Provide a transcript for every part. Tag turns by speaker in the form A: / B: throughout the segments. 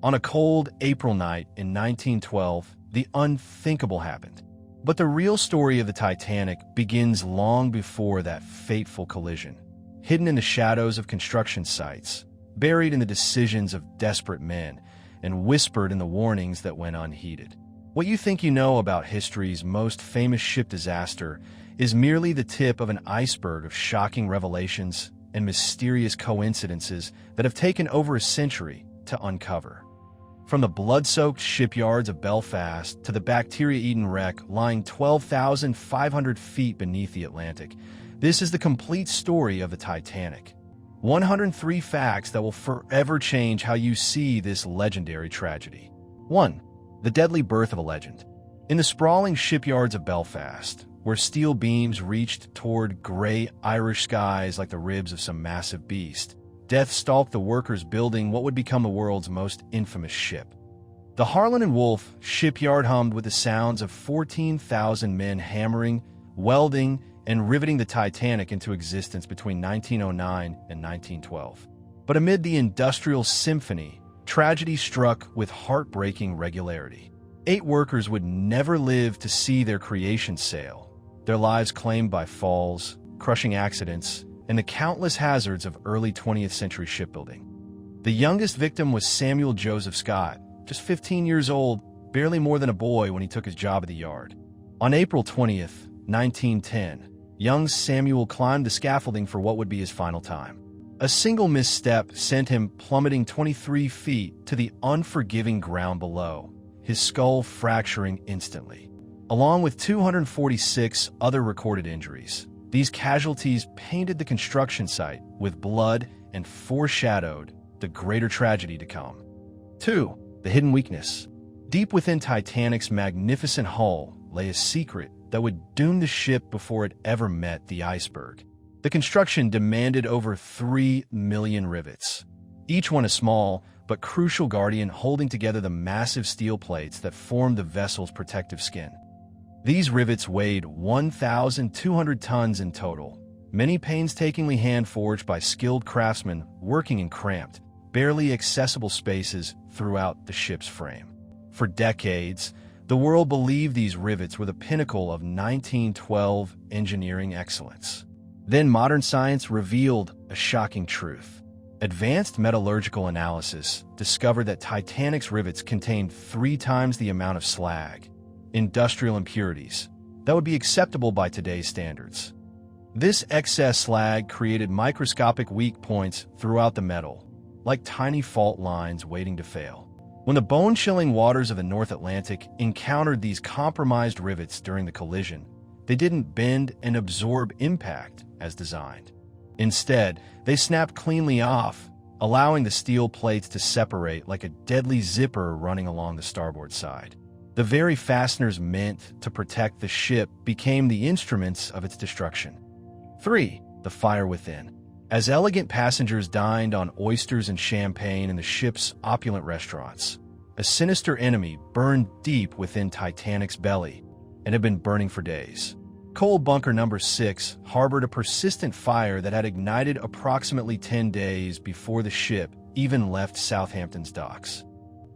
A: On a cold April night in 1912, the unthinkable happened. But the real story of the Titanic begins long before that fateful collision. Hidden in the shadows of construction sites, buried in the decisions of desperate men, and whispered in the warnings that went unheeded. What you think you know about history's most famous ship disaster is merely the tip of an iceberg of shocking revelations and mysterious coincidences that have taken over a century to uncover. From the blood-soaked shipyards of Belfast to the bacteria-eaten wreck lying 12,500 feet beneath the Atlantic, this is the complete story of the Titanic. 103 facts that will forever change how you see this legendary tragedy. 1. The deadly birth of a legend. In the sprawling shipyards of Belfast, where steel beams reached toward gray Irish skies like the ribs of some massive beast, death stalked the workers building what would become the world's most infamous ship. The Harland and Wolff shipyard hummed with the sounds of 14,000 men hammering, welding, and riveting the Titanic into existence between 1909 and 1912. But amid the industrial symphony, tragedy struck with heartbreaking regularity. 8 workers would never live to see their creation sail, their lives claimed by falls, crushing accidents, and the countless hazards of early 20th century shipbuilding. The youngest victim was Samuel Joseph Scott, just 15 years old, barely more than a boy when he took his job at the yard. On April 20th, 1910, young Samuel climbed the scaffolding for what would be his final time. A single misstep sent him plummeting 23 feet to the unforgiving ground below, his skull fracturing instantly. Along with 246 other recorded injuries, these casualties painted the construction site with blood and foreshadowed the greater tragedy to come. 2. The hidden weakness. Deep within Titanic's magnificent hull lay a secret that would doom the ship before it ever met the iceberg. The construction demanded over 3 million rivets, each one a small but crucial guardian holding together the massive steel plates that formed the vessel's protective skin. These rivets weighed 1,200 tons in total, many painstakingly hand-forged by skilled craftsmen working in cramped, barely accessible spaces throughout the ship's frame. For decades, the world believed these rivets were the pinnacle of 1912 engineering excellence. Then modern science revealed a shocking truth. Advanced metallurgical analysis discovered that Titanic's rivets contained 3 times the amount of slag, industrial impurities, that would be acceptable by today's standards. This excess slag created microscopic weak points throughout the metal, like tiny fault lines waiting to fail. When the bone-chilling waters of the North Atlantic encountered these compromised rivets during the collision, they didn't bend and absorb impact as designed. Instead, they snapped cleanly off, allowing the steel plates to separate like a deadly zipper running along the starboard side. The very fasteners meant to protect the ship became the instruments of its destruction. 3. The fire within. As elegant passengers dined on oysters and champagne in the ship's opulent restaurants, a sinister enemy burned deep within Titanic's belly and had been burning for days. Coal bunker number 6 harbored a persistent fire that had ignited approximately 10 days before the ship even left Southampton's docks.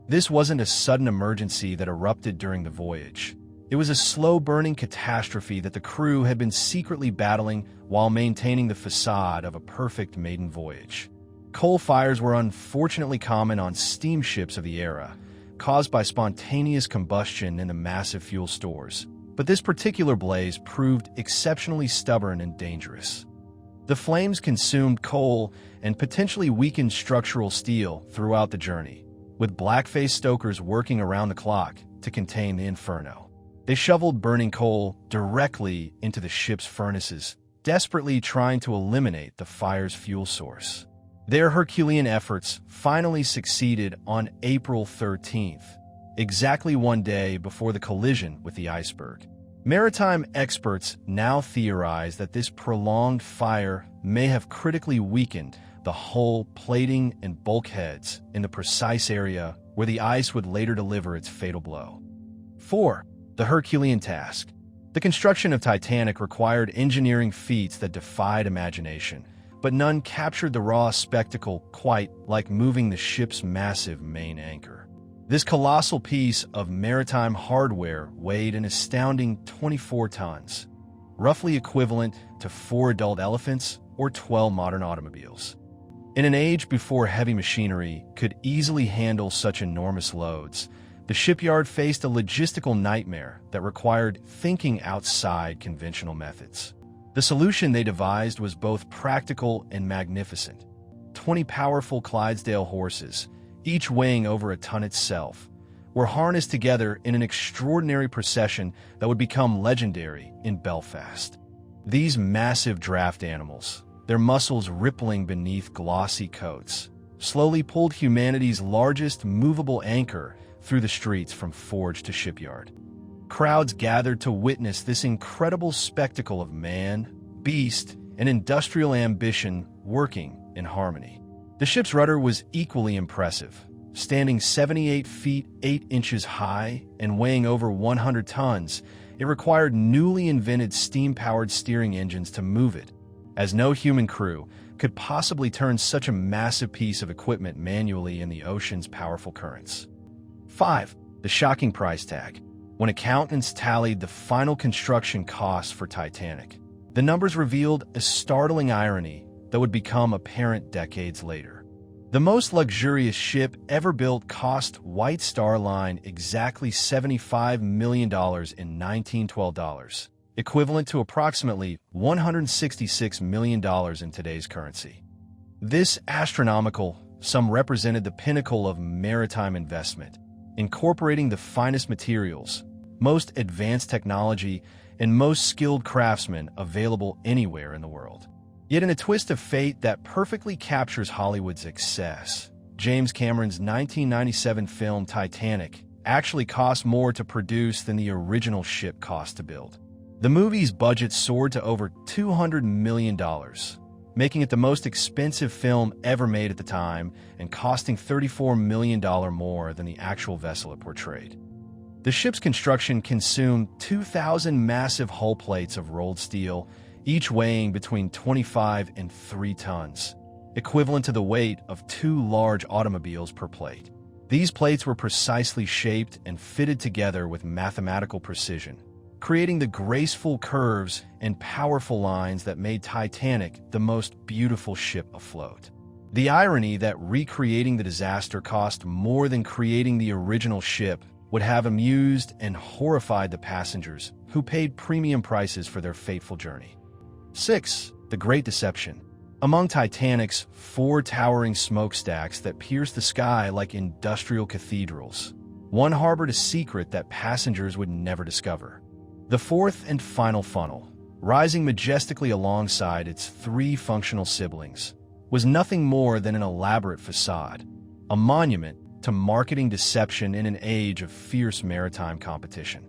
A: This wasn't a sudden emergency that erupted during the voyage. It was a slow-burning catastrophe that the crew had been secretly battling while maintaining the facade of a perfect maiden voyage. Coal fires were unfortunately common on steamships of the era, caused by spontaneous combustion in the massive fuel stores. But this particular blaze proved exceptionally stubborn and dangerous. The flames consumed coal and potentially weakened structural steel throughout the journey, with black-faced stokers working around the clock to contain the inferno. They shoveled burning coal directly into the ship's furnaces, desperately trying to eliminate the fire's fuel source. Their Herculean efforts finally succeeded on April 13th, exactly 1 day before the collision with the iceberg. Maritime experts now theorize that this prolonged fire may have critically weakened the hull plating and bulkheads in the precise area where the ice would later deliver its fatal blow. 4. The Herculean task. The construction of Titanic required engineering feats that defied imagination, but none captured the raw spectacle quite like moving the ship's massive main anchor. This colossal piece of maritime hardware weighed an astounding 24 tons, roughly equivalent to 4 adult elephants or 12 modern automobiles. In an age before heavy machinery could easily handle such enormous loads, the shipyard faced a logistical nightmare that required thinking outside conventional methods. The solution they devised was both practical and magnificent. 20 powerful Clydesdale horses, each weighing over a ton itself, were harnessed together in an extraordinary procession that would become legendary in Belfast. These massive draft animals, their muscles rippling beneath glossy coats, slowly pulled humanity's largest movable anchor through the streets from forge to shipyard. Crowds gathered to witness this incredible spectacle of man, beast, and industrial ambition working in harmony. The ship's rudder was equally impressive. Standing 78 feet 8 inches high and weighing over 100 tons, it required newly invented steam-powered steering engines to move it, as no human crew could possibly turn such a massive piece of equipment manually in the ocean's powerful currents. 5. The shocking price tag. When accountants tallied the final construction costs for Titanic, the numbers revealed a startling irony that would become apparent decades later. The most luxurious ship ever built cost White Star Line exactly $75 million in 1912 dollars, equivalent to approximately $166 million in today's currency. This astronomical sum represented the pinnacle of maritime investment, incorporating the finest materials, most advanced technology, and most skilled craftsmen available anywhere in the world. Yet in a twist of fate that perfectly captures Hollywood's excess, James Cameron's 1997 film Titanic actually cost more to produce than the original ship cost to build. The movie's budget soared to over $200 million, making it the most expensive film ever made at the time and costing $34 million more than the actual vessel it portrayed. The ship's construction consumed 2,000 massive hull plates of rolled steel, each weighing between 25 and 3 tons, equivalent to the weight of 2 large automobiles per plate. These plates were precisely shaped and fitted together with mathematical precision, creating the graceful curves and powerful lines that made Titanic the most beautiful ship afloat. The irony that recreating the disaster cost more than creating the original ship would have amused and horrified the passengers who paid premium prices for their fateful journey. 6. The Great Deception. Among Titanic's 4 towering smokestacks that pierced the sky like industrial cathedrals, one harbored a secret that passengers would never discover. The fourth and final funnel, rising majestically alongside its 3 functional siblings, was nothing more than an elaborate facade, a monument to marketing deception in an age of fierce maritime competition.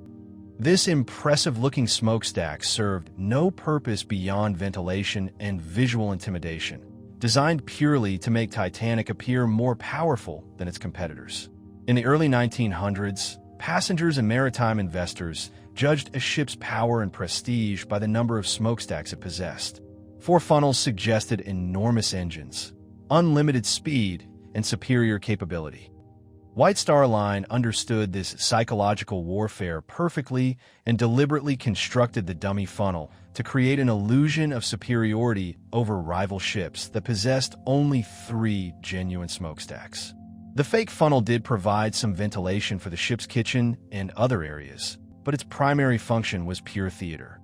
A: This impressive-looking smokestack served no purpose beyond ventilation and visual intimidation, designed purely to make Titanic appear more powerful than its competitors. In the early 1900s, passengers and maritime investors judged a ship's power and prestige by the number of smokestacks it possessed. 4 funnels suggested enormous engines, unlimited speed, and superior capability. White Star Line understood this psychological warfare perfectly and deliberately constructed the dummy funnel to create an illusion of superiority over rival ships that possessed only 3 genuine smokestacks. The fake funnel did provide some ventilation for the ship's kitchen and other areas, but its primary function was pure theater.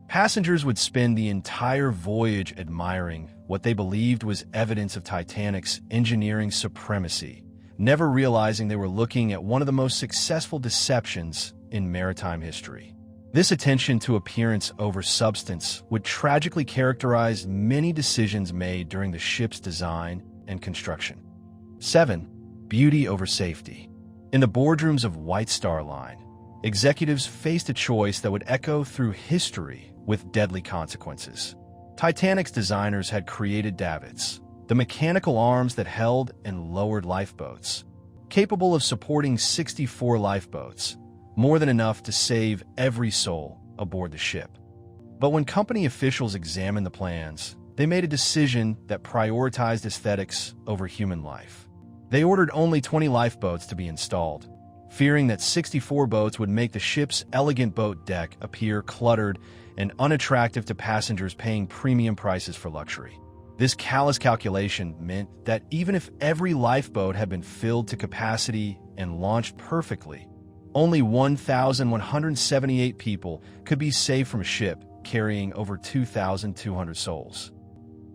A: Passengers would spend the entire voyage admiring what they believed was evidence of Titanic's engineering supremacy, never realizing they were looking at one of the most successful deceptions in maritime history. This attention to appearance over substance would tragically characterize many decisions made during the ship's design and construction. 7. Beauty over safety. In the boardrooms of White Star Line, executives faced a choice that would echo through history with deadly consequences. Titanic's designers had created davits, the mechanical arms that held and lowered lifeboats, capable of supporting 64 lifeboats, more than enough to save every soul aboard the ship. But when company officials examined the plans, they made a decision that prioritized aesthetics over human life. They ordered only 20 lifeboats to be installed, fearing that 64 boats would make the ship's elegant boat deck appear cluttered and unattractive to passengers paying premium prices for luxury. This callous calculation meant that even if every lifeboat had been filled to capacity and launched perfectly, only 1,178 people could be saved from a ship carrying over 2,200 souls.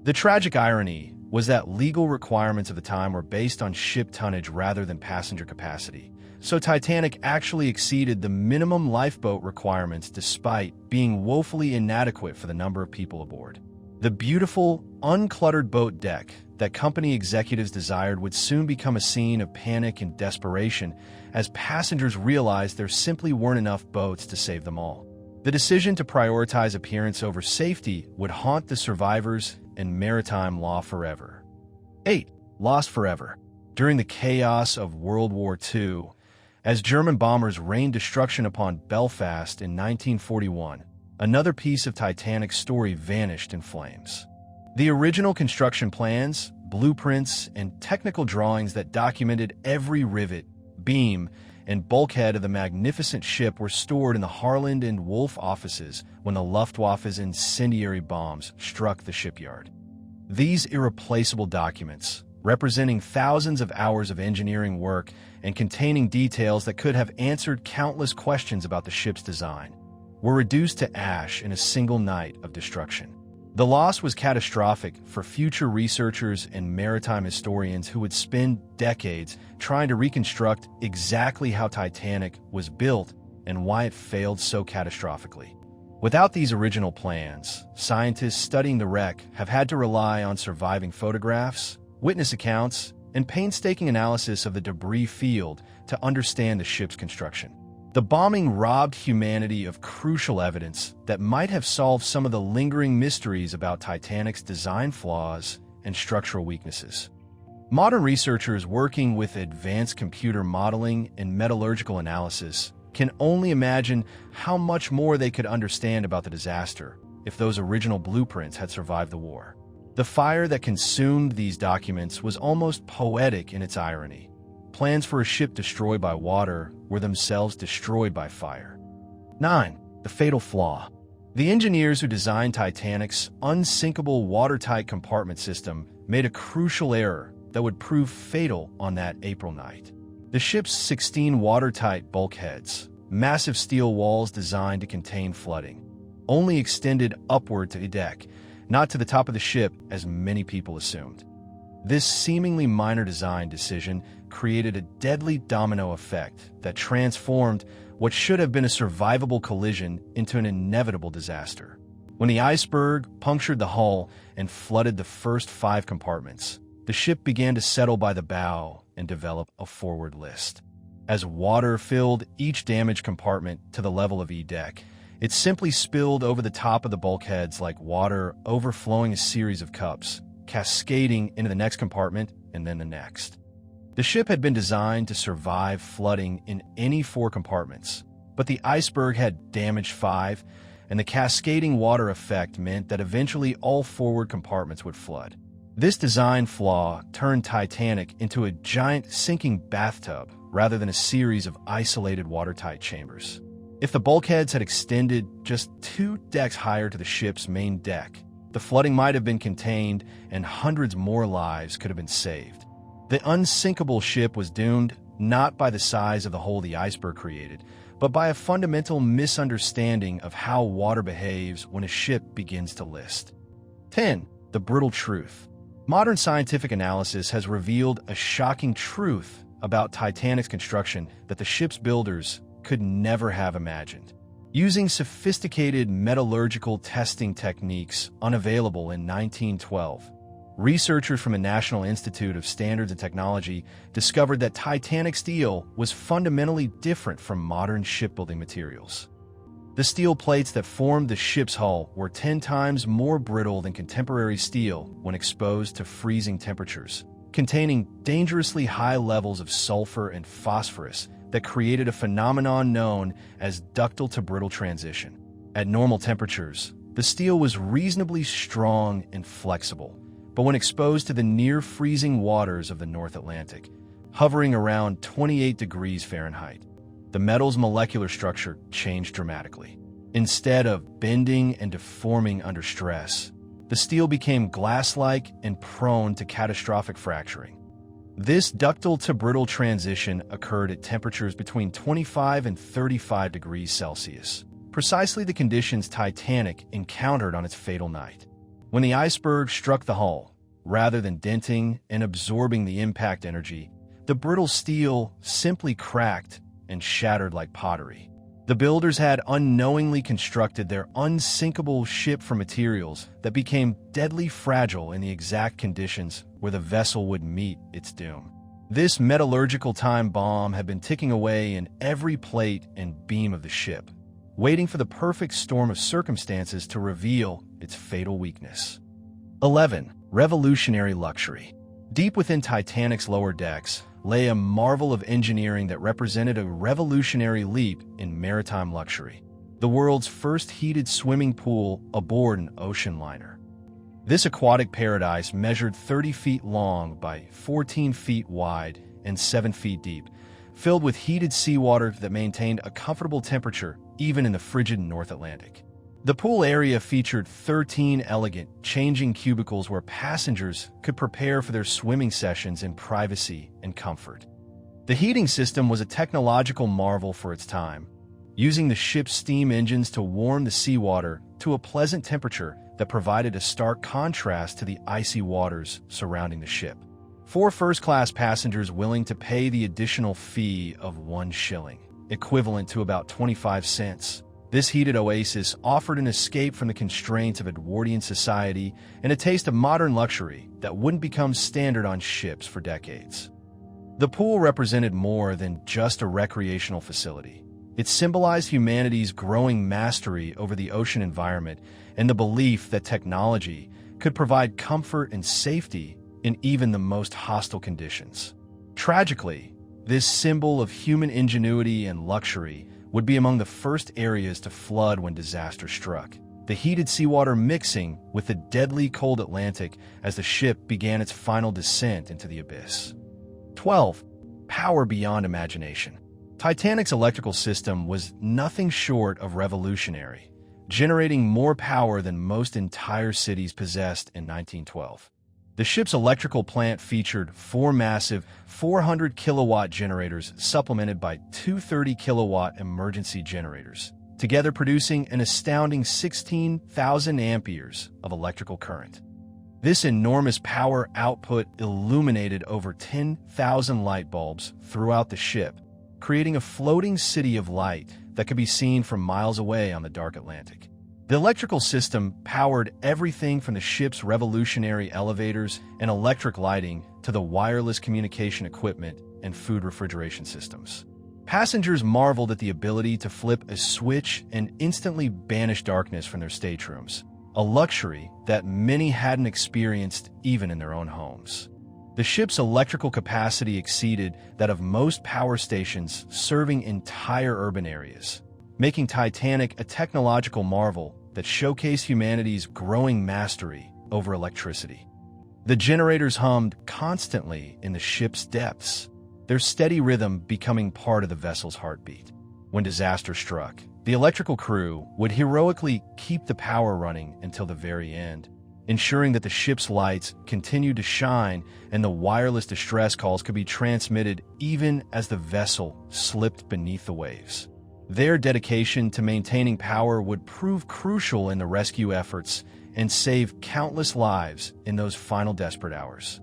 A: The tragic irony was that legal requirements of the time were based on ship tonnage rather than passenger capacity, so Titanic actually exceeded the minimum lifeboat requirements despite being woefully inadequate for the number of people aboard. The beautiful, uncluttered boat deck that company executives desired would soon become a scene of panic and desperation as passengers realized there simply weren't enough boats to save them all. The decision to prioritize appearance over safety would haunt the survivors and maritime law forever. 8. Lost forever. During the chaos of World War II, as German bombers rained destruction upon Belfast in 1941, another piece of Titanic's story vanished in flames. The original construction plans, blueprints, and technical drawings that documented every rivet, beam, and bulkhead of the magnificent ship were stored in the Harland and Wolff offices when the Luftwaffe's incendiary bombs struck the shipyard. These irreplaceable documents, representing thousands of hours of engineering work and containing details that could have answered countless questions about the ship's design, were reduced to ash in a single night of destruction. The loss was catastrophic for future researchers and maritime historians who would spend decades trying to reconstruct exactly how Titanic was built and why it failed so catastrophically. Without these original plans, scientists studying the wreck have had to rely on surviving photographs, witness accounts, and painstaking analysis of the debris field to understand the ship's construction. The bombing robbed humanity of crucial evidence that might have solved some of the lingering mysteries about Titanic's design flaws and structural weaknesses. Modern researchers working with advanced computer modeling and metallurgical analysis can only imagine how much more they could understand about the disaster if those original blueprints had survived the war. The fire that consumed these documents was almost poetic in its irony. Plans for a ship destroyed by water were themselves destroyed by fire. 9. The fatal flaw. The engineers who designed Titanic's unsinkable watertight compartment system made a crucial error that would prove fatal on that April night. The ship's 16 watertight bulkheads, massive steel walls designed to contain flooding, only extended upward to the deck, not to the top of the ship as many people assumed. This seemingly minor design decision created a deadly domino effect that transformed what should have been a survivable collision into an inevitable disaster. When the iceberg punctured the hull and flooded the first 5 compartments, the ship began to settle by the bow and develop a forward list. As water filled each damaged compartment to the level of E-deck, it simply spilled over the top of the bulkheads like water overflowing a series of cups, cascading into the next compartment and then the next. The ship had been designed to survive flooding in any 4 compartments, but the iceberg had damaged 5, and the cascading water effect meant that eventually all forward compartments would flood. This design flaw turned Titanic into a giant sinking bathtub rather than a series of isolated watertight chambers. If the bulkheads had extended just 2 decks higher to the ship's main deck, the flooding might have been contained and hundreds more lives could have been saved. The unsinkable ship was doomed not by the size of the hole the iceberg created, but by a fundamental misunderstanding of how water behaves when a ship begins to list. 10. The brutal truth. Modern scientific analysis has revealed a shocking truth about Titanic's construction that the ship's builders could never have imagined. Using sophisticated metallurgical testing techniques unavailable in 1912, researchers from the National Institute of Standards and Technology discovered that Titanic steel was fundamentally different from modern shipbuilding materials. The steel plates that formed the ship's hull were 10 times more brittle than contemporary steel when exposed to freezing temperatures, containing dangerously high levels of sulfur and phosphorus that created a phenomenon known as ductile to brittle transition. At normal temperatures, The steel was reasonably strong and flexible, but when exposed to the near-freezing waters of the North Atlantic, hovering around 28 degrees Fahrenheit, the metal's molecular structure changed dramatically. Instead of bending and deforming under stress, the steel became glass-like and prone to catastrophic fracturing. This ductile to brittle transition occurred at temperatures between 25 and 35 degrees Celsius, precisely the conditions Titanic encountered on its fatal night. When the iceberg struck the hull, rather than denting and absorbing the impact energy, the brittle steel simply cracked and shattered like pottery. The builders had unknowingly constructed their unsinkable ship from materials that became deadly fragile in the exact conditions where the vessel would meet its doom. This metallurgical time bomb had been ticking away in every plate and beam of the ship, waiting for the perfect storm of circumstances to reveal its fatal weakness. 11. Revolutionary luxury. Deep within Titanic's lower decks lay a marvel of engineering that represented a revolutionary leap in maritime luxury: the world's first heated swimming pool aboard an ocean liner. This aquatic paradise measured 30 feet long by 14 feet wide and 7 feet deep, filled with heated seawater that maintained a comfortable temperature even in the frigid North Atlantic. The pool area featured 13 elegant, changing cubicles where passengers could prepare for their swimming sessions in privacy and comfort. The heating system was a technological marvel for its time, using the ship's steam engines to warm the seawater to a pleasant temperature that provided a stark contrast to the icy waters surrounding the ship. For first-class passengers willing to pay the additional fee of 1 shilling, equivalent to about 25 cents, this heated oasis offered an escape from the constraints of Edwardian society and a taste of modern luxury that wouldn't become standard on ships for decades. The pool represented more than just a recreational facility. It symbolized humanity's growing mastery over the ocean environment and the belief that technology could provide comfort and safety in even the most hostile conditions. Tragically, this symbol of human ingenuity and luxury would be among the first areas to flood when disaster struck, the heated seawater mixing with the deadly cold Atlantic as the ship began its final descent into the abyss. 12. Power beyond imagination. Titanic's electrical system was nothing short of revolutionary, generating more power than most entire cities possessed in 1912. The ship's electrical plant featured 4 massive 400-kilowatt generators supplemented by 2 30-kilowatt emergency generators, together producing an astounding 16,000 amperes of electrical current. This enormous power output illuminated over 10,000 light bulbs throughout the ship, creating a floating city of light that could be seen from miles away on the dark Atlantic. The electrical system powered everything from the ship's revolutionary elevators and electric lighting to the wireless communication equipment and food refrigeration systems. Passengers marveled at the ability to flip a switch and instantly banish darkness from their staterooms, a luxury that many hadn't experienced even in their own homes. The ship's electrical capacity exceeded that of most power stations serving entire urban areas, making Titanic a technological marvel that showcased humanity's growing mastery over electricity. The generators hummed constantly in the ship's depths, their steady rhythm becoming part of the vessel's heartbeat. When disaster struck, the electrical crew would heroically keep the power running until the very end, ensuring that the ship's lights continued to shine and the wireless distress calls could be transmitted even as the vessel slipped beneath the waves. Their dedication to maintaining power would prove crucial in the rescue efforts and save countless lives in those final desperate hours.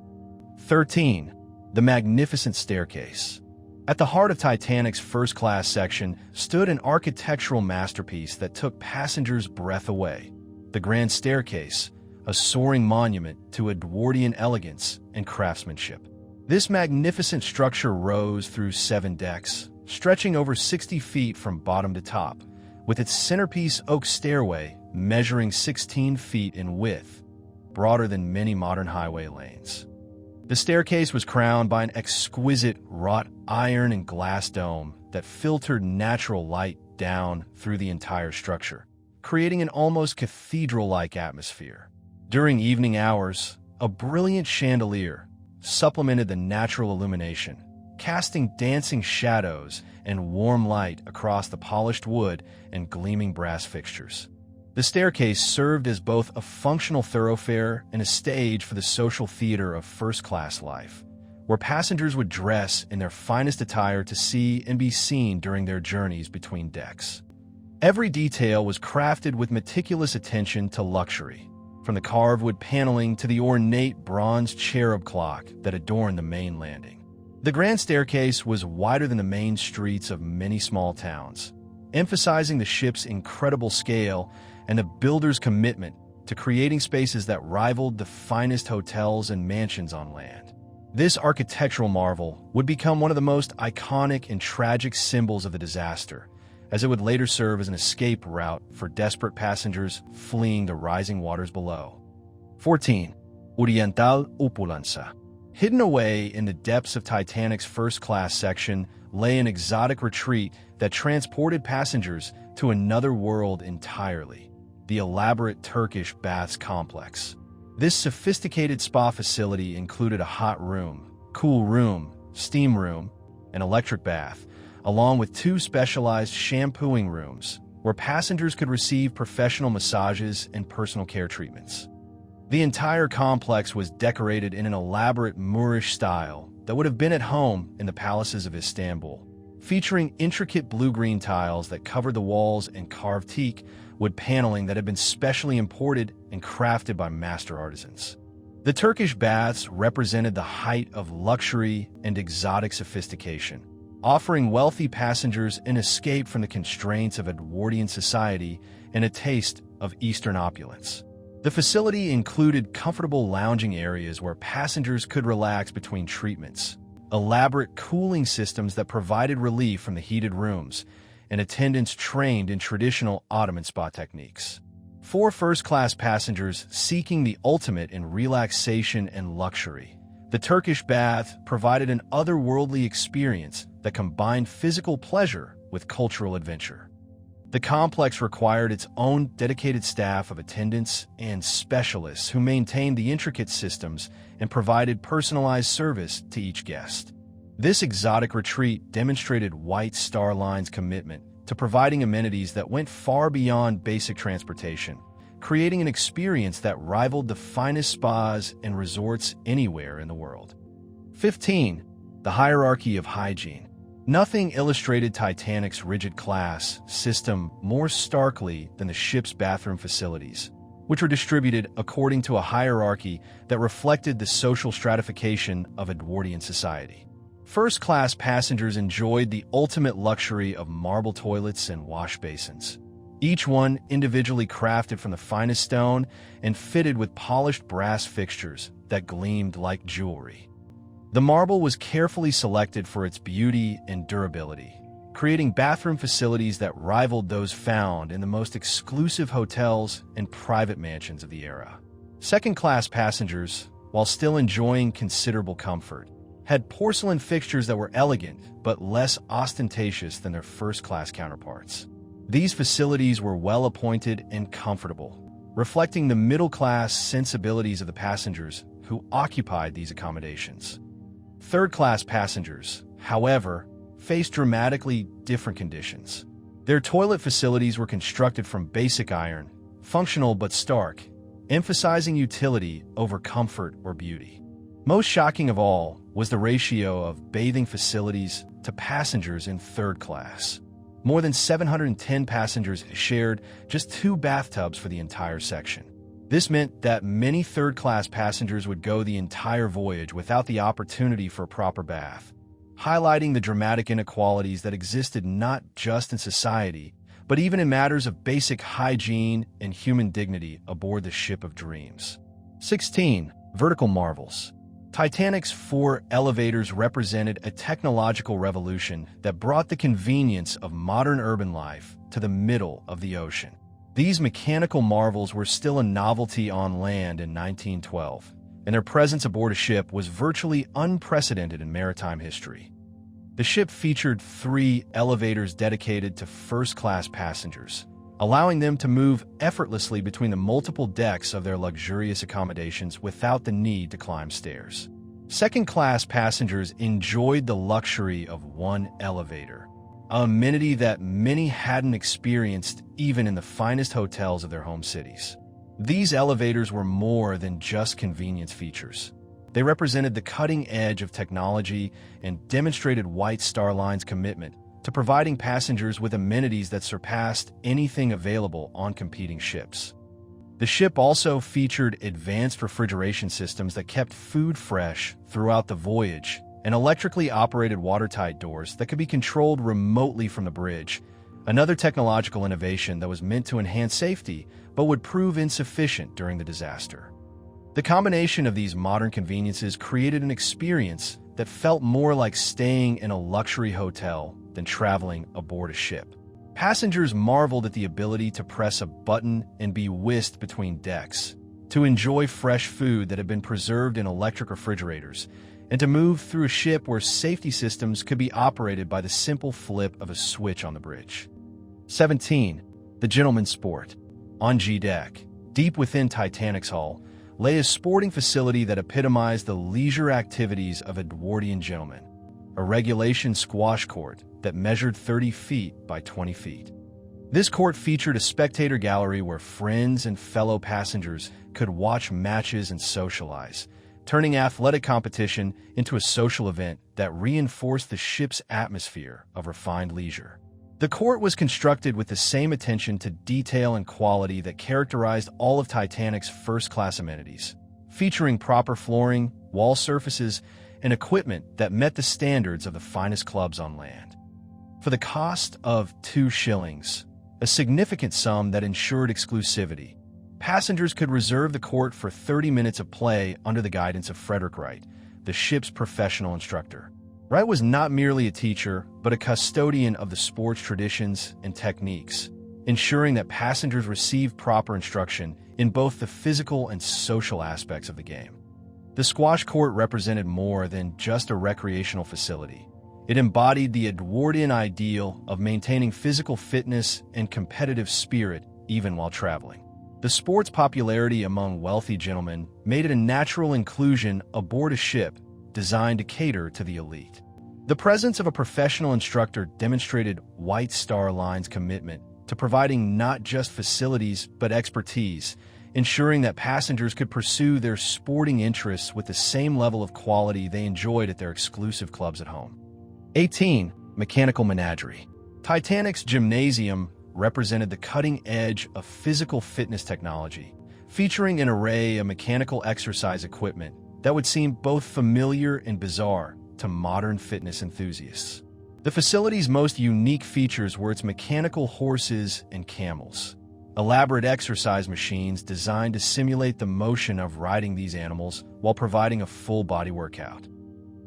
A: 13. The magnificent staircase. At the heart of Titanic's first-class section stood an architectural masterpiece that took passengers' breath away: the Grand Staircase, a soaring monument to Edwardian elegance and craftsmanship. This magnificent structure rose through 7 decks, stretching over 60 feet from bottom to top, with its centerpiece oak stairway measuring 16 feet in width, broader than many modern highway lanes. The staircase was crowned by an exquisite wrought iron and glass dome that filtered natural light down through the entire structure, creating an almost cathedral-like atmosphere. During evening hours, a brilliant chandelier supplemented the natural illumination, casting dancing shadows and warm light across the polished wood and gleaming brass fixtures. The staircase served as both a functional thoroughfare and a stage for the social theater of first-class life, where passengers would dress in their finest attire to see and be seen during their journeys between decks. Every detail was crafted with meticulous attention to luxury, from the carved wood paneling to the ornate bronze cherub clock that adorned the main landing. The grand staircase was wider than the main streets of many small towns, emphasizing the ship's incredible scale and the builder's commitment to creating spaces that rivaled the finest hotels and mansions on land. This architectural marvel would become one of the most iconic and tragic symbols of the disaster, as it would later serve as an escape route for desperate passengers fleeing the rising waters below. 14. Oriental Opulenza. Hidden away in the depths of Titanic's first-class section lay an exotic retreat that transported passengers to another world entirely, the elaborate Turkish baths complex. This sophisticated spa facility included a hot room, cool room, steam room, an electric bath, along with 2 specialized shampooing rooms where passengers could receive professional massages and personal care treatments. The entire complex was decorated in an elaborate Moorish style that would have been at home in the palaces of Istanbul, featuring intricate blue-green tiles that covered the walls and carved teak wood paneling that had been specially imported and crafted by master artisans. The Turkish baths represented the height of luxury and exotic sophistication, offering wealthy passengers an escape from the constraints of Edwardian society and a taste of Eastern opulence. The facility included comfortable lounging areas where passengers could relax between treatments, elaborate cooling systems that provided relief from the heated rooms, and attendants trained in traditional Ottoman spa techniques. For first-class passengers seeking the ultimate in relaxation and luxury, the Turkish bath provided an otherworldly experience that combined physical pleasure with cultural adventure. The complex required its own dedicated staff of attendants and specialists who maintained the intricate systems and provided personalized service to each guest. This exotic retreat demonstrated White Star Line's commitment to providing amenities that went far beyond basic transportation, creating an experience that rivaled the finest spas and resorts anywhere in the world. 15. The hierarchy of hygiene. Nothing illustrated Titanic's rigid class system more starkly than the ship's bathroom facilities, which were distributed according to a hierarchy that reflected the social stratification of Edwardian society. First-class passengers enjoyed the ultimate luxury of marble toilets and wash basins, each one individually crafted from the finest stone and fitted with polished brass fixtures that gleamed like jewelry. The marble was carefully selected for its beauty and durability, creating bathroom facilities that rivaled those found in the most exclusive hotels and private mansions of the era. Second-class passengers, while still enjoying considerable comfort, had porcelain fixtures that were elegant but less ostentatious than their first-class counterparts. These facilities were well-appointed and comfortable, reflecting the middle-class sensibilities of the passengers who occupied these accommodations. Third-class passengers, however, faced dramatically different conditions. Their toilet facilities were constructed from basic iron, functional but stark, emphasizing utility over comfort or beauty. Most shocking of all was the ratio of bathing facilities to passengers in third class. More than 710 passengers shared just 2 bathtubs for the entire section. This meant that many third-class passengers would go the entire voyage without the opportunity for a proper bath, highlighting the dramatic inequalities that existed not just in society, but even in matters of basic hygiene and human dignity aboard the ship of dreams. 16. Vertical marvels. Titanic's 4 elevators represented a technological revolution that brought the convenience of modern urban life to the middle of the ocean. These mechanical marvels were still a novelty on land in 1912, and their presence aboard a ship was virtually unprecedented in maritime history. The ship featured 3 elevators dedicated to first-class passengers, allowing them to move effortlessly between the multiple decks of their luxurious accommodations without the need to climb stairs. Second-class passengers enjoyed the luxury of one elevator, an amenity that many hadn't experienced even in the finest hotels of their home cities. These elevators were more than just convenience features. They represented the cutting edge of technology and demonstrated White Star Line's commitment to providing passengers with amenities that surpassed anything available on competing ships. The ship also featured advanced refrigeration systems that kept food fresh throughout the voyage, and electrically operated watertight doors that could be controlled remotely from the bridge, another technological innovation that was meant to enhance safety but would prove insufficient during the disaster. The combination of these modern conveniences created an experience that felt more like staying in a luxury hotel than traveling aboard a ship. Passengers marveled at the ability to press a button and be whisked between decks, to enjoy fresh food that had been preserved in electric refrigerators, and to move through a ship where safety systems could be operated by the simple flip of a switch on the bridge. 17. The Gentleman's Sport. On G-Deck, deep within Titanic's hull, lay a sporting facility that epitomized the leisure activities of Edwardian gentlemen, a regulation squash court that measured 30 feet by 20 feet. This court featured a spectator gallery where friends and fellow passengers could watch matches and socialize, turning athletic competition into a social event that reinforced the ship's atmosphere of refined leisure. The court was constructed with the same attention to detail and quality that characterized all of Titanic's first-class amenities, featuring proper flooring, wall surfaces, and equipment that met the standards of the finest clubs on land. For the cost of 2 shillings, a significant sum that ensured exclusivity, passengers could reserve the court for 30 minutes of play under the guidance of Frederick Wright, the ship's professional instructor. Wright was not merely a teacher, but a custodian of the sport's traditions and techniques, ensuring that passengers received proper instruction in both the physical and social aspects of the game. The squash court represented more than just a recreational facility. It embodied the Edwardian ideal of maintaining physical fitness and competitive spirit even while traveling. The sport's popularity among wealthy gentlemen made it a natural inclusion aboard a ship designed to cater to the elite. The presence of a professional instructor demonstrated White Star Line's commitment to providing not just facilities but expertise, ensuring that passengers could pursue their sporting interests with the same level of quality they enjoyed at their exclusive clubs at home. 18. Mechanical Menagerie. Titanic's gymnasium represented the cutting edge of physical fitness technology, featuring an array of mechanical exercise equipment that would seem both familiar and bizarre to modern fitness enthusiasts. The facility's most unique features were its mechanical horses and camels, elaborate exercise machines designed to simulate the motion of riding these animals while providing a full-body workout.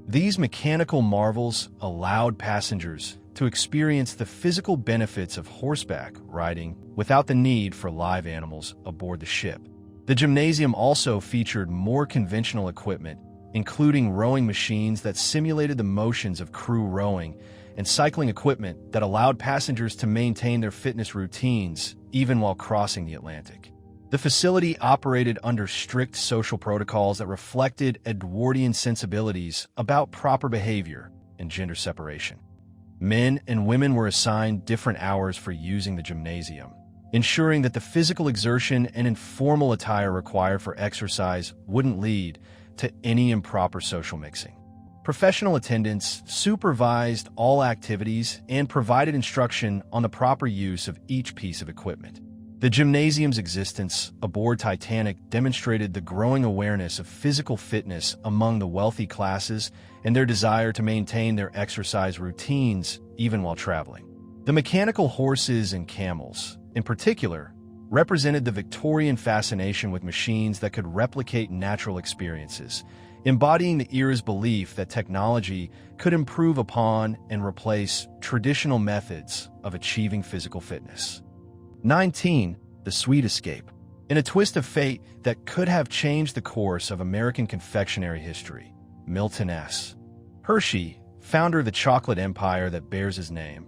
A: These mechanical marvels allowed passengers to experience the physical benefits of horseback riding without the need for live animals aboard the ship. The gymnasium also featured more conventional equipment, including rowing machines that simulated the motions of crew rowing and cycling equipment that allowed passengers to maintain their fitness routines even while crossing the Atlantic. The facility operated under strict social protocols that reflected Edwardian sensibilities about proper behavior and gender separation. Men and women were assigned different hours for using the gymnasium, ensuring that the physical exertion and informal attire required for exercise wouldn't lead to any improper social mixing. Professional attendants supervised all activities and provided instruction on the proper use of each piece of equipment. The gymnasium's existence aboard Titanic demonstrated the growing awareness of physical fitness among the wealthy classes and their desire to maintain their exercise routines even while traveling. The mechanical horses and camels, in particular, represented the Victorian fascination with machines that could replicate natural experiences, embodying the era's belief that technology could improve upon and replace traditional methods of achieving physical fitness. 19. The Sweet Escape. In a twist of fate that could have changed the course of American confectionery history, Milton S. Hershey, founder of the chocolate empire that bears his name,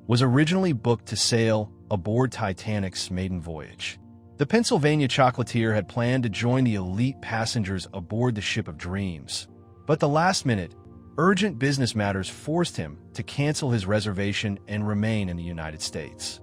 A: was originally booked to sail aboard Titanic's maiden voyage. The Pennsylvania chocolatier had planned to join the elite passengers aboard the Ship of Dreams, but the last minute, urgent business matters forced him to cancel his reservation and remain in the United States.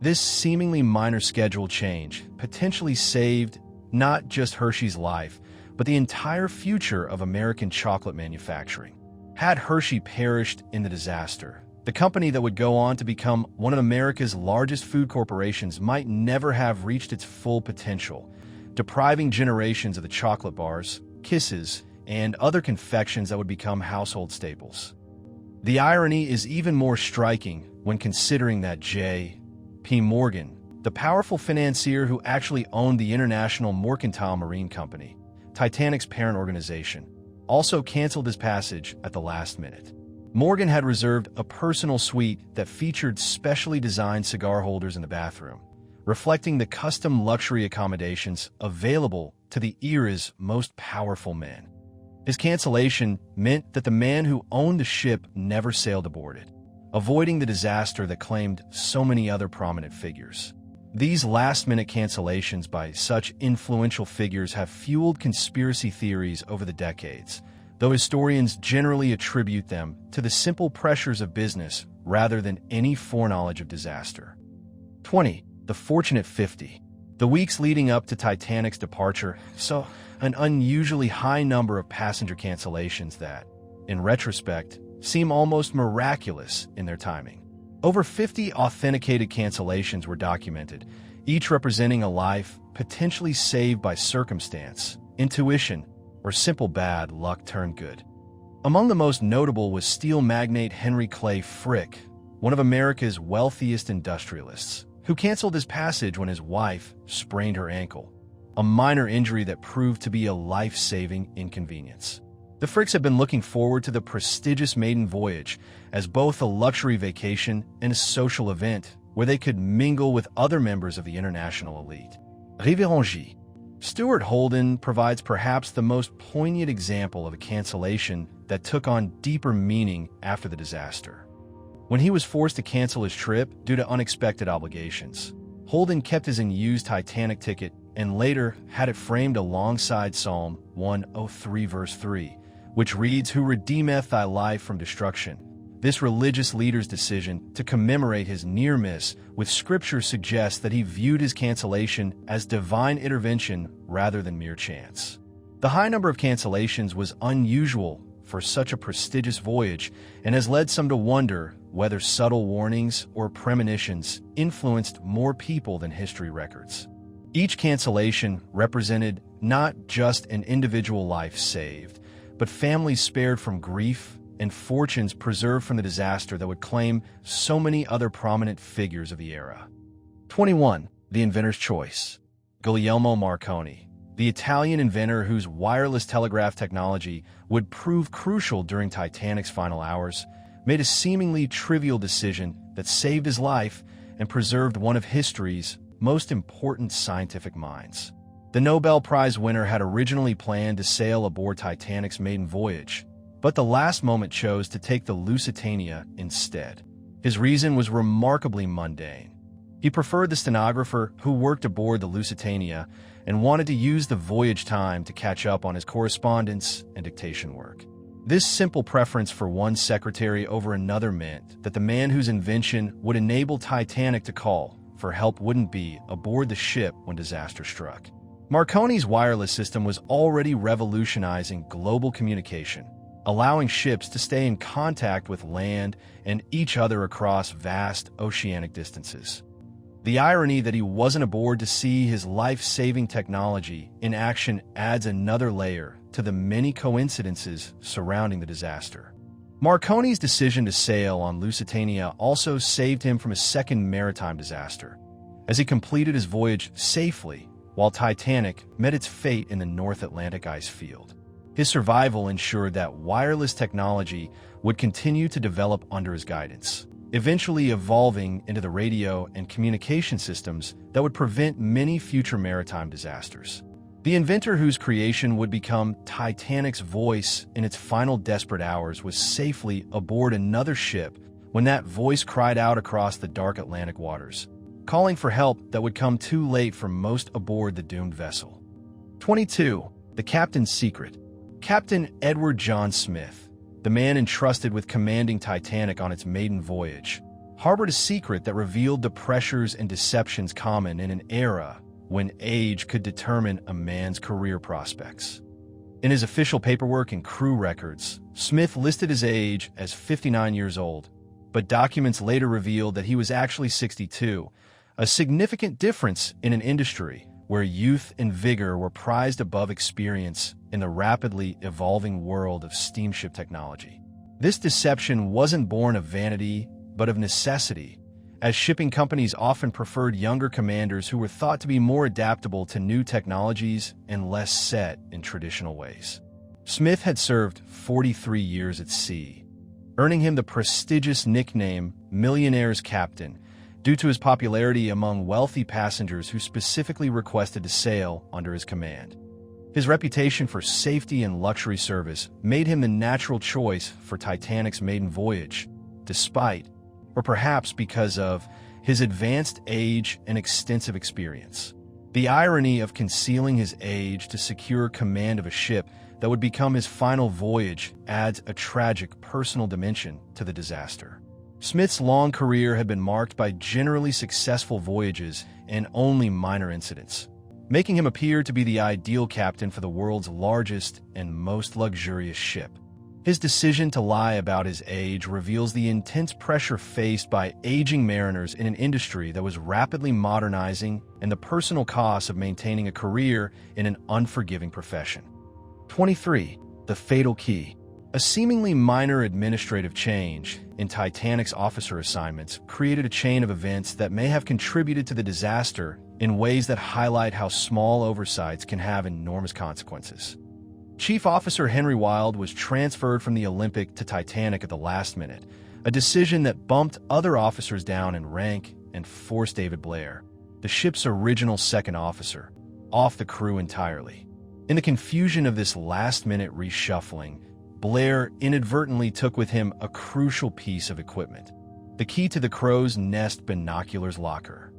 A: This seemingly minor schedule change potentially saved not just Hershey's life, but the entire future of American chocolate manufacturing. Had Hershey perished in the disaster, the company that would go on to become one of America's largest food corporations might never have reached its full potential, depriving generations of the chocolate bars, kisses, and other confections that would become household staples. The irony is even more striking when considering that J.P. Morgan, the powerful financier who actually owned the International Mercantile Marine Company, Titanic's parent organization, also canceled his passage at the last minute. Morgan had reserved a personal suite that featured specially designed cigar holders in the bathroom, reflecting the custom luxury accommodations available to the era's most powerful men. His cancellation meant that the man who owned the ship never sailed aboard it, avoiding the disaster that claimed so many other prominent figures. These last-minute cancellations by such influential figures have fueled conspiracy theories over the decades, though historians generally attribute them to the simple pressures of business rather than any foreknowledge of disaster. 20. The Fortunate 50. The weeks leading up to Titanic's departure saw an unusually high number of passenger cancellations that, in retrospect, seem almost miraculous in their timing. Over 50 authenticated cancellations were documented, each representing a life potentially saved by circumstance, intuition, or simple bad luck turned good. Among the most notable was steel magnate Henry Clay Frick, one of America's wealthiest industrialists, who canceled his passage when his wife sprained her ankle, a minor injury that proved to be a life-saving inconvenience. The Fricks had been looking forward to the prestigious maiden voyage as both a luxury vacation and a social event where they could mingle with other members of the international elite. Rivière. Stuart Holden provides perhaps the most poignant example of a cancellation that took on deeper meaning after the disaster. When he was forced to cancel his trip due to unexpected obligations, Holden kept his unused Titanic ticket and later had it framed alongside Psalm 103 verse 3, which reads, "Who redeemeth thy life from destruction." This religious leader's decision to commemorate his near miss with scripture suggests that he viewed his cancellation as divine intervention rather than mere chance. The high number of cancellations was unusual for such a prestigious voyage and has led some to wonder whether subtle warnings or premonitions influenced more people than history records. Each cancellation represented not just an individual life saved, but families spared from grief and fortunes preserved from the disaster that would claim so many other prominent figures of the era. 21. The Inventor's Choice. Guglielmo Marconi, the Italian inventor whose wireless telegraph technology would prove crucial during Titanic's final hours, made a seemingly trivial decision that saved his life and preserved one of history's most important scientific minds. The Nobel Prize winner had originally planned to sail aboard Titanic's maiden voyage, but the last moment chose to take the Lusitania instead. His reason was remarkably mundane. He preferred the stenographer who worked aboard the Lusitania and wanted to use the voyage time to catch up on his correspondence and dictation work. This simple preference for one secretary over another meant that the man whose invention would enable Titanic to call for help wouldn't be aboard the ship when disaster struck. Marconi's wireless system was already revolutionizing global communication, allowing ships to stay in contact with land and each other across vast oceanic distances. The irony that he wasn't aboard to see his life-saving technology in action adds another layer to the many coincidences surrounding the disaster. Marconi's decision to sail on Lusitania also saved him from a second maritime disaster, as he completed his voyage safely while Titanic met its fate in the North Atlantic ice field. His survival ensured that wireless technology would continue to develop under his guidance, eventually evolving into the radio and communication systems that would prevent many future maritime disasters. The inventor whose creation would become Titanic's voice in its final desperate hours was safely aboard another ship when that voice cried out across the dark Atlantic waters, calling for help that would come too late for most aboard the doomed vessel. 22. The Captain's Secret. Captain Edward John Smith, the man entrusted with commanding Titanic on its maiden voyage, harbored a secret that revealed the pressures and deceptions common in an era when age could determine a man's career prospects. In his official paperwork and crew records, Smith listed his age as 59 years old, but documents later revealed that he was actually 62, a significant difference in an industry where youth and vigor were prized above experience in the rapidly evolving world of steamship technology. This deception wasn't born of vanity, but of necessity, as shipping companies often preferred younger commanders who were thought to be more adaptable to new technologies and less set in traditional ways. Smith had served 43 years at sea, earning him the prestigious nickname Millionaire's Captain due to his popularity among wealthy passengers who specifically requested to sail under his command. His reputation for safety and luxury service made him the natural choice for Titanic's maiden voyage, despite, or perhaps because of, his advanced age and extensive experience. The irony of concealing his age to secure command of a ship that would become his final voyage adds a tragic personal dimension to the disaster. Smith's long career had been marked by generally successful voyages and only minor incidents, making him appear to be the ideal captain for the world's largest and most luxurious ship. His decision to lie about his age reveals the intense pressure faced by aging mariners in an industry that was rapidly modernizing and the personal costs of maintaining a career in an unforgiving profession. 23. The Fatal Key. A seemingly minor administrative change in Titanic's officer assignments created a chain of events that may have contributed to the disaster in ways that highlight how small oversights can have enormous consequences. Chief Officer Henry Wilde was transferred from the Olympic to Titanic at the last minute, a decision that bumped other officers down in rank and forced David Blair, the ship's original second officer, off the crew entirely. In the confusion of this last-minute reshuffling, Blair inadvertently took with him a crucial piece of equipment, the key to the crow's nest binoculars locker.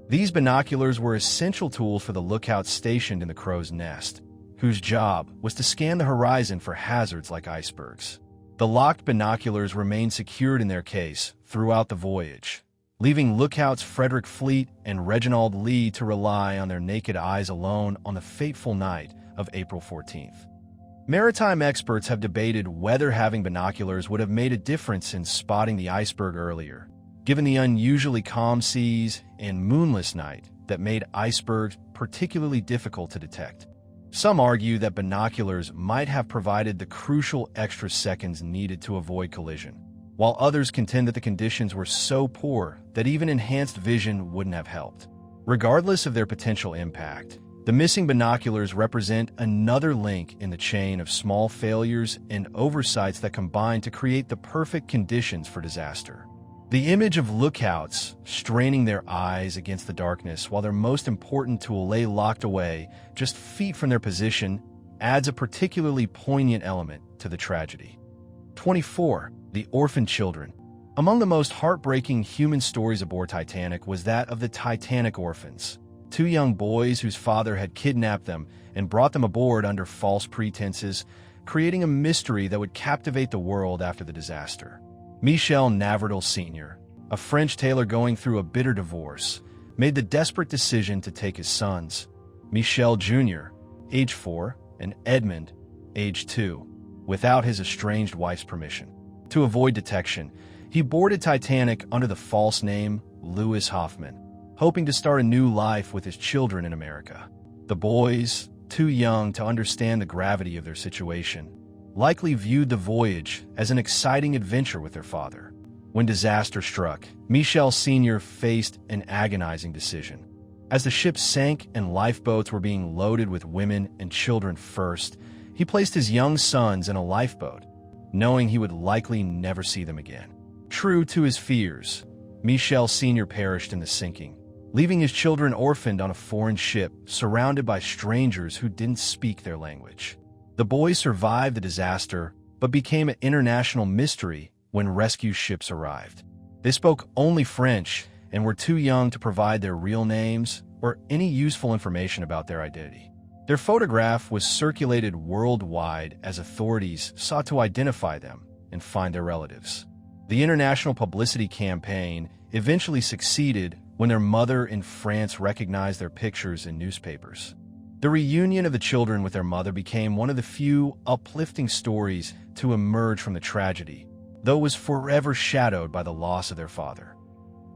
A: These binoculars were essential tools for the lookouts stationed in the crow's nest, whose job was to scan the horizon for hazards like icebergs. The locked binoculars remained secured in their case throughout the voyage, leaving lookouts Frederick Fleet and Reginald Lee to rely on their naked eyes alone on the fateful night of April 14th. Maritime experts have debated whether having binoculars would have made a difference in spotting the iceberg earlier, given the unusually calm seas and moonless night that made icebergs particularly difficult to detect. Some argue that binoculars might have provided the crucial extra seconds needed to avoid collision, while others contend that the conditions were so poor that even enhanced vision wouldn't have helped. Regardless of their potential impact, the missing binoculars represent another link in the chain of small failures and oversights that combine to create the perfect conditions for disaster. The image of lookouts straining their eyes against the darkness while their most important tool lay locked away just feet from their position adds a particularly poignant element to the tragedy. 24. The Orphan Children. Among the most heartbreaking human stories aboard Titanic was that of the Titanic orphans, two young boys whose father had kidnapped them and brought them aboard under false pretenses, creating a mystery that would captivate the world after the disaster. Michel Naverdal Sr., a French tailor going through a bitter divorce, made the desperate decision to take his sons, Michel Jr., age 4, and Edmund, age 2, without his estranged wife's permission. To avoid detection, he boarded Titanic under the false name Louis Hoffman, hoping to start a new life with his children in America. The boys, too young to understand the gravity of their situation, likely viewed the voyage as an exciting adventure with their father. When disaster struck, Michel Sr. faced an agonizing decision. As the ship sank and lifeboats were being loaded with women and children first, he placed his young sons in a lifeboat, knowing he would likely never see them again. True to his fears, Michel Sr. perished in the sinking, leaving his children orphaned on a foreign ship surrounded by strangers who didn't speak their language. The boys survived the disaster, but became an international mystery when rescue ships arrived. They spoke only French and were too young to provide their real names or any useful information about their identity. Their photograph was circulated worldwide as authorities sought to identify them and find their relatives. The international publicity campaign eventually succeeded when their mother in France recognized their pictures in newspapers. The reunion of the children with their mother became one of the few uplifting stories to emerge from the tragedy, though it was forever shadowed by the loss of their father.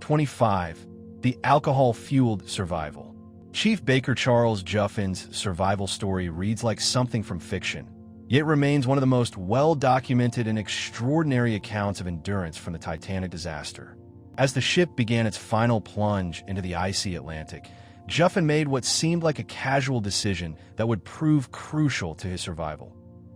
A: 25. The alcohol-fueled survival. Chief Baker Charles Juffin's survival story reads like something from fiction, yet remains one of the most well-documented and extraordinary accounts of endurance from the Titanic disaster. As the ship began its final plunge into the icy Atlantic, Juffin made what seemed like a casual decision that would prove crucial to his survival.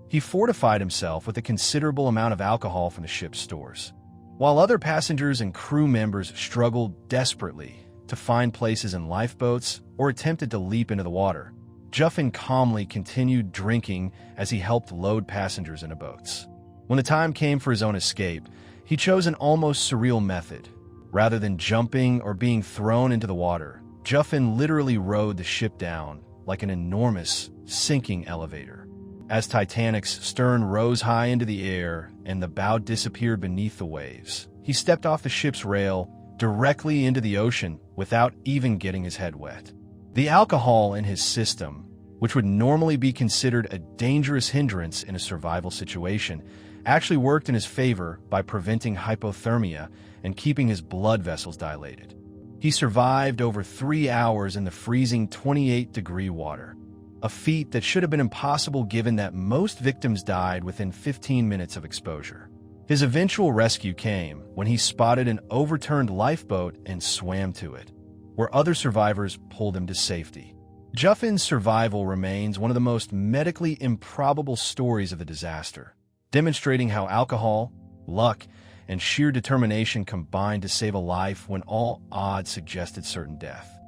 A: He fortified himself with a considerable amount of alcohol from the ship's stores. While other passengers and crew members struggled desperately to find places in lifeboats or attempted to leap into the water, Juffin calmly continued drinking as he helped load passengers into boats. When the time came for his own escape, he chose an almost surreal method. Rather than jumping or being thrown into the water, Juffin literally rode the ship down like an enormous sinking elevator. As Titanic's stern rose high into the air and the bow disappeared beneath the waves, he stepped off the ship's rail directly into the ocean without even getting his head wet. The alcohol in his system, which would normally be considered a dangerous hindrance in a survival situation, actually worked in his favor by preventing hypothermia and keeping his blood vessels dilated. He survived over 3 hours in the freezing 28-degree water, a feat that should have been impossible given that most victims died within 15 minutes of exposure. His eventual rescue came when he spotted an overturned lifeboat and swam to it, where other survivors pulled him to safety. Juffin's survival remains one of the most medically improbable stories of the disaster, demonstrating how alcohol, luck, and sheer determination combined to save a life when all odds suggested certain death.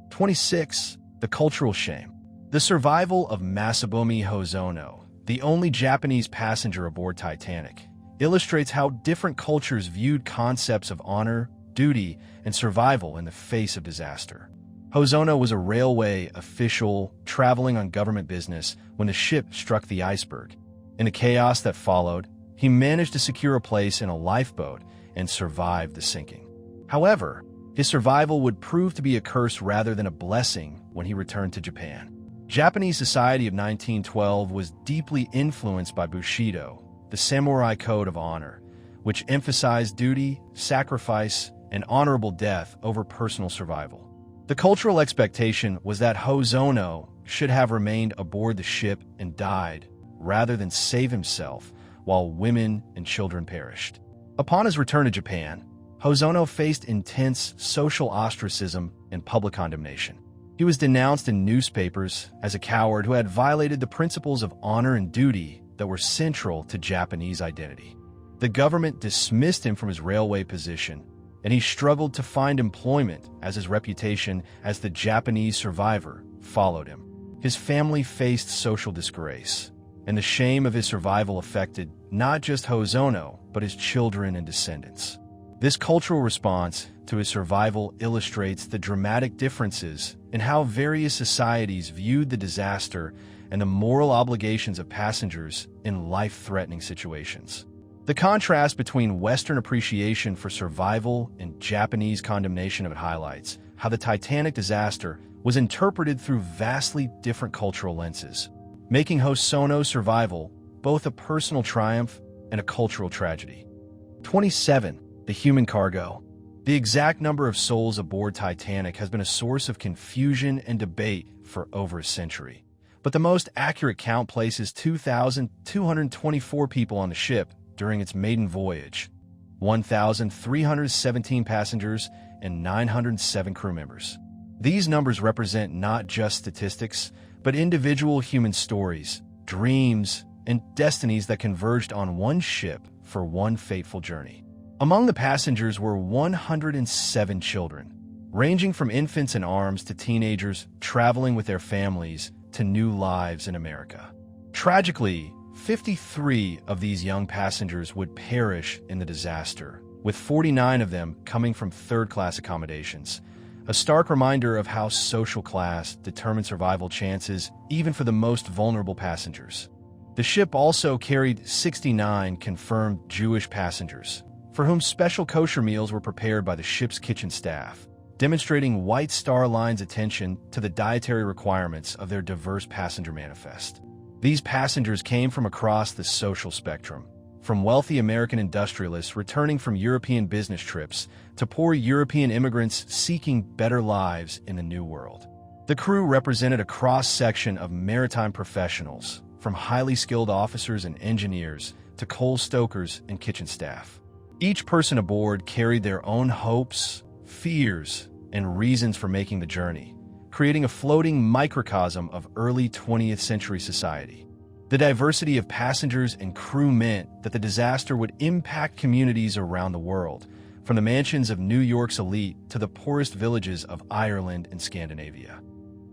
A: 26. The cultural shame. The survival of Masabomi Hosono, the only Japanese passenger aboard Titanic, illustrates how different cultures viewed concepts of honor, duty, and survival in the face of disaster. Hosono was a railway official traveling on government business when the ship struck the iceberg. In the chaos that followed, he managed to secure a place in a lifeboat and survived the sinking. However, his survival would prove to be a curse rather than a blessing when he returned to Japan. Japanese society of 1912 was deeply influenced by Bushido, the samurai code of honor, which emphasized duty, sacrifice, and honorable death over personal survival. The cultural expectation was that Hosono should have remained aboard the ship and died, rather than save himself while women and children perished. Upon his return to Japan, Hosono faced intense social ostracism and public condemnation. He was denounced in newspapers as a coward who had violated the principles of honor and duty that were central to Japanese identity. The government dismissed him from his railway position, and he struggled to find employment as his reputation as the Japanese survivor followed him. His family faced social disgrace, and the shame of his survival affected not just Hosono, but his children and descendants. This cultural response to his survival illustrates the dramatic differences in how various societies viewed the disaster and the moral obligations of passengers in life-threatening situations. The contrast between Western appreciation for survival and Japanese condemnation of it highlights how the Titanic disaster was interpreted through vastly different cultural lenses, making Hosono's survival both a personal triumph and a cultural tragedy. 27. The human cargo. The exact number of souls aboard Titanic has been a source of confusion and debate for over a century, but the most accurate count places 2,224 people on the ship during its maiden voyage, 1,317 passengers, and 907 crew members. These numbers represent not just statistics, but individual human stories, dreams, and destinies that converged on one ship for one fateful journey. Among the passengers were 107 children, ranging from infants in arms to teenagers traveling with their families to new lives in America. Tragically, 53 of these young passengers would perish in the disaster, with 49 of them coming from third-class accommodations, a stark reminder of how social class determined survival chances even for the most vulnerable passengers. The ship also carried 69 confirmed Jewish passengers, for whom special kosher meals were prepared by the ship's kitchen staff, demonstrating White Star Line's attention to the dietary requirements of their diverse passenger manifest. These passengers came from across the social spectrum, from wealthy American industrialists returning from European business trips to poor European immigrants seeking better lives in the New World. The crew represented a cross-section of maritime professionals, from highly skilled officers and engineers to coal stokers and kitchen staff. Each person aboard carried their own hopes, fears, and reasons for making the journey, creating a floating microcosm of early 20th century society. The diversity of passengers and crew meant that the disaster would impact communities around the world, from the mansions of New York's elite to the poorest villages of Ireland and Scandinavia.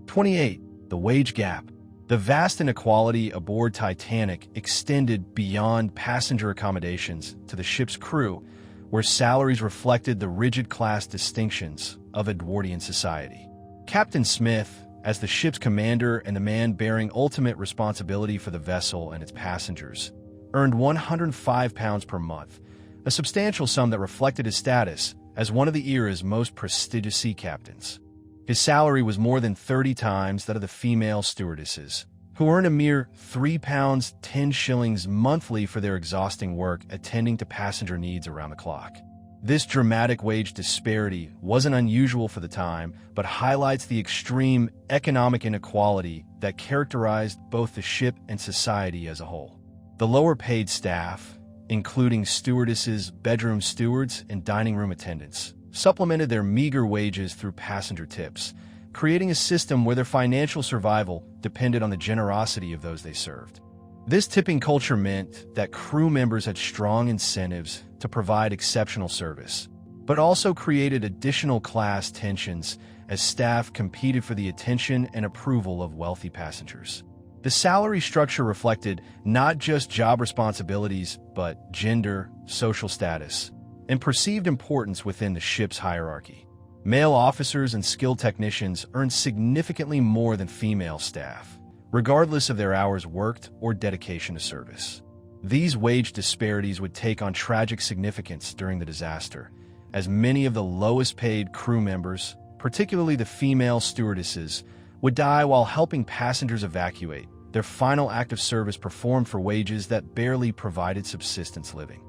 A: 28. The wage gap. The vast inequality aboard Titanic extended beyond passenger accommodations to the ship's crew, where salaries reflected the rigid class distinctions of Edwardian society. Captain Smith, as the ship's commander and the man bearing ultimate responsibility for the vessel and its passengers, earned £105 per month, a substantial sum that reflected his status as one of the era's most prestigious sea captains. His salary was more than 30 times that of the female stewardesses, who earned a mere £3 10 shillings monthly for their exhausting work attending to passenger needs around the clock. This dramatic wage disparity wasn't unusual for the time, but highlights the extreme economic inequality that characterized both the ship and society as a whole. The lower-paid staff, including stewardesses, bedroom stewards, and dining room attendants, supplemented their meager wages through passenger tips, creating a system where their financial survival depended on the generosity of those they served. This tipping culture meant that crew members had strong incentives to provide exceptional service, but also created additional class tensions as staff competed for the attention and approval of wealthy passengers. The salary structure reflected not just job responsibilities, but gender, social status, and perceived importance within the ship's hierarchy. Male officers and skilled technicians earned significantly more than female staff, regardless of their hours worked or dedication to service. These wage disparities would take on tragic significance during the disaster, as many of the lowest-paid crew members, particularly the female stewardesses, would die while helping passengers evacuate, their final act of service performed for wages that barely provided subsistence living.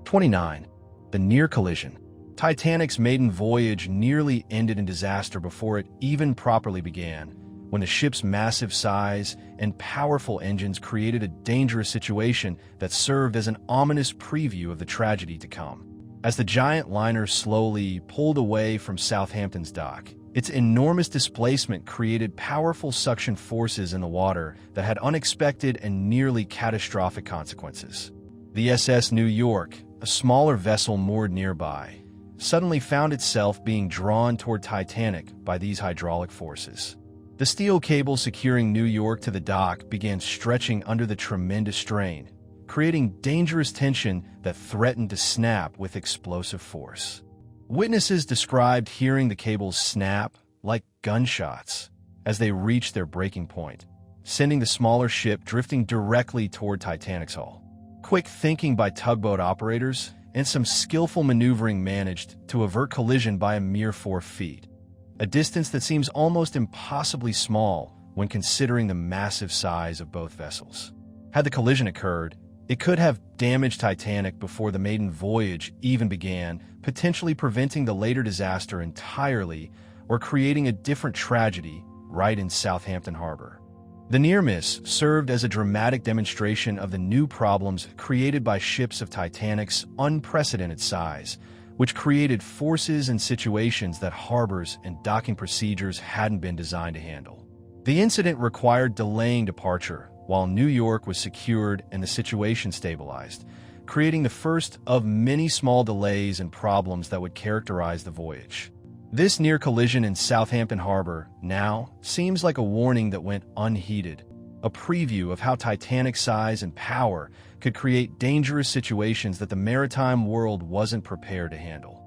A: 29. The near collision. Titanic's maiden voyage nearly ended in disaster before it even properly began, when the ship's massive size and powerful engines created a dangerous situation that served as an ominous preview of the tragedy to come. As the giant liner slowly pulled away from Southampton's dock, its enormous displacement created powerful suction forces in the water that had unexpected and nearly catastrophic consequences. The SS New York, a smaller vessel moored nearby, suddenly found itself being drawn toward Titanic by these hydraulic forces. The steel cable securing New York to the dock began stretching under the tremendous strain, creating dangerous tension that threatened to snap with explosive force. Witnesses described hearing the cables snap like gunshots as they reached their breaking point, sending the smaller ship drifting directly toward Titanic's hull. Quick thinking by tugboat operators and some skillful maneuvering managed to avert collision by a mere 4 feet, a distance that seems almost impossibly small when considering the massive size of both vessels. Had the collision occurred, it could have damaged Titanic before the maiden voyage even began, potentially preventing the later disaster entirely or creating a different tragedy right in Southampton Harbor. The near miss served as a dramatic demonstration of the new problems created by ships of Titanic's unprecedented size, which created forces and situations that harbors and docking procedures hadn't been designed to handle. The incident required delaying departure while New York was secured and the situation stabilized, creating the first of many small delays and problems that would characterize the voyage. This near collision in Southampton Harbor now seems like a warning that went unheeded, a preview of how Titanic's size and power could create dangerous situations that the maritime world wasn't prepared to handle.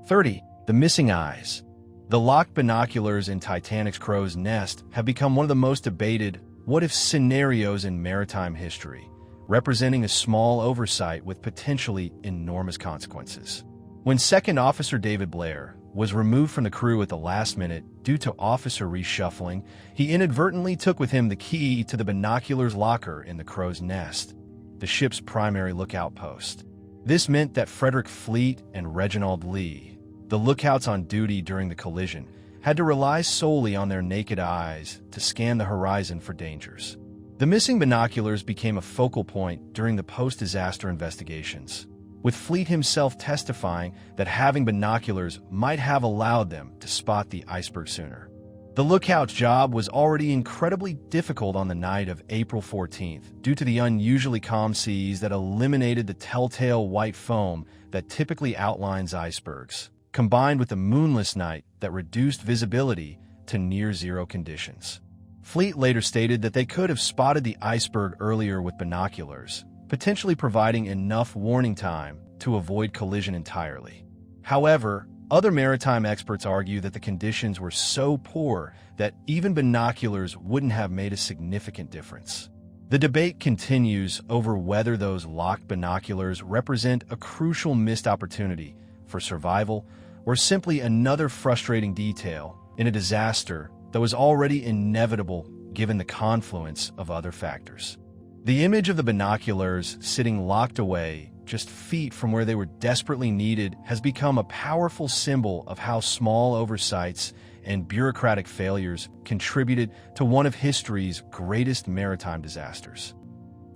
A: 30. The missing eyes. The locked binoculars in Titanic's crow's nest have become one of the most debated what-if scenarios in maritime history, representing a small oversight with potentially enormous consequences. When Second Officer David Blair was removed from the crew at the last minute due to officer reshuffling, he inadvertently took with him the key to the binoculars locker in the crow's nest, the ship's primary lookout post. This meant that Frederick Fleet and Reginald Lee, the lookouts on duty during the collision, had to rely solely on their naked eyes to scan the horizon for dangers. The missing binoculars became a focal point during the post-disaster investigations, with Fleet himself testifying that having binoculars might have allowed them to spot the iceberg sooner. The lookout's job was already incredibly difficult on the night of April 14th due to the unusually calm seas that eliminated the telltale white foam that typically outlines icebergs, combined with the moonless night that reduced visibility to near-zero conditions. Fleet later stated that they could have spotted the iceberg earlier with binoculars, potentially providing enough warning time to avoid collision entirely. However, other maritime experts argue that the conditions were so poor that even binoculars wouldn't have made a significant difference. The debate continues over whether those locked binoculars represent a crucial missed opportunity for survival or simply another frustrating detail in a disaster that was already inevitable given the confluence of other factors. The image of the binoculars sitting locked away just feet from where they were desperately needed has become a powerful symbol of how small oversights and bureaucratic failures contributed to one of history's greatest maritime disasters.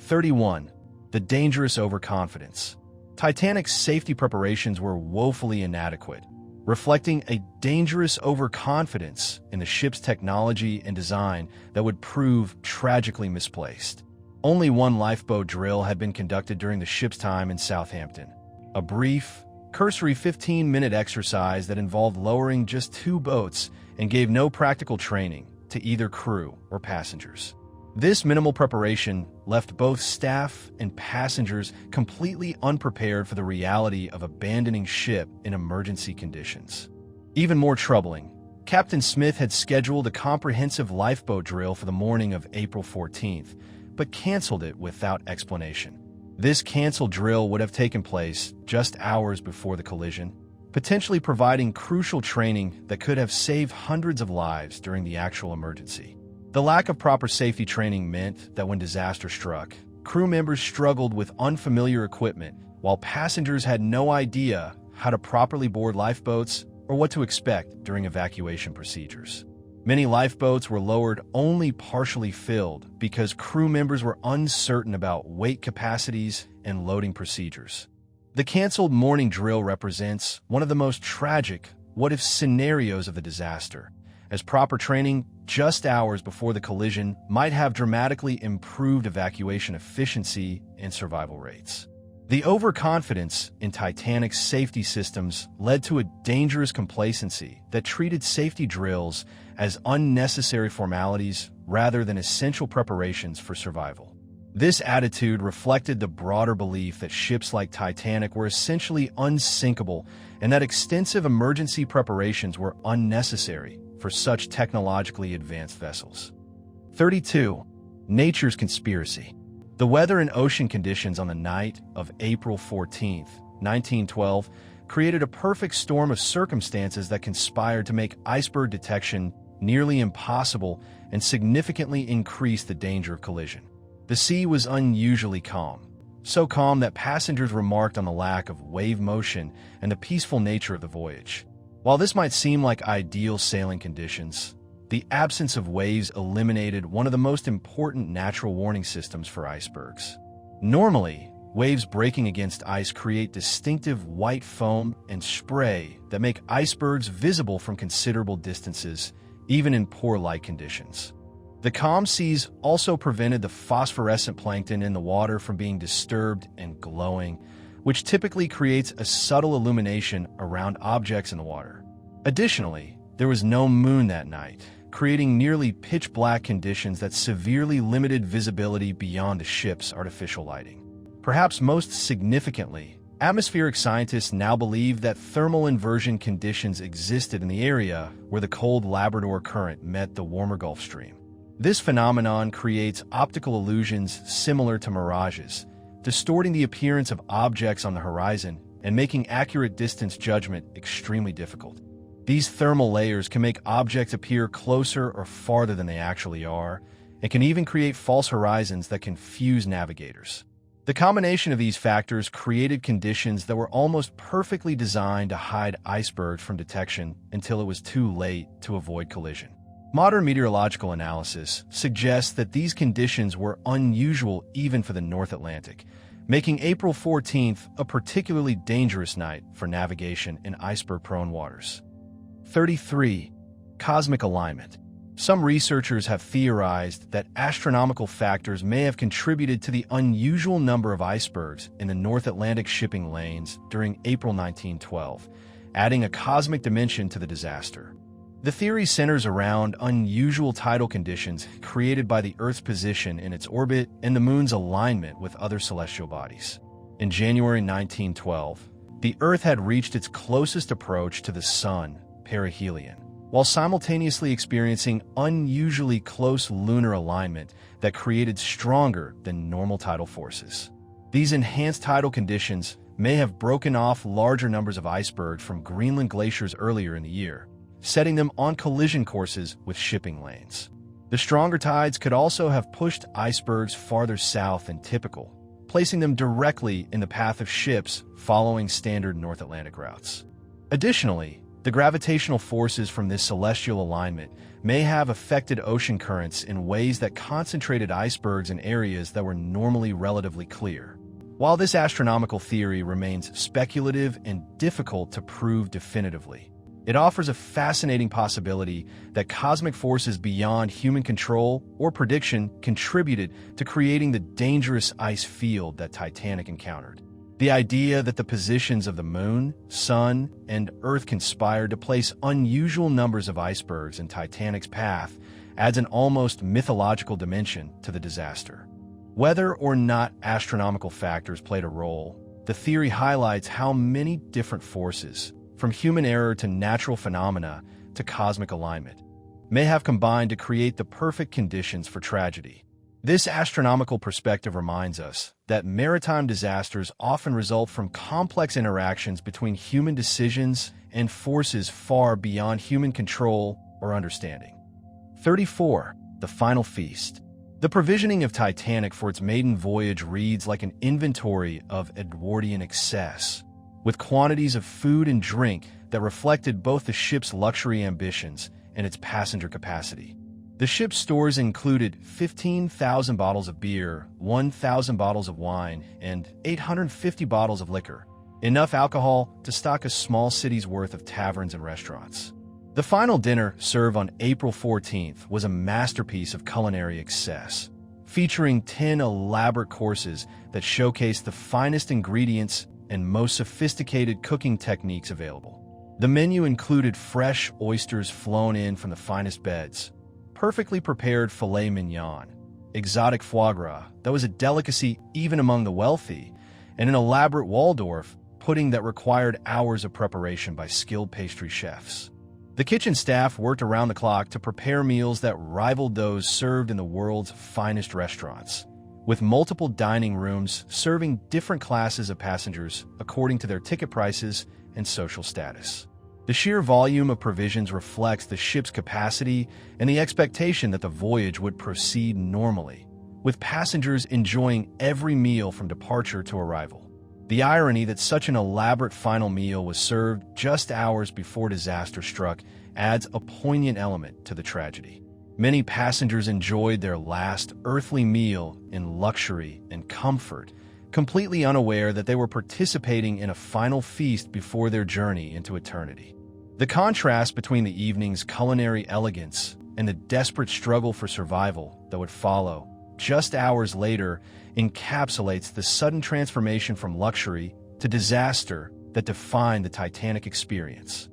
A: 31. The dangerous overconfidence. Titanic's safety preparations were woefully inadequate, reflecting a dangerous overconfidence in the ship's technology and design that would prove tragically misplaced. Only one lifeboat drill had been conducted during the ship's time in Southampton, a brief, cursory 15-minute exercise that involved lowering just 2 boats and gave no practical training to either crew or passengers. This minimal preparation left both staff and passengers completely unprepared for the reality of abandoning ship in emergency conditions. Even more troubling, Captain Smith had scheduled a comprehensive lifeboat drill for the morning of April 14th, but canceled it without explanation. This canceled drill would have taken place just hours before the collision, potentially providing crucial training that could have saved hundreds of lives during the actual emergency. The lack of proper safety training meant that when disaster struck, crew members struggled with unfamiliar equipment, while passengers had no idea how to properly board lifeboats or what to expect during evacuation procedures. Many lifeboats were lowered only partially filled because crew members were uncertain about weight capacities and loading procedures. The canceled morning drill represents one of the most tragic what-if scenarios of the disaster, as proper training just hours before the collision might have dramatically improved evacuation efficiency and survival rates. The overconfidence in Titanic's safety systems led to a dangerous complacency that treated safety drills as unnecessary formalities rather than essential preparations for survival. This attitude reflected the broader belief that ships like Titanic were essentially unsinkable and that extensive emergency preparations were unnecessary for such technologically advanced vessels. 32. Nature's conspiracy. The weather and ocean conditions on the night of April 14, 1912, created a perfect storm of circumstances that conspired to make iceberg detection nearly impossible and significantly increase the danger of collision. The sea was unusually calm, so calm that passengers remarked on the lack of wave motion and the peaceful nature of the voyage. While this might seem like ideal sailing conditions, the absence of waves eliminated one of the most important natural warning systems for icebergs. Normally, waves breaking against ice create distinctive white foam and spray that make icebergs visible from considerable distances, even in poor light conditions. The calm seas also prevented the phosphorescent plankton in the water from being disturbed and glowing, which typically creates a subtle illumination around objects in the water. Additionally, there was no moon that night, creating nearly pitch-black conditions that severely limited visibility beyond the ship's artificial lighting. Perhaps most significantly, atmospheric scientists now believe that thermal inversion conditions existed in the area where the cold Labrador Current met the warmer Gulf Stream. This phenomenon creates optical illusions similar to mirages, distorting the appearance of objects on the horizon and making accurate distance judgment extremely difficult. These thermal layers can make objects appear closer or farther than they actually are, and can even create false horizons that confuse navigators. The combination of these factors created conditions that were almost perfectly designed to hide icebergs from detection until it was too late to avoid collision. Modern meteorological analysis suggests that these conditions were unusual even for the North Atlantic, making April 14th a particularly dangerous night for navigation in iceberg-prone waters. 33. Cosmic alignment. Some researchers have theorized that astronomical factors may have contributed to the unusual number of icebergs in the North Atlantic shipping lanes during April 1912, adding a cosmic dimension to the disaster. The theory centers around unusual tidal conditions created by the Earth's position in its orbit and the Moon's alignment with other celestial bodies. In January 1912, the Earth had reached its closest approach to the Sun, perihelion, while simultaneously experiencing unusually close lunar alignment that created stronger than normal tidal forces. These enhanced tidal conditions may have broken off larger numbers of icebergs from Greenland glaciers earlier in the year, setting them on collision courses with shipping lanes. The stronger tides could also have pushed icebergs farther south than typical, placing them directly in the path of ships following standard North Atlantic routes. Additionally, the gravitational forces from this celestial alignment may have affected ocean currents in ways that concentrated icebergs in areas that were normally relatively clear. While this astronomical theory remains speculative and difficult to prove definitively, it offers a fascinating possibility that cosmic forces beyond human control or prediction contributed to creating the dangerous ice field that Titanic encountered. The idea that the positions of the Moon, Sun, and Earth conspired to place unusual numbers of icebergs in Titanic's path adds an almost mythological dimension to the disaster. Whether or not astronomical factors played a role, the theory highlights how many different forces, from human error to natural phenomena to cosmic alignment, may have combined to create the perfect conditions for tragedy. This astronomical perspective reminds us that maritime disasters often result from complex interactions between human decisions and forces far beyond human control or understanding. 34. The Final Feast. The provisioning of Titanic for its maiden voyage reads like an inventory of Edwardian excess, with quantities of food and drink that reflected both the ship's luxury ambitions and its passenger capacity. The ship's stores included 15,000 bottles of beer, 1,000 bottles of wine, and 850 bottles of liquor, enough alcohol to stock a small city's worth of taverns and restaurants. The final dinner, served on April 14th, was a masterpiece of culinary excess, featuring 10 elaborate courses that showcased the finest ingredients and most sophisticated cooking techniques available. The menu included fresh oysters flown in from the finest beds, perfectly prepared filet mignon, exotic foie gras that was a delicacy even among the wealthy, and an elaborate Waldorf pudding that required hours of preparation by skilled pastry chefs. The kitchen staff worked around the clock to prepare meals that rivaled those served in the world's finest restaurants, with multiple dining rooms serving different classes of passengers according to their ticket prices and social status. The sheer volume of provisions reflects the ship's capacity and the expectation that the voyage would proceed normally, with passengers enjoying every meal from departure to arrival. The irony that such an elaborate final meal was served just hours before disaster struck adds a poignant element to the tragedy. Many passengers enjoyed their last earthly meal in luxury and comfort, completely unaware that they were participating in a final feast before their journey into eternity. The contrast between the evening's culinary elegance and the desperate struggle for survival that would follow just hours later encapsulates the sudden transformation from luxury to disaster that defined the Titanic experience.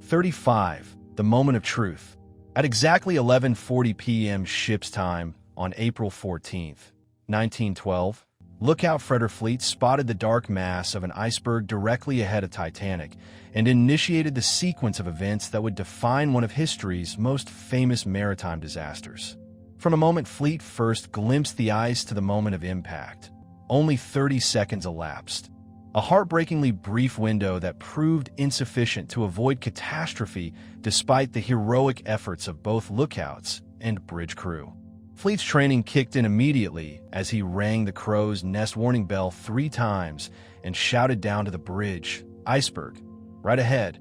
A: 35. The Moment of Truth. At exactly 11:40 p.m. ship's time on April 14, 1912, lookout Frederick Fleet spotted the dark mass of an iceberg directly ahead of Titanic and initiated the sequence of events that would define one of history's most famous maritime disasters. From the moment Fleet first glimpsed the ice to the moment of impact, only 30 seconds elapsed. A heartbreakingly brief window that proved insufficient to avoid catastrophe despite the heroic efforts of both lookouts and bridge crew. Fleet's training kicked in immediately as he rang the crow's nest warning bell 3 times and shouted down to the bridge, "Iceberg, right ahead."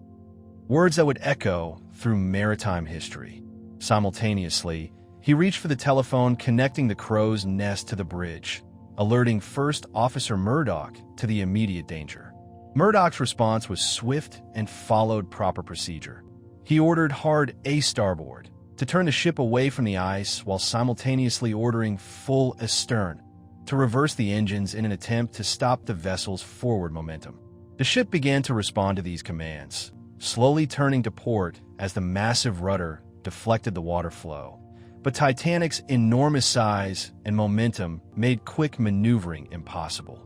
A: Words that would echo through maritime history. Simultaneously, he reached for the telephone connecting the crow's nest to the bridge, alerting First Officer Murdoch to the immediate danger. Murdoch's response was swift and followed proper procedure. He ordered hard A-starboard to turn the ship away from the ice while simultaneously ordering full astern to reverse the engines in an attempt to stop the vessel's forward momentum. The ship began to respond to these commands, slowly turning to port as the massive rudder deflected the water flow. But Titanic's enormous size and momentum made quick maneuvering impossible.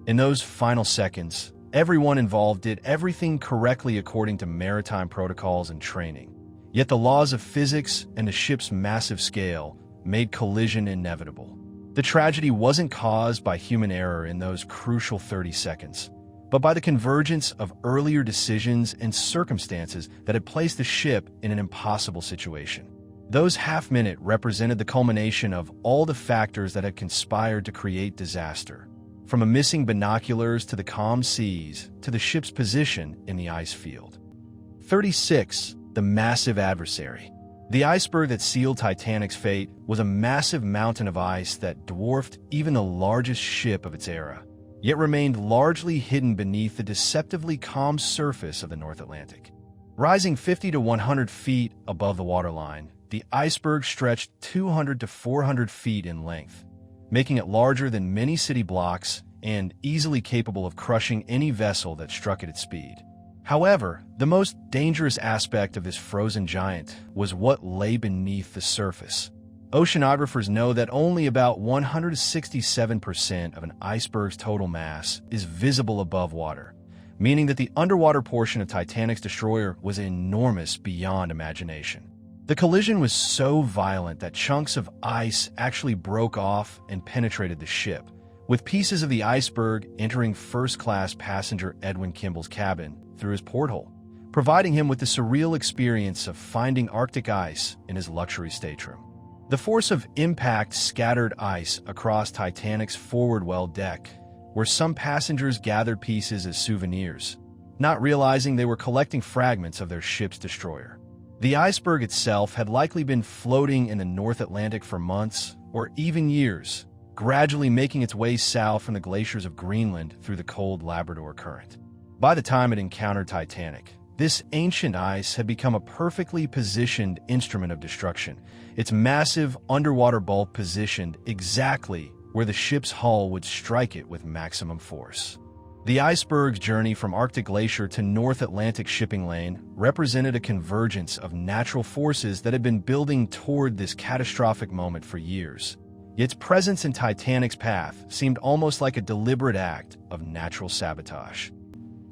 A: In those final seconds, everyone involved did everything correctly according to maritime protocols and training. Yet the laws of physics and the ship's massive scale made collision inevitable. The tragedy wasn't caused by human error in those crucial 30 seconds, but by the convergence of earlier decisions and circumstances that had placed the ship in an impossible situation. Those half-minute represented the culmination of all the factors that had conspired to create disaster, from a missing binoculars to the calm seas to the ship's position in the ice field. 36. The massive adversary. The iceberg that sealed Titanic's fate was a massive mountain of ice that dwarfed even the largest ship of its era, yet remained largely hidden beneath the deceptively calm surface of the North Atlantic. Rising 50 to 100 feet above the waterline, the iceberg stretched 200 to 400 feet in length, making it larger than many city blocks and easily capable of crushing any vessel that struck at its speed. However, the most dangerous aspect of this frozen giant was what lay beneath the surface. Oceanographers know that only about 167% of an iceberg's total mass is visible above water, meaning that the underwater portion of Titanic's destroyer was enormous beyond imagination. The collision was so violent that chunks of ice actually broke off and penetrated the ship, with pieces of the iceberg entering first-class passenger Edwin Kimball's cabin through his porthole, providing him with the surreal experience of finding Arctic ice in his luxury stateroom. The force of impact scattered ice across Titanic's forward well deck, where some passengers gathered pieces as souvenirs, not realizing they were collecting fragments of their ship's destroyer. The iceberg itself had likely been floating in the North Atlantic for months or even years, gradually making its way south from the glaciers of Greenland through the cold Labrador Current. By the time it encountered Titanic, this ancient ice had become a perfectly positioned instrument of destruction, its massive underwater bulk positioned exactly where the ship's hull would strike it with maximum force. The iceberg's journey from Arctic Glacier to North Atlantic shipping lane represented a convergence of natural forces that had been building toward this catastrophic moment for years. Yet its presence in Titanic's path seemed almost like a deliberate act of natural sabotage.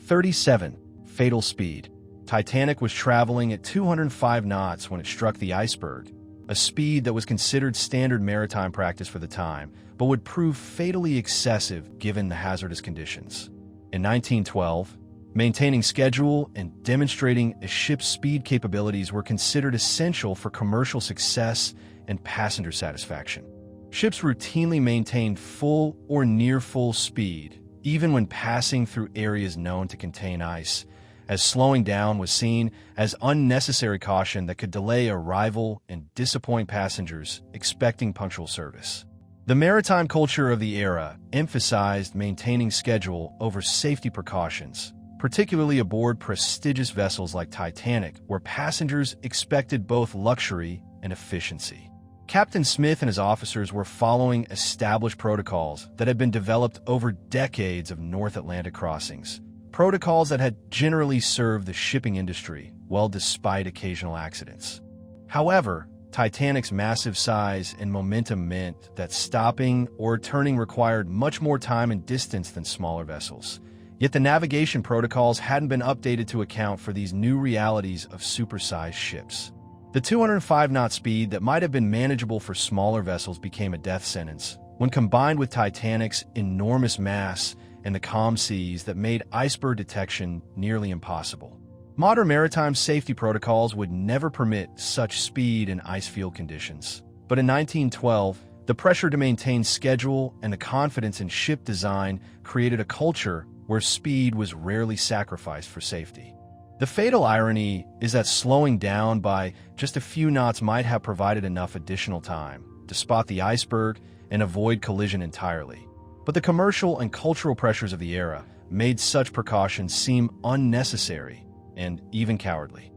A: 37. Fatal speed. Titanic was traveling at 205 knots when it struck the iceberg, a speed that was considered standard maritime practice for the time, but would prove fatally excessive given the hazardous conditions. In 1912, maintaining schedule and demonstrating a ship's speed capabilities were considered essential for commercial success and passenger satisfaction. Ships routinely maintained full or near full speed, even when passing through areas known to contain ice, as slowing down was seen as unnecessary caution that could delay arrival and disappoint passengers expecting punctual service. The maritime culture of the era emphasized maintaining schedule over safety precautions, particularly aboard prestigious vessels like Titanic, where passengers expected both luxury and efficiency. Captain Smith and his officers were following established protocols that had been developed over decades of North Atlantic crossings, protocols that had generally served the shipping industry well despite occasional accidents. However, Titanic's massive size and momentum meant that stopping or turning required much more time and distance than smaller vessels. Yet the navigation protocols hadn't been updated to account for these new realities of supersized ships. The 205-knot speed that might have been manageable for smaller vessels became a death sentence, when combined with Titanic's enormous mass and the calm seas that made iceberg detection nearly impossible. Modern maritime safety protocols would never permit such speed in ice-field conditions. But in 1912, the pressure to maintain schedule and the confidence in ship design created a culture where speed was rarely sacrificed for safety. The fatal irony is that slowing down by just a few knots might have provided enough additional time to spot the iceberg and avoid collision entirely. But the commercial and cultural pressures of the era made such precautions seem unnecessary and even cowardly.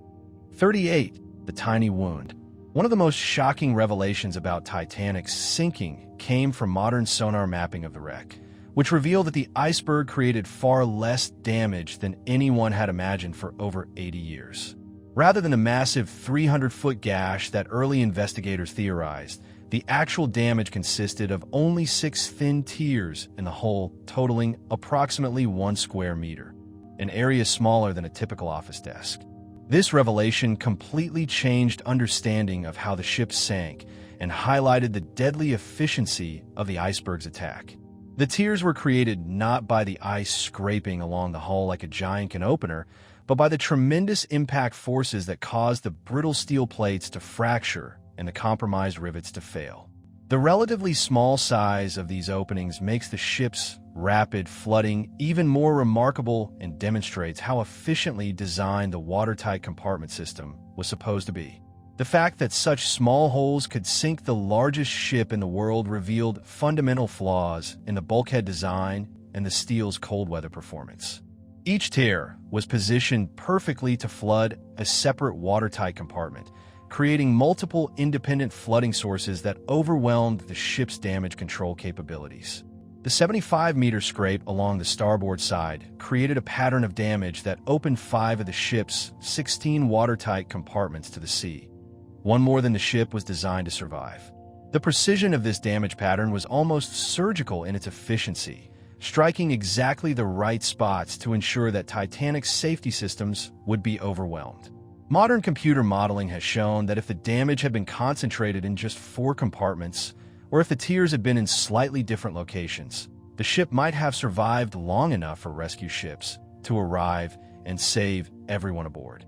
A: 38. The tiny wound. One of the most shocking revelations about Titanic's sinking came from modern sonar mapping of the wreck, which revealed that the iceberg created far less damage than anyone had imagined for over 80 years. Rather than the massive 300-foot gash that early investigators theorized, the actual damage consisted of only 6 thin tears in the hull, totaling approximately 1 square meter, an area smaller than a typical office desk. This revelation completely changed understanding of how the ship sank and highlighted the deadly efficiency of the iceberg's attack. The tears were created not by the ice scraping along the hull like a giant can opener, but by the tremendous impact forces that caused the brittle steel plates to fracture and the compromised rivets to fail. The relatively small size of these openings makes the ship's rapid flooding even more remarkable and demonstrates how efficiently designed the watertight compartment system was supposed to be. The fact that such small holes could sink the largest ship in the world revealed fundamental flaws in the bulkhead design and the steel's cold weather performance. Each tear was positioned perfectly to flood a separate watertight compartment, creating multiple independent flooding sources that overwhelmed the ship's damage control capabilities. The 75-meter scrape along the starboard side created a pattern of damage that opened 5 of the ship's 16 watertight compartments to the sea, one more than the ship was designed to survive. The precision of this damage pattern was almost surgical in its efficiency, striking exactly the right spots to ensure that Titanic's safety systems would be overwhelmed. Modern computer modeling has shown that if the damage had been concentrated in just 4 compartments, or if the tears had been in slightly different locations, the ship might have survived long enough for rescue ships to arrive and save everyone aboard.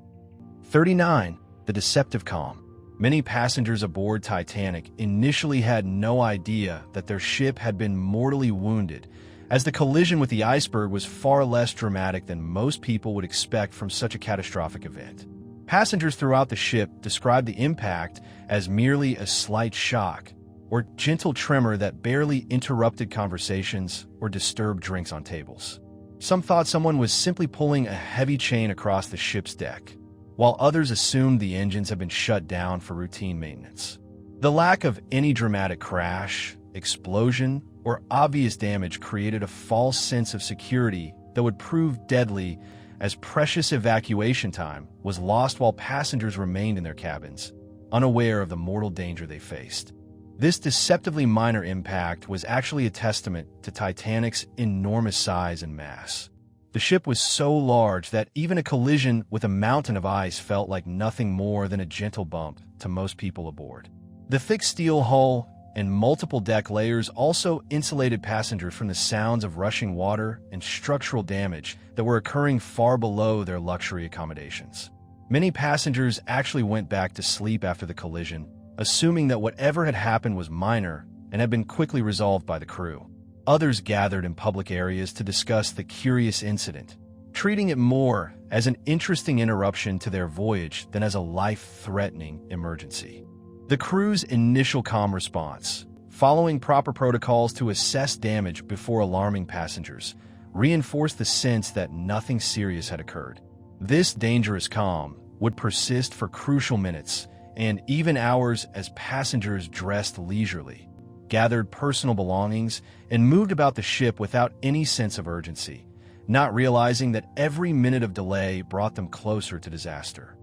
A: 39. The deceptive calm. Many passengers aboard Titanic initially had no idea that their ship had been mortally wounded, as the collision with the iceberg was far less dramatic than most people would expect from such a catastrophic event. Passengers throughout the ship described the impact as merely a slight shock or gentle tremor that barely interrupted conversations or disturbed drinks on tables. Some thought someone was simply pulling a heavy chain across the ship's deck, while others assumed the engines had been shut down for routine maintenance. The lack of any dramatic crash, explosion, or obvious damage created a false sense of security that would prove deadly, as precious evacuation time was lost while passengers remained in their cabins, unaware of the mortal danger they faced. This deceptively minor impact was actually a testament to Titanic's enormous size and mass. The ship was so large that even a collision with a mountain of ice felt like nothing more than a gentle bump to most people aboard. The thick steel hull and multiple deck layers also insulated passengers from the sounds of rushing water and structural damage that were occurring far below their luxury accommodations. Many passengers actually went back to sleep after the collision, assuming that whatever had happened was minor and had been quickly resolved by the crew. Others gathered in public areas to discuss the curious incident, treating it more as an interesting interruption to their voyage than as a life-threatening emergency. The crew's initial calm response, following proper protocols to assess damage before alarming passengers, reinforced the sense that nothing serious had occurred. This dangerous calm would persist for crucial minutes and even hours as passengers dressed leisurely, gathered personal belongings, and moved about the ship without any sense of urgency, not realizing that every minute of delay brought them closer to disaster.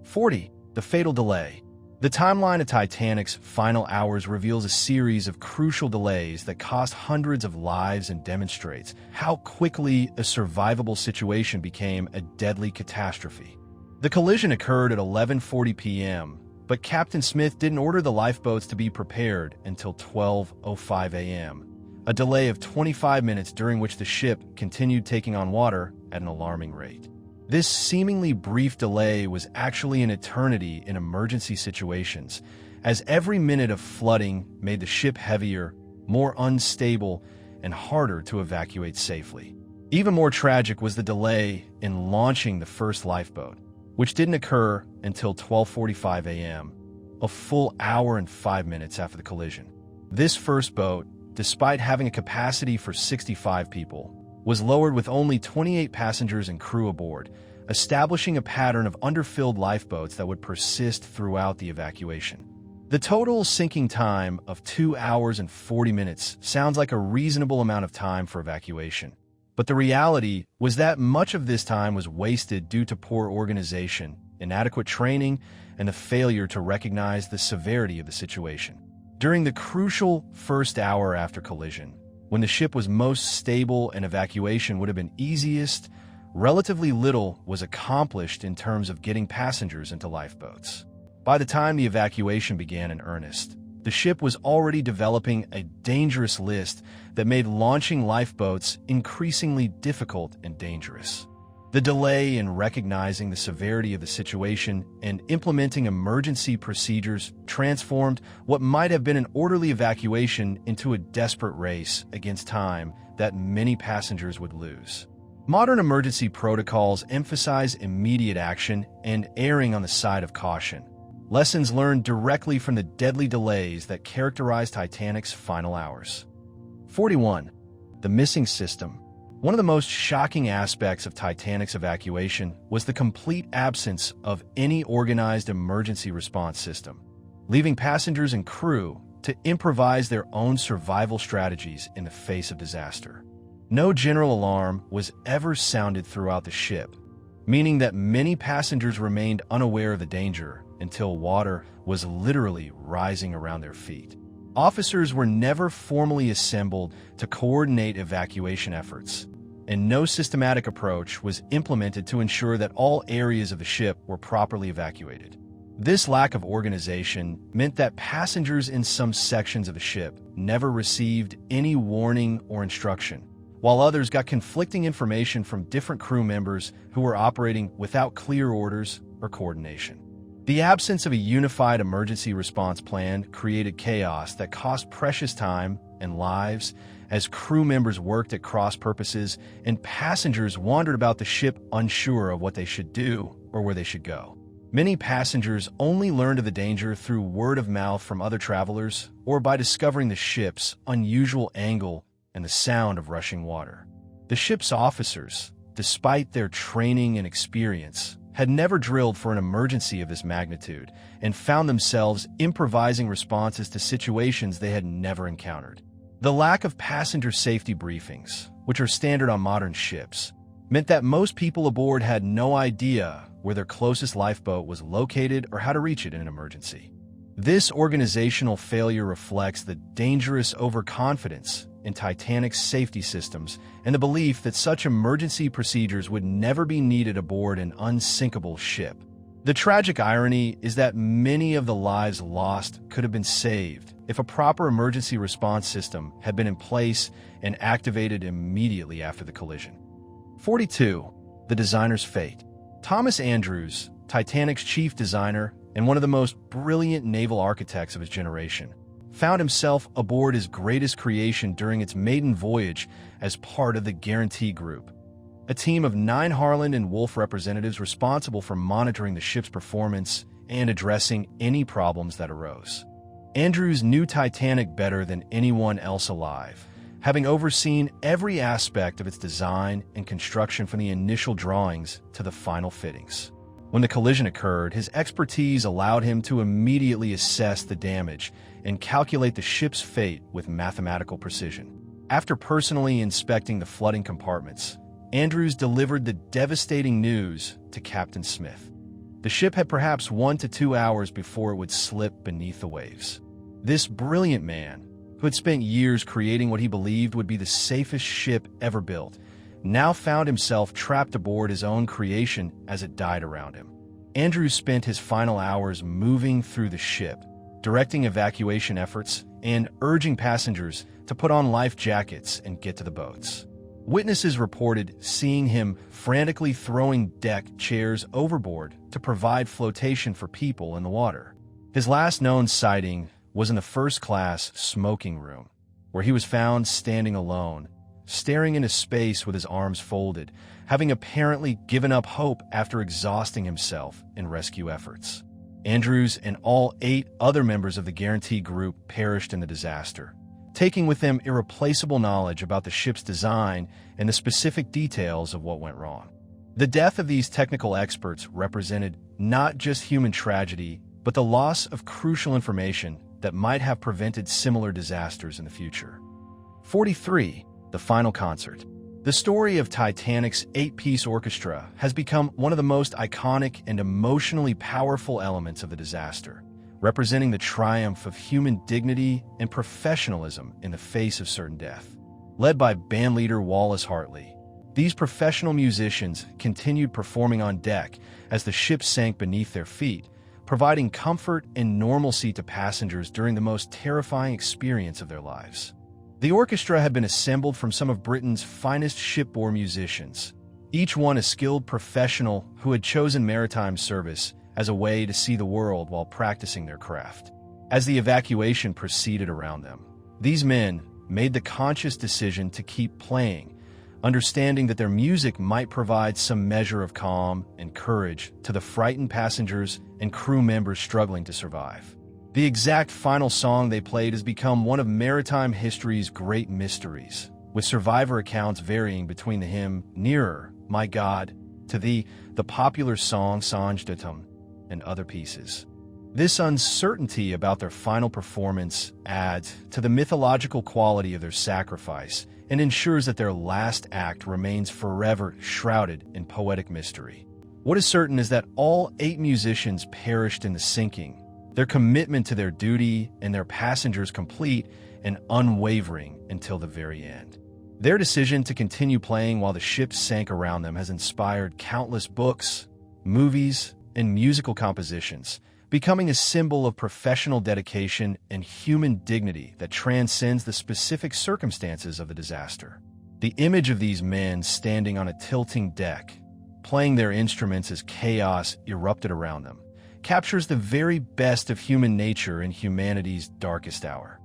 A: 40. The fatal delay. The timeline of Titanic's final hours reveals a series of crucial delays that cost hundreds of lives and demonstrates how quickly a survivable situation became a deadly catastrophe. The collision occurred at 11:40 p.m., but Captain Smith didn't order the lifeboats to be prepared until 12:05 a.m., a delay of 25 minutes during which the ship continued taking on water at an alarming rate. This seemingly brief delay was actually an eternity in emergency situations, as every minute of flooding made the ship heavier, more unstable, and harder to evacuate safely. Even more tragic was the delay in launching the first lifeboat, which didn't occur until 12:45 a.m., a full hour and 5 minutes after the collision. This first boat, despite having a capacity for 65 people, was lowered with only 28 passengers and crew aboard, establishing a pattern of underfilled lifeboats that would persist throughout the evacuation. The total sinking time of 2 hours and 40 minutes sounds like a reasonable amount of time for evacuation, but the reality was that much of this time was wasted due to poor organization, inadequate training, and the failure to recognize the severity of the situation. During the crucial first hour after collision, when the ship was most stable and evacuation would have been easiest, relatively little was accomplished in terms of getting passengers into lifeboats. By the time the evacuation began in earnest, the ship was already developing a dangerous list that made launching lifeboats increasingly difficult and dangerous. The delay in recognizing the severity of the situation and implementing emergency procedures transformed what might have been an orderly evacuation into a desperate race against time that many passengers would lose. Modern emergency protocols emphasize immediate action and erring on the side of caution, lessons learned directly from the deadly delays that characterized Titanic's final hours. 41. The missing system. One of the most shocking aspects of Titanic's evacuation was the complete absence of any organized emergency response system, leaving passengers and crew to improvise their own survival strategies in the face of disaster. No general alarm was ever sounded throughout the ship, meaning that many passengers remained unaware of the danger until water was literally rising around their feet. Officers were never formally assembled to coordinate evacuation efforts, and no systematic approach was implemented to ensure that all areas of the ship were properly evacuated. This lack of organization meant that passengers in some sections of the ship never received any warning or instruction, while others got conflicting information from different crew members who were operating without clear orders or coordination. The absence of a unified emergency response plan created chaos that cost precious time and lives as crew members worked at cross purposes and passengers wandered about the ship unsure of what they should do or where they should go. Many passengers only learned of the danger through word of mouth from other travelers or by discovering the ship's unusual angle and the sound of rushing water. The ship's officers, despite their training and experience, had never drilled for an emergency of this magnitude and found themselves improvising responses to situations they had never encountered. The lack of passenger safety briefings, which are standard on modern ships, meant that most people aboard had no idea where their closest lifeboat was located or how to reach it in an emergency. This organizational failure reflects the dangerous overconfidence in Titanic's safety systems and the belief that such emergency procedures would never be needed aboard an unsinkable ship. The tragic irony is that many of the lives lost could have been saved if a proper emergency response system had been in place and activated immediately after the collision. 42. The designer's fate. Thomas Andrews, Titanic's chief designer and one of the most brilliant naval architects of his generation, found himself aboard his greatest creation during its maiden voyage as part of the Guarantee Group, a team of 9 Harland and Wolff representatives responsible for monitoring the ship's performance and addressing any problems that arose. Andrews knew Titanic better than anyone else alive, having overseen every aspect of its design and construction from the initial drawings to the final fittings. When the collision occurred, his expertise allowed him to immediately assess the damage and calculate the ship's fate with mathematical precision. After personally inspecting the flooding compartments, Andrews delivered the devastating news to Captain Smith. The ship had perhaps 1 to 2 hours before it would slip beneath the waves. This brilliant man, who had spent years creating what he believed would be the safest ship ever built, now found himself trapped aboard his own creation as it died around him. Andrews spent his final hours moving through the ship, directing evacuation efforts and urging passengers to put on life jackets and get to the boats. Witnesses reported seeing him frantically throwing deck chairs overboard to provide flotation for people in the water. His last known sighting was in the first-class smoking room, where he was found standing alone, staring into space with his arms folded, having apparently given up hope after exhausting himself in rescue efforts. Andrews and all 8 other members of the Guarantee Group perished in the disaster, taking with them irreplaceable knowledge about the ship's design and the specific details of what went wrong. The death of these technical experts represented not just human tragedy, but the loss of crucial information that might have prevented similar disasters in the future. 43. The Final Concert. The story of Titanic's 8-piece orchestra has become one of the most iconic and emotionally powerful elements of the disaster, representing the triumph of human dignity and professionalism in the face of certain death. Led by bandleader Wallace Hartley, these professional musicians continued performing on deck as the ship sank beneath their feet, providing comfort and normalcy to passengers during the most terrifying experience of their lives. The orchestra had been assembled from some of Britain's finest shipboard musicians, each one a skilled professional who had chosen maritime service as a way to see the world while practicing their craft. As the evacuation proceeded around them, these men made the conscious decision to keep playing, understanding that their music might provide some measure of calm and courage to the frightened passengers and crew members struggling to survive. The exact final song they played has become one of maritime history's great mysteries, with survivor accounts varying between the hymn "Nearer, My God" to the popular song "Songe de Tom" and other pieces. This uncertainty about their final performance adds to the mythological quality of their sacrifice and ensures that their last act remains forever shrouded in poetic mystery. What is certain is that all 8 musicians perished in the sinking, their commitment to their duty and their passengers complete and unwavering until the very end. Their decision to continue playing while the ship sank around them has inspired countless books, movies, and musical compositions, becoming a symbol of professional dedication and human dignity that transcends the specific circumstances of the disaster. The image of these men standing on a tilting deck, playing their instruments as chaos erupted around them, captures the very best of human nature in humanity's darkest hour.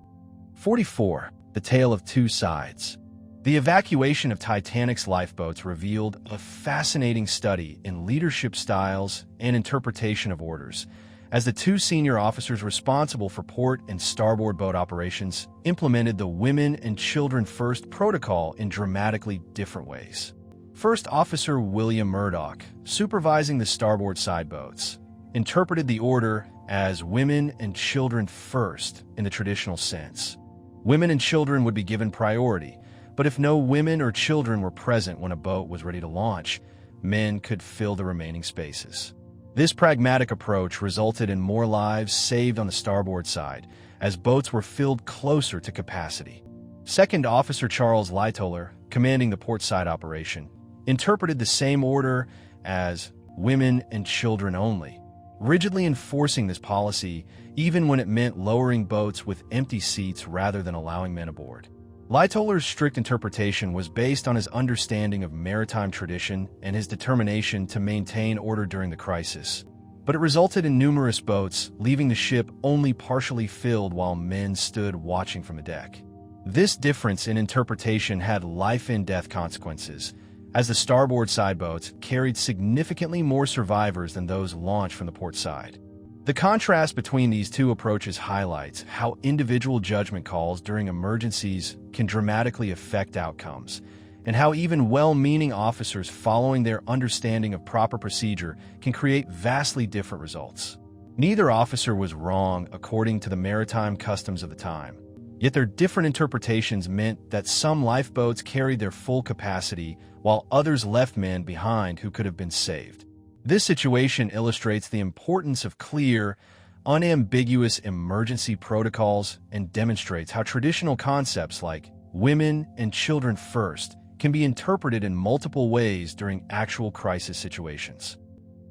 A: 44. The Tale of Two Sides. The evacuation of Titanic's lifeboats revealed a fascinating study in leadership styles and interpretation of orders, as the 2 senior officers responsible for port and starboard boat operations implemented the women and children first protocol in dramatically different ways. First Officer William Murdoch, supervising the starboard side boats, interpreted the order as women and children first in the traditional sense. Women and children would be given priority, but if no women or children were present when a boat was ready to launch, men could fill the remaining spaces. This pragmatic approach resulted in more lives saved on the starboard side, as boats were filled closer to capacity. Second Officer Charles Lightoller, commanding the port side operation, interpreted the same order as women and children only, rigidly enforcing this policy even when it meant lowering boats with empty seats rather than allowing men aboard. Lightoller's strict interpretation was based on his understanding of maritime tradition and his determination to maintain order during the crisis, but it resulted in numerous boats leaving the ship only partially filled while men stood watching from the deck. This difference in interpretation had life-and-death consequences, as the starboard side boats carried significantly more survivors than those launched from the port side. The contrast between these 2 approaches highlights how individual judgment calls during emergencies can dramatically affect outcomes, and how even well-meaning officers following their understanding of proper procedure can create vastly different results. Neither officer was wrong according to the maritime customs of the time, yet their different interpretations meant that some lifeboats carried their full capacity while others left men behind who could have been saved. This situation illustrates the importance of clear, unambiguous emergency protocols and demonstrates how traditional concepts like women and children first can be interpreted in multiple ways during actual crisis situations.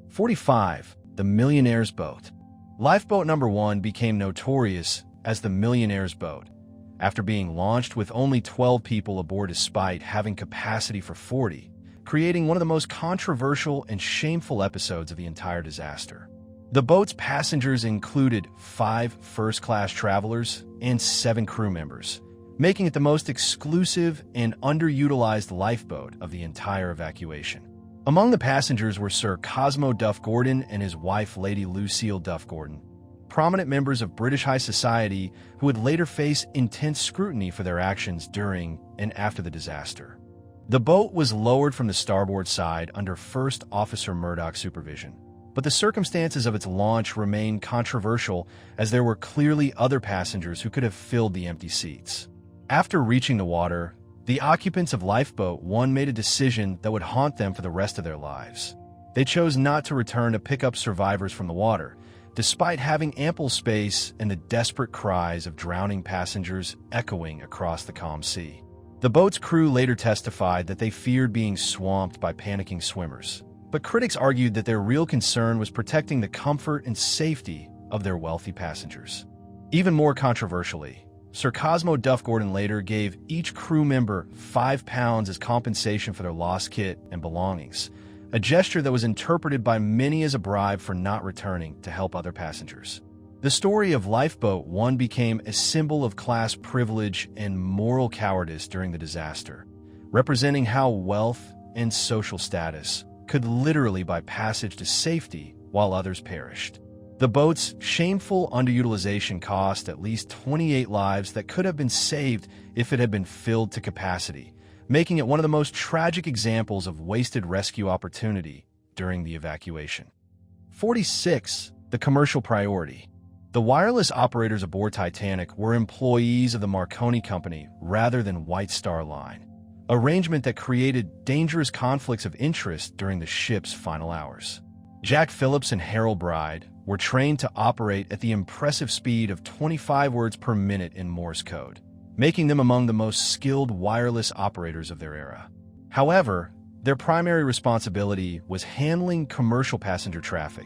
A: 45. The Millionaire's Boat. Lifeboat number 1 became notorious as the Millionaire's Boat after being launched with only 12 people aboard despite having capacity for 40, creating one of the most controversial and shameful episodes of the entire disaster. The boat's passengers included 5 first-class travelers and 7 crew members, making it the most exclusive and underutilized lifeboat of the entire evacuation. Among the passengers were Sir Cosmo Duff Gordon and his wife Lady Lucille Duff Gordon, prominent members of British high society who would later face intense scrutiny for their actions during and after the disaster. The boat was lowered from the starboard side under First Officer Murdoch's supervision, but the circumstances of its launch remained controversial as there were clearly other passengers who could have filled the empty seats. After reaching the water, the occupants of Lifeboat 1 made a decision that would haunt them for the rest of their lives. They chose not to return to pick up survivors from the water, despite having ample space and the desperate cries of drowning passengers echoing across the calm sea. The boat's crew later testified that they feared being swamped by panicking swimmers, but critics argued that their real concern was protecting the comfort and safety of their wealthy passengers. Even more controversially, Sir Cosmo Duff Gordon later gave each crew member £5 as compensation for their lost kit and belongings, a gesture that was interpreted by many as a bribe for not returning to help other passengers. The story of Lifeboat 1 became a symbol of class privilege and moral cowardice during the disaster, representing how wealth and social status could literally buy passage to safety while others perished. The boat's shameful underutilization cost at least 28 lives that could have been saved if it had been filled to capacity, making it one of the most tragic examples of wasted rescue opportunity during the evacuation. 46. The Commercial Priority. The wireless operators aboard Titanic were employees of the Marconi Company rather than White Star Line, arrangement that created dangerous conflicts of interest during the ship's final hours. Jack Phillips and Harold Bride were trained to operate at the impressive speed of 25 words per minute in Morse code, making them among the most skilled wireless operators of their era. However, their primary responsibility was handling commercial passenger traffic,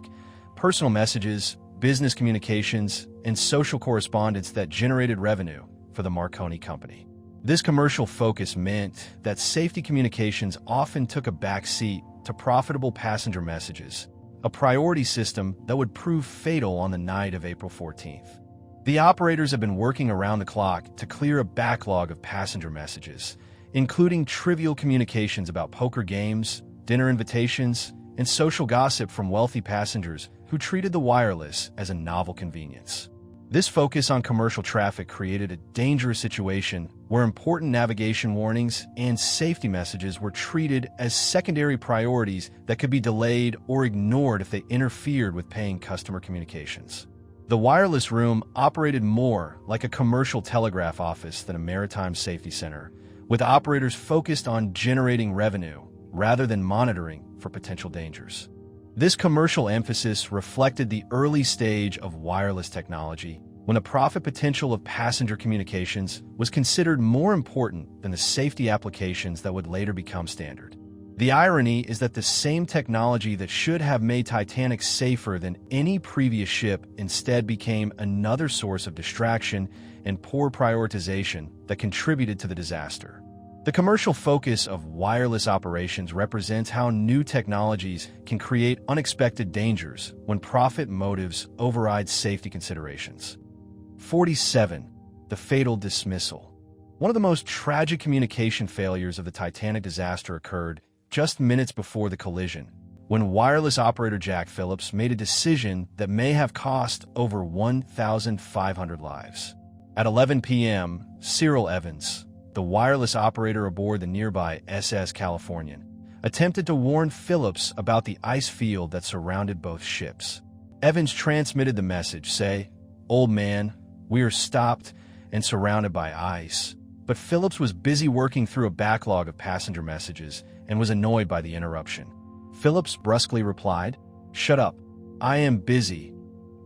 A: personal messages, business communications, and social correspondence that generated revenue for the Marconi Company. This commercial focus meant that safety communications often took a back seat to profitable passenger messages, a priority system that would prove fatal on the night of April 14th. The operators have been working around the clock to clear a backlog of passenger messages, including trivial communications about poker games, dinner invitations, and social gossip from wealthy passengers who treated the wireless as a novel convenience. This focus on commercial traffic created a dangerous situation where important navigation warnings and safety messages were treated as secondary priorities that could be delayed or ignored if they interfered with paying customer communications. The wireless room operated more like a commercial telegraph office than a maritime safety center, with operators focused on generating revenue rather than monitoring for potential dangers. This commercial emphasis reflected the early stage of wireless technology, when the profit potential of passenger communications was considered more important than the safety applications that would later become standard. The irony is that the same technology that should have made Titanic safer than any previous ship instead became another source of distraction and poor prioritization that contributed to the disaster. The commercial focus of wireless operations represents how new technologies can create unexpected dangers when profit motives override safety considerations. 47. The Fatal Dismissal. One of the most tragic communication failures of the Titanic disaster occurred just minutes before the collision, when wireless operator Jack Phillips made a decision that may have cost over 1,500 lives. At 11 p.m., Cyril Evans, the wireless operator aboard the nearby SS Californian, attempted to warn Phillips about the ice field that surrounded both ships. Evans transmitted the message, say, "Old man, we are stopped and surrounded by ice." But Phillips was busy working through a backlog of passenger messages and was annoyed by the interruption. Phillips brusquely replied, "Shut up. I am busy.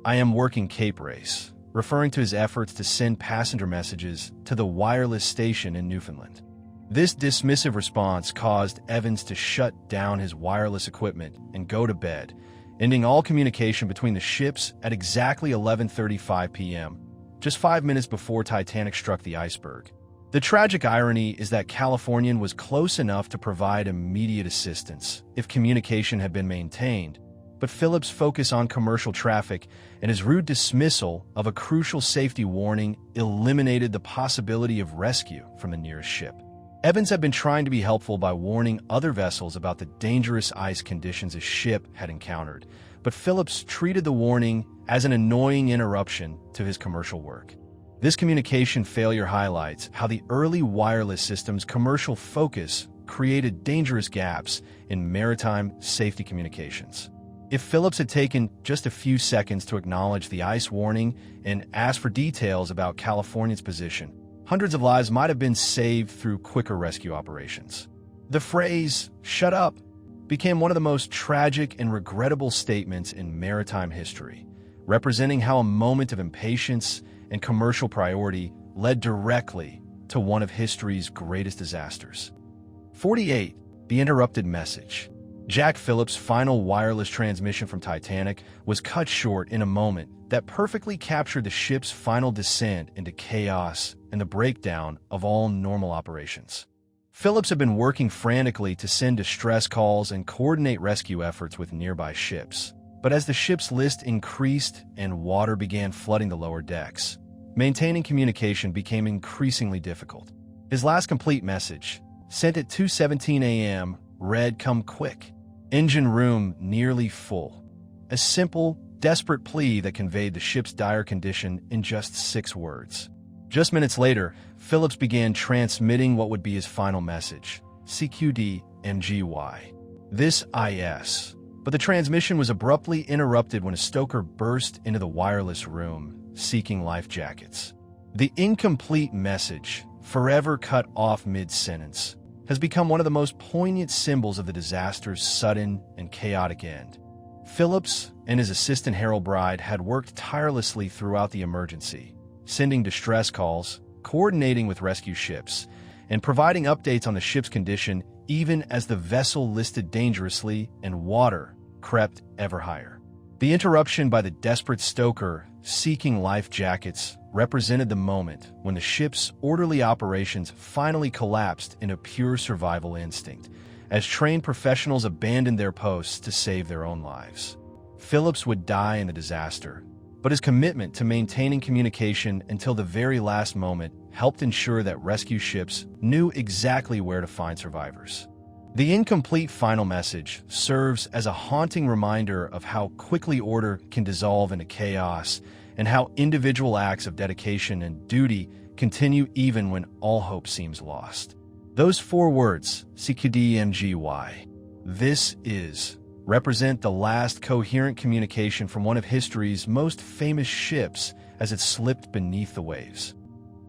A: I am working Cape Race," referring to his efforts to send passenger messages to the wireless station in Newfoundland. This dismissive response caused Evans to shut down his wireless equipment and go to bed, ending all communication between the ships at exactly 11:35 p.m., just 5 minutes before Titanic struck the iceberg. The tragic irony is that Californian was close enough to provide immediate assistance if communication had been maintained, but Phillips' focus on commercial traffic and his rude dismissal of a crucial safety warning eliminated the possibility of rescue from the nearest ship. Evans had been trying to be helpful by warning other vessels about the dangerous ice conditions his ship had encountered, but Phillips treated the warning as an annoying interruption to his commercial work. This communication failure highlights how the early wireless system's commercial focus created dangerous gaps in maritime safety communications. If Phillips had taken just a few seconds to acknowledge the ice warning and ask for details about California's position, hundreds of lives might have been saved through quicker rescue operations. The phrase, "shut up," became one of the most tragic and regrettable statements in maritime history, representing how a moment of impatience and commercial priority led directly to one of history's greatest disasters. 48. The interrupted message. Jack Phillips' final wireless transmission from Titanic was cut short in a moment that perfectly captured the ship's final descent into chaos and the breakdown of all normal operations. Phillips had been working frantically to send distress calls and coordinate rescue efforts with nearby ships. But as the ship's list increased and water began flooding the lower decks, maintaining communication became increasingly difficult. His last complete message, sent at 2:17 a.m., read, "Come quick. Engine room nearly full." A simple, desperate plea that conveyed the ship's dire condition in just 6 words. Just minutes later, Phillips began transmitting what would be his final message, "CQD MGY. This IS." But the transmission was abruptly interrupted when a stoker burst into the wireless room, seeking life jackets. The incomplete message, forever cut off mid-sentence, has become one of the most poignant symbols of the disaster's sudden and chaotic end. Phillips and his assistant Harold Bride had worked tirelessly throughout the emergency, sending distress calls, coordinating with rescue ships, and providing updates on the ship's condition even as the vessel listed dangerously and water crept ever higher. The interruption by the desperate stoker seeking life jackets represented the moment when the ship's orderly operations finally collapsed in a pure survival instinct, as trained professionals abandoned their posts to save their own lives. Phillips would die in the disaster, but his commitment to maintaining communication until the very last moment helped ensure that rescue ships knew exactly where to find survivors. The incomplete final message serves as a haunting reminder of how quickly order can dissolve into chaos and how individual acts of dedication and duty continue even when all hope seems lost. Those 4 words, CQDMGY, "this is," represent the last coherent communication from one of history's most famous ships as it slipped beneath the waves.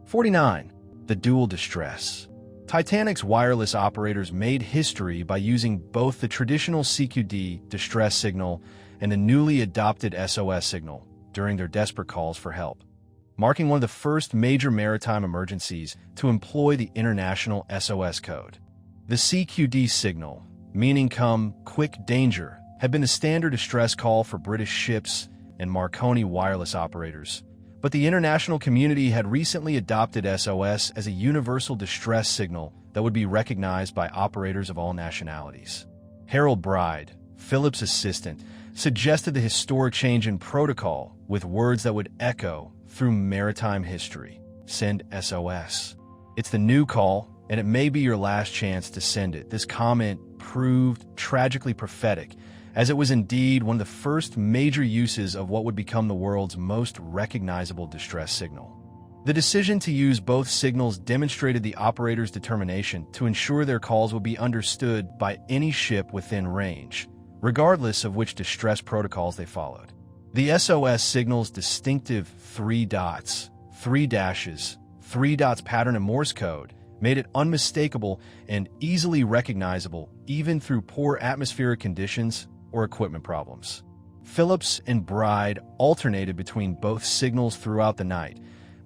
A: 49. The dual distress. Titanic's wireless operators made history by using both the traditional CQD distress signal and the newly adopted SOS signal during their desperate calls for help, marking one of the first major maritime emergencies to employ the international SOS code. The CQD signal, meaning "come, quick, danger," had been the standard distress call for British ships and Marconi wireless operators, but the international community had recently adopted SOS as a universal distress signal that would be recognized by operators of all nationalities. Harold Bride, Phillips' assistant, suggested the historic change in protocol with words that would echo through maritime history: "Send SOS. It's the new call, and it may be your last chance to send it." This comment proved tragically prophetic, as it was indeed one of the first major uses of what would become the world's most recognizable distress signal. The decision to use both signals demonstrated the operators' determination to ensure their calls would be understood by any ship within range, regardless of which distress protocols they followed. The SOS signal's distinctive 3 dots, 3 dashes, 3 dots pattern in Morse code made it unmistakable and easily recognizable even through poor atmospheric conditions or equipment problems. Phillips and Bride alternated between both signals throughout the night,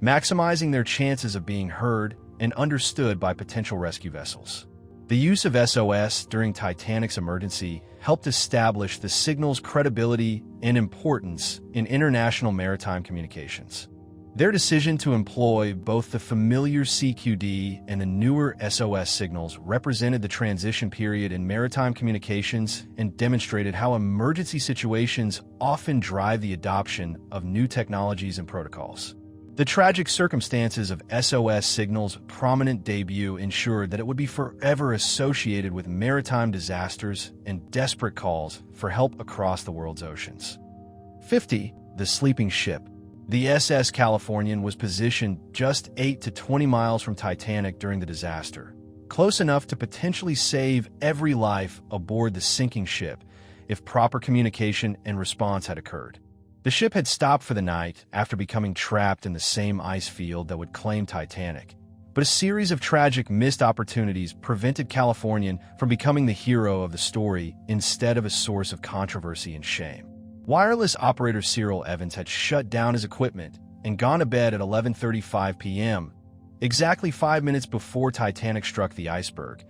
A: maximizing their chances of being heard and understood by potential rescue vessels. The use of SOS during Titanic's emergency helped establish the signal's credibility and importance in international maritime communications. Their decision to employ both the familiar CQD and the newer SOS signals represented the transition period in maritime communications and demonstrated how emergency situations often drive the adoption of new technologies and protocols. The tragic circumstances of SOS signals' prominent debut ensured that it would be forever associated with maritime disasters and desperate calls for help across the world's oceans. 50. The sleeping ship. The SS Californian was positioned just 8 to 20 miles from Titanic during the disaster, close enough to potentially save every life aboard the sinking ship if proper communication and response had occurred. The ship had stopped for the night after becoming trapped in the same ice field that would claim Titanic, but a series of tragic missed opportunities prevented Californian from becoming the hero of the story instead of a source of controversy and shame. Wireless operator Cyril Evans had shut down his equipment and gone to bed at 11:35 p.m., exactly 5 minutes before Titanic struck the iceberg,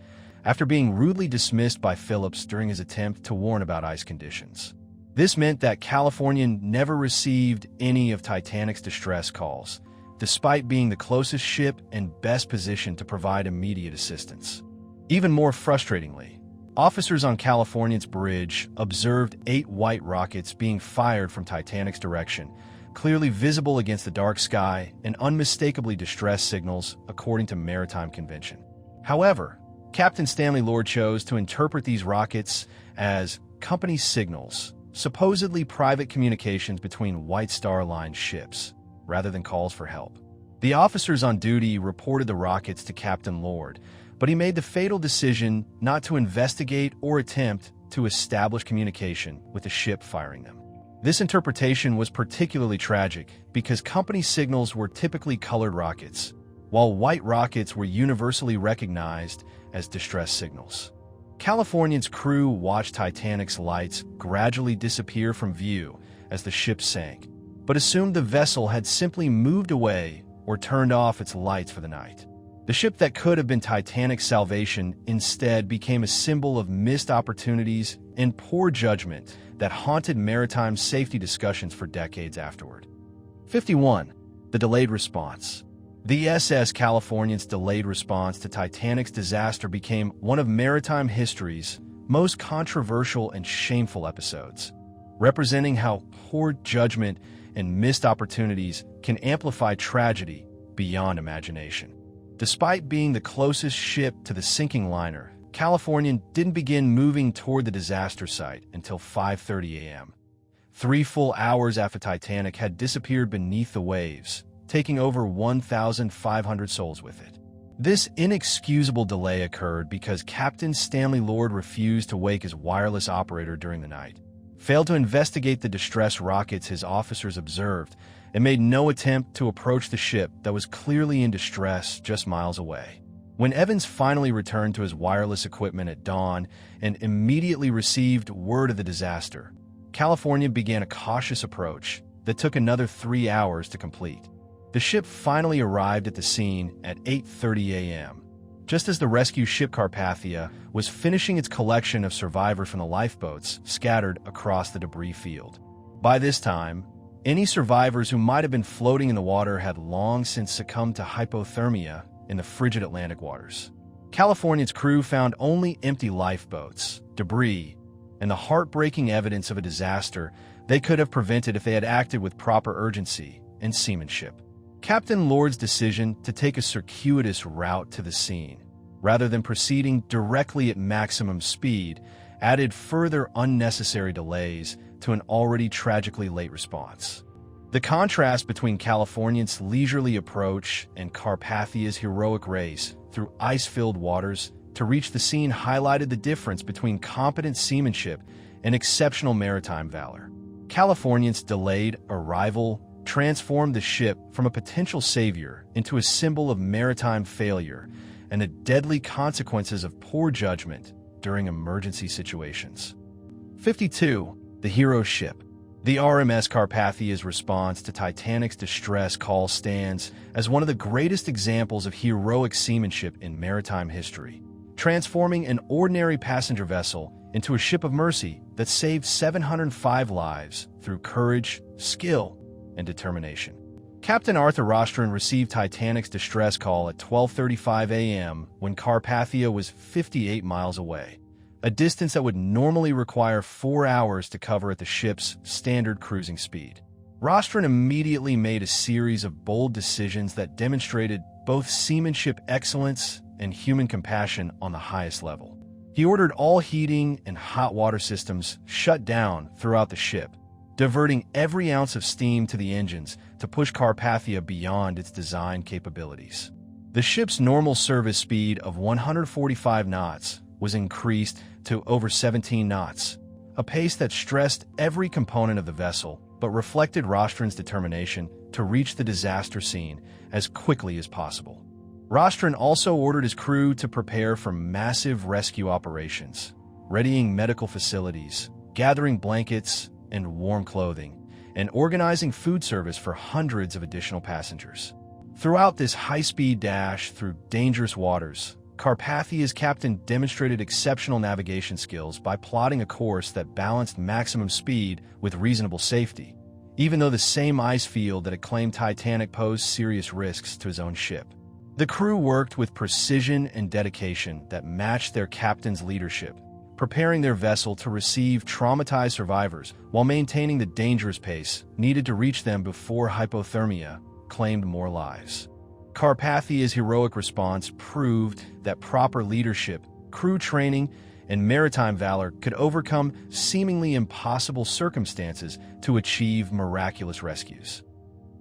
A: after being rudely dismissed by Phillips during his attempt to warn about ice conditions. This meant that Californian never received any of Titanic's distress calls, despite being the closest ship and best positioned to provide immediate assistance. Even more frustratingly, officers on Californian's bridge observed 8 white rockets being fired from Titanic's direction, clearly visible against the dark sky and unmistakably distress signals according to maritime convention. However, Captain Stanley Lord chose to interpret these rockets as company signals, supposedly private communications between White Star Line ships, rather than calls for help. The officers on duty reported the rockets to Captain Lord, but he made the fatal decision not to investigate or attempt to establish communication with the ship firing them. This interpretation was particularly tragic because company signals were typically colored rockets, while white rockets were universally recognized as distress signals. Californian's crew watched Titanic's lights gradually disappear from view as the ship sank, but assumed the vessel had simply moved away or turned off its lights for the night. The ship that could have been Titanic's salvation instead became a symbol of missed opportunities and poor judgment that haunted maritime safety discussions for decades afterward. 51. The delayed response. The SS Californian's delayed response to Titanic's disaster became one of maritime history's most controversial and shameful episodes, representing how poor judgment and missed opportunities can amplify tragedy beyond imagination. Despite being the closest ship to the sinking liner, Californian didn't begin moving toward the disaster site until 5:30 a.m., 3 full hours after Titanic had disappeared beneath the waves, taking over 1,500 souls with it. This inexcusable delay occurred because Captain Stanley Lord refused to wake his wireless operator during the night, failed to investigate the distress rockets his officers observed, and made no attempt to approach the ship that was clearly in distress just miles away. When Evans finally returned to his wireless equipment at dawn and immediately received word of the disaster, California began a cautious approach that took another 3 hours to complete. The ship finally arrived at the scene at 8:30 a.m., just as the rescue ship Carpathia was finishing its collection of survivors from the lifeboats scattered across the debris field. By this time, any survivors who might have been floating in the water had long since succumbed to hypothermia in the frigid Atlantic waters. California's crew found only empty lifeboats, debris, and the heartbreaking evidence of a disaster they could have prevented if they had acted with proper urgency and seamanship. Captain Lord's decision to take a circuitous route to the scene, rather than proceeding directly at maximum speed, added further unnecessary delays to an already tragically late response. The contrast between Californian's leisurely approach and Carpathia's heroic race through ice-filled waters to reach the scene highlighted the difference between competent seamanship and exceptional maritime valor. Californian's delayed arrival transformed the ship from a potential savior into a symbol of maritime failure and the deadly consequences of poor judgment during emergency situations. 52. The hero's ship. The RMS Carpathia's response to Titanic's distress call stands as one of the greatest examples of heroic seamanship in maritime history, transforming an ordinary passenger vessel into a ship of mercy that saved 705 lives through courage, skill, and determination. Captain Arthur Rostron received Titanic's distress call at 12:35 a.m. when Carpathia was 58 miles away, a distance that would normally require 4 hours to cover at the ship's standard cruising speed. Rostron immediately made a series of bold decisions that demonstrated both seamanship excellence and human compassion on the highest level. He ordered all heating and hot water systems shut down throughout the ship, diverting every ounce of steam to the engines to push Carpathia beyond its design capabilities. The ship's normal service speed of 145 knots was increased to over 17 knots, a pace that stressed every component of the vessel but reflected Rostron's determination to reach the disaster scene as quickly as possible. Rostron also ordered his crew to prepare for massive rescue operations, readying medical facilities, gathering blankets and warm clothing, and organizing food service for hundreds of additional passengers. Throughout this high-speed dash through dangerous waters, Carpathia's captain demonstrated exceptional navigation skills by plotting a course that balanced maximum speed with reasonable safety, even though the same ice field that had claimed Titanic posed serious risks to his own ship. The crew worked with precision and dedication that matched their captain's leadership, preparing their vessel to receive traumatized survivors while maintaining the dangerous pace needed to reach them before hypothermia claimed more lives. Carpathia's heroic response proved that proper leadership, crew training, and maritime valor could overcome seemingly impossible circumstances to achieve miraculous rescues.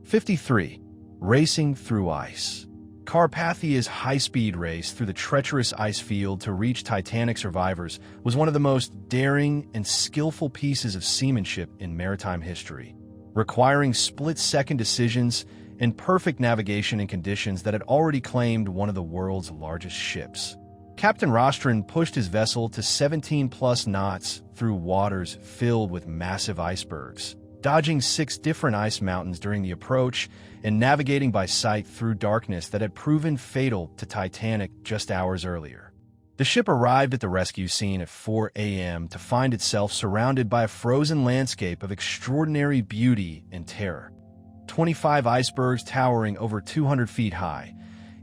A: 53. Racing through ice. Carpathia's high-speed race through the treacherous ice field to reach Titanic survivors was one of the most daring and skillful pieces of seamanship in maritime history, requiring split-second decisions and perfect navigation in conditions that had already claimed one of the world's largest ships. Captain Rostron pushed his vessel to 17+ knots through waters filled with massive icebergs, dodging 6 different ice mountains during the approach and navigating by sight through darkness that had proven fatal to Titanic just hours earlier. The ship arrived at the rescue scene at 4 a.m. to find itself surrounded by a frozen landscape of extraordinary beauty and terror. 25 icebergs towering over 200 feet high,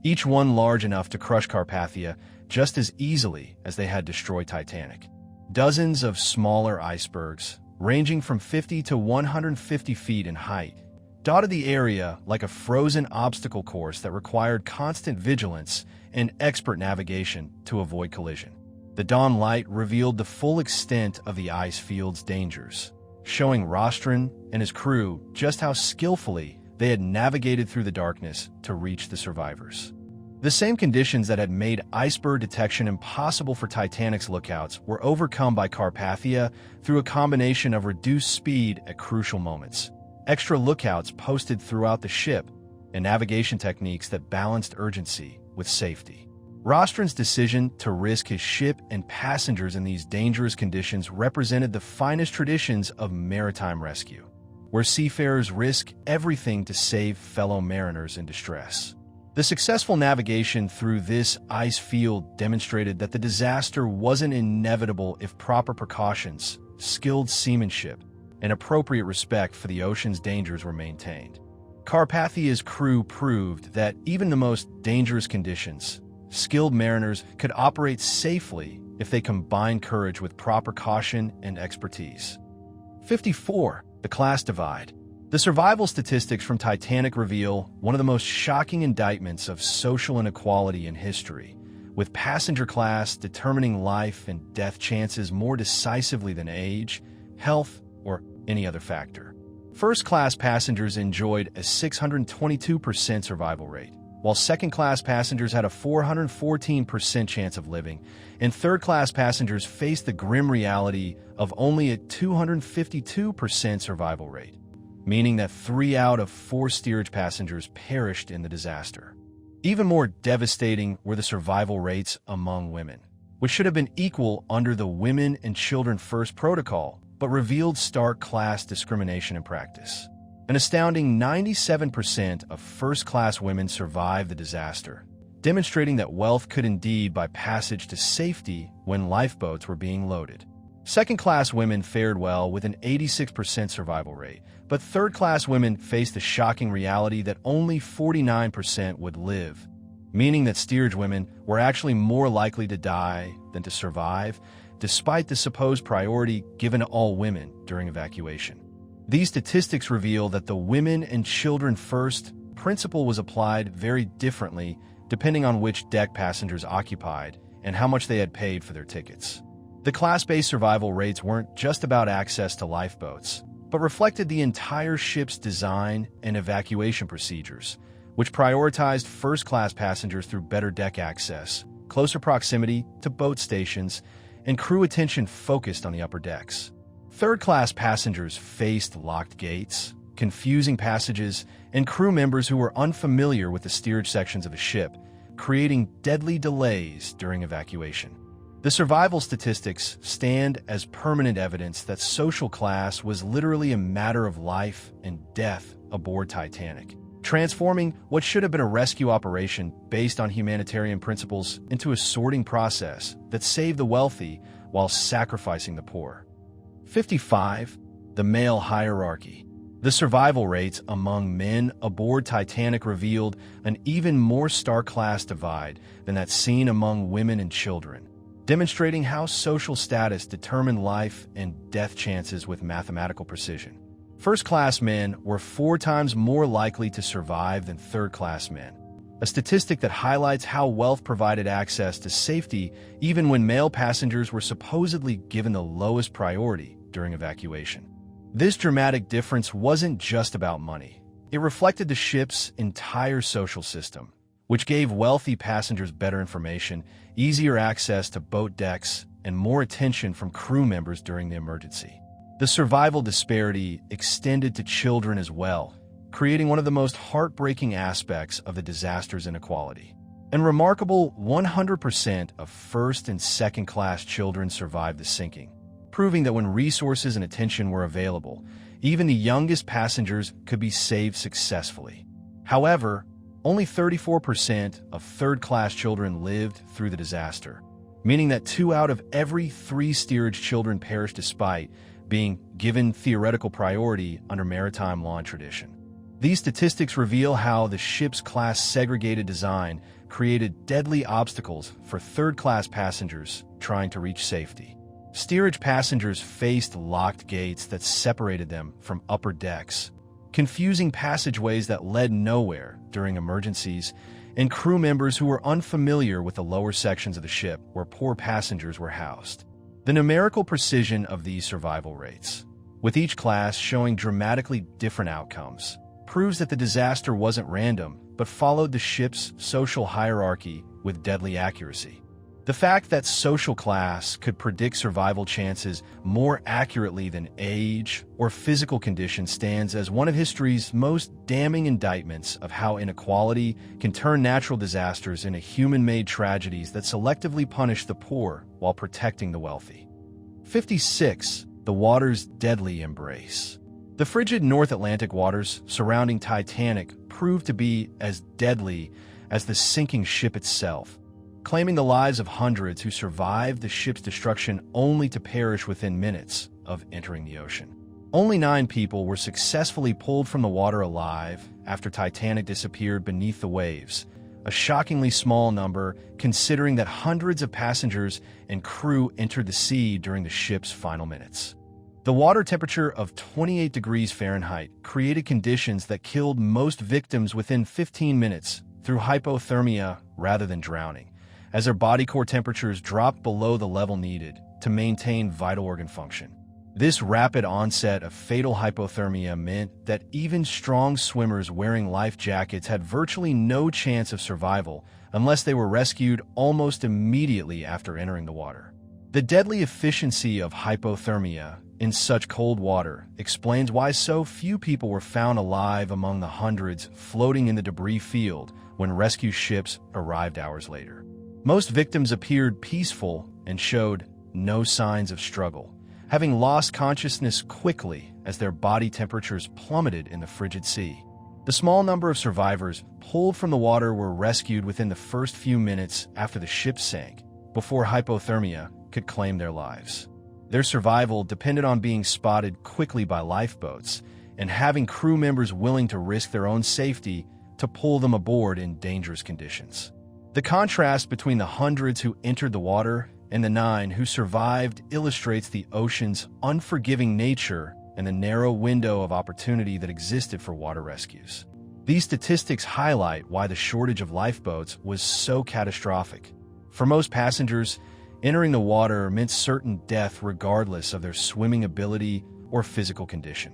A: each one large enough to crush Carpathia just as easily as they had destroyed Titanic. Dozens of smaller icebergs, ranging from 50 to 150 feet in height, dotted the area like a frozen obstacle course that required constant vigilance and expert navigation to avoid collision. The dawn light revealed the full extent of the ice field's dangers, showing Rostron and his crew just how skillfully they had navigated through the darkness to reach the survivors. The same conditions that had made iceberg detection impossible for Titanic's lookouts were overcome by Carpathia through a combination of reduced speed at crucial moments, extra lookouts posted throughout the ship, and navigation techniques that balanced urgency with safety. Rostron's decision to risk his ship and passengers in these dangerous conditions represented the finest traditions of maritime rescue, where seafarers risk everything to save fellow mariners in distress. The successful navigation through this ice field demonstrated that the disaster wasn't inevitable if proper precautions, skilled seamanship, and appropriate respect for the ocean's dangers were maintained. Carpathia's crew proved that even the most dangerous conditions, skilled mariners could operate safely if they combined courage with proper caution and expertise. 54. The class divide. The survival statistics from Titanic reveal one of the most shocking indictments of social inequality in history, with passenger class determining life and death chances more decisively than age, health, or any other factor. First-class passengers enjoyed a 622% survival rate, while second-class passengers had a 414% chance of living, and third-class passengers faced the grim reality of only a 252% survival rate, meaning that 3 out of 4 steerage passengers perished in the disaster. Even more devastating were the survival rates among women, which should have been equal under the Women and Children First protocol, but revealed stark class discrimination in practice. An astounding 97% of first-class women survived the disaster, demonstrating that wealth could indeed buy passage to safety when lifeboats were being loaded. Second-class women fared well with an 86% survival rate, but third-class women faced the shocking reality that only 49% would live, meaning that steerage women were actually more likely to die than to survive, despite the supposed priority given to all women during evacuation. These statistics reveal that the Women and Children First principle was applied very differently depending on which deck passengers occupied and how much they had paid for their tickets. The class-based survival rates weren't just about access to lifeboats, but reflected the entire ship's design and evacuation procedures, which prioritized first-class passengers through better deck access, closer proximity to boat stations, and crew attention focused on the upper decks. Third-class passengers faced locked gates, confusing passages, and crew members who were unfamiliar with the steerage sections of a ship, creating deadly delays during evacuation. The survival statistics stand as permanent evidence that social class was literally a matter of life and death aboard Titanic, transforming what should have been a rescue operation based on humanitarian principles into a sorting process that saved the wealthy while sacrificing the poor. 55. The male hierarchy. The survival rates among men aboard Titanic revealed an even more stark class divide than that seen among women and children, demonstrating how social status determined life and death chances with mathematical precision. First-class men were 4 times more likely to survive than third-class men, a statistic that highlights how wealth provided access to safety even when male passengers were supposedly given the lowest priority during evacuation. This dramatic difference wasn't just about money. It reflected the ship's entire social system, which gave wealthy passengers better information, easier access to boat decks, and more attention from crew members during the emergency. The survival disparity extended to children as well, creating one of the most heartbreaking aspects of the disaster's inequality. And remarkable 100% of first and second-class children survived the sinking, proving that when resources and attention were available, even the youngest passengers could be saved successfully. However, only 34% of third-class children lived through the disaster, meaning that 2 out of every 3 steerage children perished despite being given theoretical priority under maritime law and tradition. These statistics reveal how the ship's class-segregated design created deadly obstacles for third-class passengers trying to reach safety. Steerage passengers faced locked gates that separated them from upper decks, confusing passageways that led nowhere during emergencies, and crew members who were unfamiliar with the lower sections of the ship where poor passengers were housed. The numerical precision of these survival rates, with each class showing dramatically different outcomes, proves that the disaster wasn't random, but followed the ship's social hierarchy with deadly accuracy. The fact that social class could predict survival chances more accurately than age or physical condition stands as one of history's most damning indictments of how inequality can turn natural disasters into human-made tragedies that selectively punish the poor while protecting the wealthy. 56. The water's deadly embrace. The frigid North Atlantic waters surrounding Titanic proved to be as deadly as the sinking ship itself, claiming the lives of hundreds who survived the ship's destruction only to perish within minutes of entering the ocean. Only 9 people were successfully pulled from the water alive after Titanic disappeared beneath the waves, a shockingly small number considering that hundreds of passengers and crew entered the sea during the ship's final minutes. The water temperature of 28 degrees Fahrenheit created conditions that killed most victims within 15 minutes through hypothermia rather than drowning, as their body core temperatures dropped below the level needed to maintain vital organ function. This rapid onset of fatal hypothermia meant that even strong swimmers wearing life jackets had virtually no chance of survival unless they were rescued almost immediately after entering the water. The deadly efficiency of hypothermia in such cold water explains why so few people were found alive among the hundreds floating in the debris field when rescue ships arrived hours later. Most victims appeared peaceful and showed no signs of struggle, having lost consciousness quickly as their body temperatures plummeted in the frigid sea. The small number of survivors pulled from the water were rescued within the first few minutes after the ship sank, before hypothermia could claim their lives. Their survival depended on being spotted quickly by lifeboats and having crew members willing to risk their own safety to pull them aboard in dangerous conditions. The contrast between the hundreds who entered the water and the 9 who survived illustrates the ocean's unforgiving nature and the narrow window of opportunity that existed for water rescues. These statistics highlight why the shortage of lifeboats was so catastrophic. For most passengers, entering the water meant certain death regardless of their swimming ability or physical condition.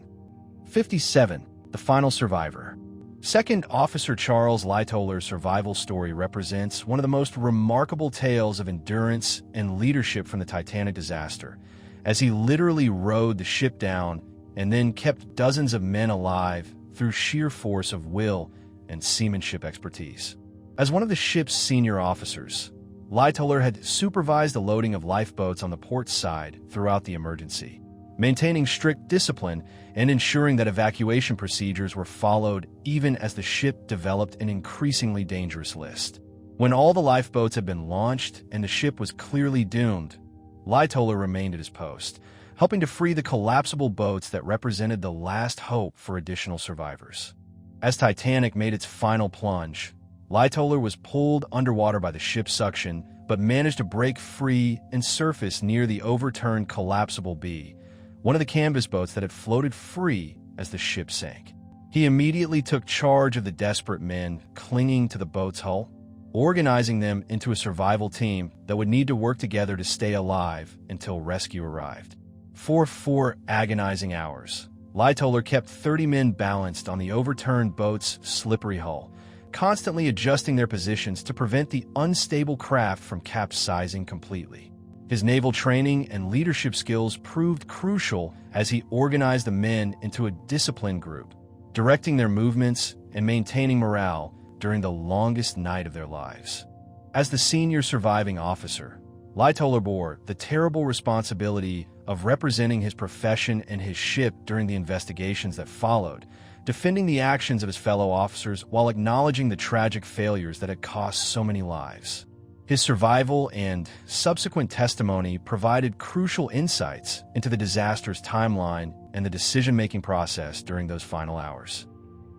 A: 57. The final survivor. Second Officer Charles Lightoller's survival story represents one of the most remarkable tales of endurance and leadership from the Titanic disaster, as he literally rowed the ship down and then kept dozens of men alive through sheer force of will and seamanship expertise. As one of the ship's senior officers, Lightoller had supervised the loading of lifeboats on the port side throughout the emergency, maintaining strict discipline and ensuring that evacuation procedures were followed even as the ship developed an increasingly dangerous list. When all the lifeboats had been launched and the ship was clearly doomed, Lightoller remained at his post, helping to free the collapsible boats that represented the last hope for additional survivors. As Titanic made its final plunge, Lightoller was pulled underwater by the ship's suction, but managed to break free and surface near the overturned collapsible B, one of the canvas boats that had floated free as the ship sank. He immediately took charge of the desperate men clinging to the boat's hull, organizing them into a survival team that would need to work together to stay alive until rescue arrived. For 4 agonizing hours, Lightoller kept 30 men balanced on the overturned boat's slippery hull, constantly adjusting their positions to prevent the unstable craft from capsizing completely. His naval training and leadership skills proved crucial as he organized the men into a disciplined group, directing their movements and maintaining morale during the longest night of their lives. As the senior surviving officer, Lightoller bore the terrible responsibility of representing his profession and his ship during the investigations that followed, defending the actions of his fellow officers while acknowledging the tragic failures that had cost so many lives. His survival and subsequent testimony provided crucial insights into the disaster's timeline and the decision-making process during those final hours.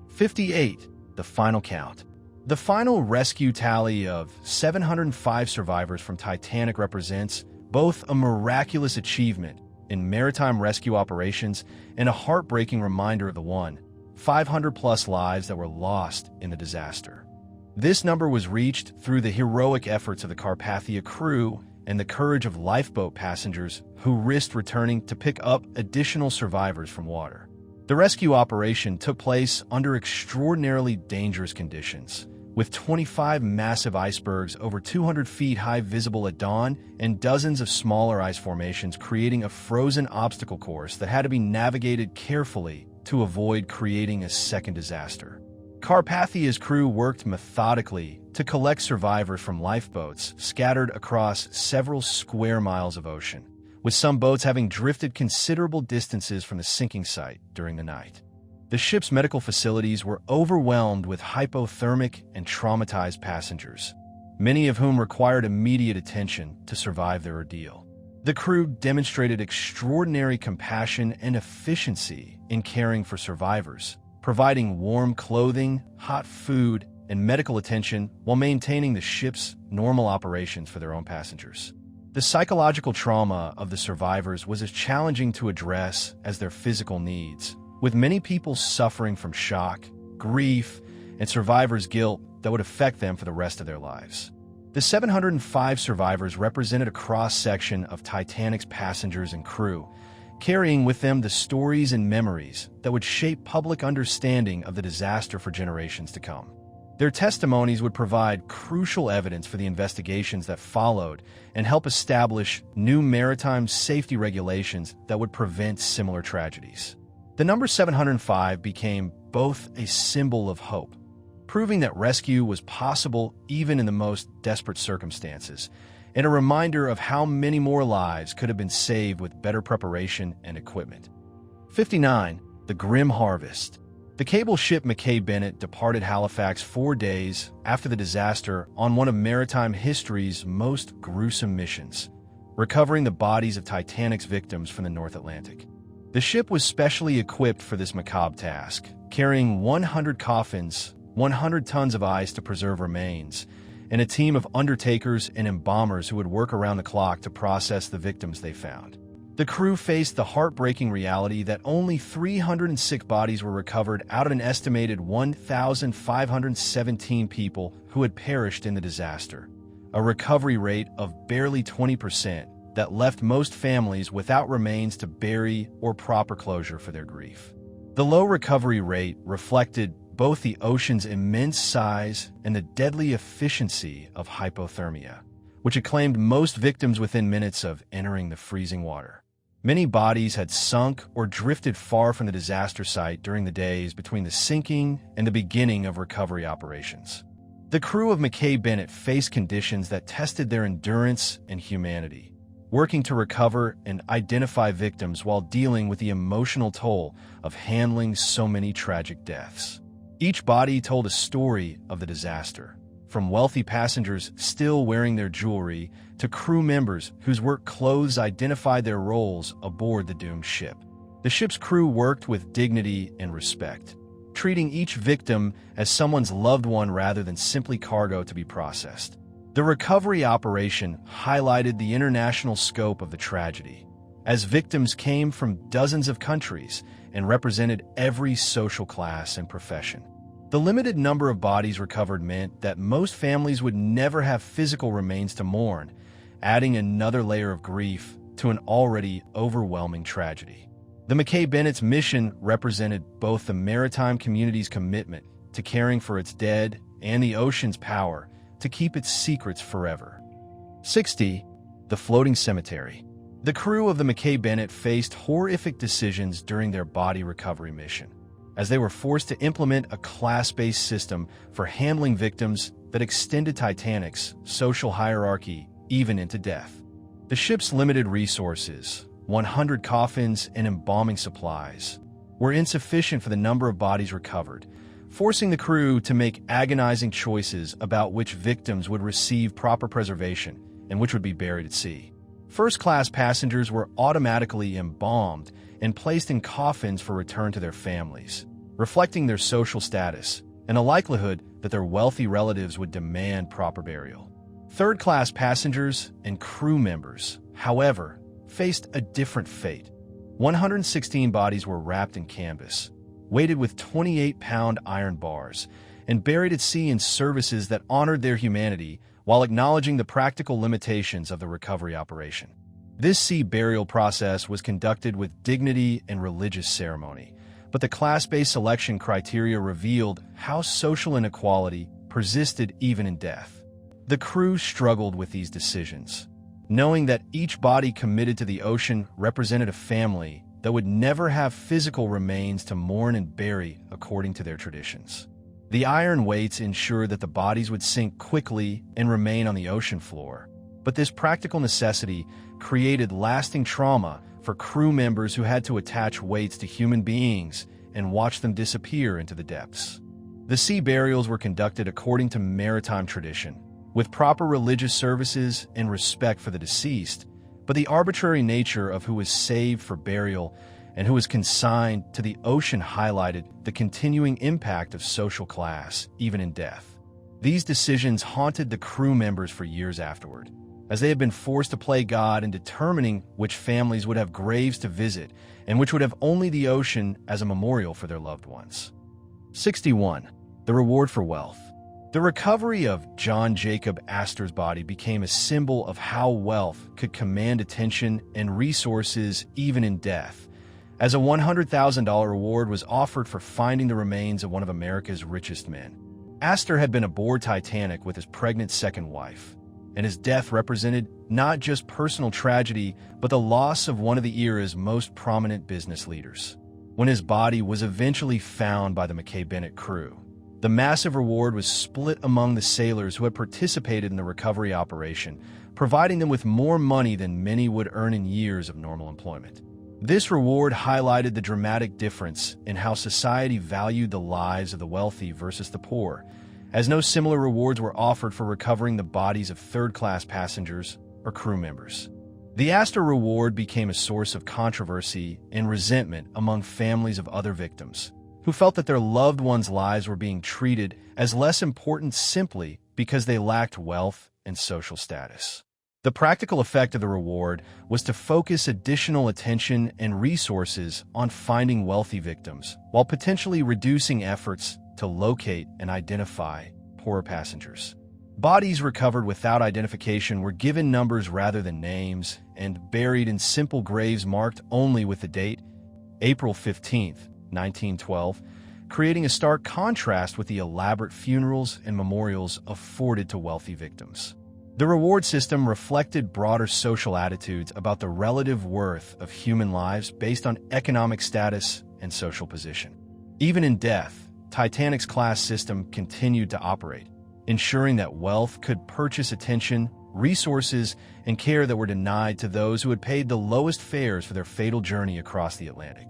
A: 58. The final count. The final rescue tally of 705 survivors from Titanic represents both a miraculous achievement in maritime rescue operations and a heartbreaking reminder of the 500-plus lives that were lost in the disaster. This number was reached through the heroic efforts of the Carpathia crew and the courage of lifeboat passengers who risked returning to pick up additional survivors from water. The rescue operation took place under extraordinarily dangerous conditions, with 25 massive icebergs over 200 feet high visible at dawn and dozens of smaller ice formations creating a frozen obstacle course that had to be navigated carefully to avoid creating a second disaster. Carpathia's crew worked methodically to collect survivors from lifeboats scattered across several square miles of ocean, with some boats having drifted considerable distances from the sinking site during the night. The ship's medical facilities were overwhelmed with hypothermic and traumatized passengers, many of whom required immediate attention to survive their ordeal. The crew demonstrated extraordinary compassion and efficiency in caring for survivors, providing warm clothing, hot food, and medical attention while maintaining the ship's normal operations for their own passengers. The psychological trauma of the survivors was as challenging to address as their physical needs, with many people suffering from shock, grief, and survivor's guilt that would affect them for the rest of their lives. The 705 survivors represented a cross-section of Titanic's passengers and crew, carrying with them the stories and memories that would shape public understanding of the disaster for generations to come. Their testimonies would provide crucial evidence for the investigations that followed and help establish new maritime safety regulations that would prevent similar tragedies. The number 705 became both a symbol of hope, proving that rescue was possible even in the most desperate circumstances, and a reminder of how many more lives could have been saved with better preparation and equipment. 59. The Grim Harvest. The cable ship Mackay Bennett departed Halifax 4 days after the disaster on one of maritime history's most gruesome missions, recovering the bodies of Titanic's victims from the North Atlantic. The ship was specially equipped for this macabre task, carrying 100 coffins, 100 tons of ice to preserve remains, and a team of undertakers and embalmers who would work around the clock to process the victims they found. The crew faced the heartbreaking reality that only 306 bodies were recovered out of an estimated 1,517 people who had perished in the disaster, a recovery rate of barely 20% that left most families without remains to bury or proper closure for their grief. The low recovery rate reflected both the ocean's immense size and the deadly efficiency of hypothermia, which had claimed most victims within minutes of entering the freezing water. Many bodies had sunk or drifted far from the disaster site during the days between the sinking and the beginning of recovery operations. The crew of Mackay Bennett faced conditions that tested their endurance and humanity, working to recover and identify victims while dealing with the emotional toll of handling so many tragic deaths. Each body told a story of the disaster, from wealthy passengers still wearing their jewelry to crew members whose work clothes identified their roles aboard the doomed ship. The ship's crew worked with dignity and respect, treating each victim as someone's loved one rather than simply cargo to be processed. The recovery operation highlighted the international scope of the tragedy, as victims came from dozens of countries and represented every social class and profession. The limited number of bodies recovered meant that most families would never have physical remains to mourn, adding another layer of grief to an already overwhelming tragedy. The Mackay Bennett's mission represented both the maritime community's commitment to caring for its dead and the ocean's power to keep its secrets forever. 60. The Floating Cemetery. The crew of the Mackay Bennett faced horrific decisions during their body recovery mission, as they were forced to implement a class-based system for handling victims that extended Titanic's social hierarchy even into death. The ship's limited resources, 100 coffins and embalming supplies, were insufficient for the number of bodies recovered, forcing the crew to make agonizing choices about which victims would receive proper preservation and which would be buried at sea. First-class passengers were automatically embalmed and placed in coffins for return to their families, reflecting their social status and a likelihood that their wealthy relatives would demand proper burial. Third-class passengers and crew members, however, faced a different fate. 116 bodies were wrapped in canvas, weighted with 28-pound iron bars, and buried at sea in services that honored their humanity while acknowledging the practical limitations of the recovery operation. This sea burial process was conducted with dignity and religious ceremony, but the class-based selection criteria revealed how social inequality persisted even in death. The crew struggled with these decisions, knowing that each body committed to the ocean represented a family that would never have physical remains to mourn and bury according to their traditions. The iron weights ensured that the bodies would sink quickly and remain on the ocean floor, but this practical necessity created lasting trauma for crew members who had to attach weights to human beings and watch them disappear into the depths. The sea burials were conducted according to maritime tradition, with proper religious services and respect for the deceased, but the arbitrary nature of who was saved for burial and who was consigned to the ocean highlighted the continuing impact of social class, even in death. These decisions haunted the crew members for years afterward, as they had been forced to play God in determining which families would have graves to visit and which would have only the ocean as a memorial for their loved ones. 61. The Reward for Wealth. The recovery of John Jacob Astor's body became a symbol of how wealth could command attention and resources even in death, as a $100,000 reward was offered for finding the remains of one of America's richest men. Astor had been aboard Titanic with his pregnant second wife, and his death represented not just personal tragedy, but the loss of one of the era's most prominent business leaders. When his body was eventually found by the McKay Bennett crew, the massive reward was split among the sailors who had participated in the recovery operation, providing them with more money than many would earn in years of normal employment. This reward highlighted the dramatic difference in how society valued the lives of the wealthy versus the poor, as no similar rewards were offered for recovering the bodies of third-class passengers or crew members. The Astor Reward became a source of controversy and resentment among families of other victims, who felt that their loved ones' lives were being treated as less important simply because they lacked wealth and social status. The practical effect of the reward was to focus additional attention and resources on finding wealthy victims, while potentially reducing efforts to locate and identify poorer passengers. Bodies recovered without identification were given numbers rather than names and buried in simple graves marked only with the date, April 15, 1912, creating a stark contrast with the elaborate funerals and memorials afforded to wealthy victims. The reward system reflected broader social attitudes about the relative worth of human lives based on economic status and social position. Even in death, Titanic's class system continued to operate, ensuring that wealth could purchase attention, resources, and care that were denied to those who had paid the lowest fares for their fatal journey across the Atlantic.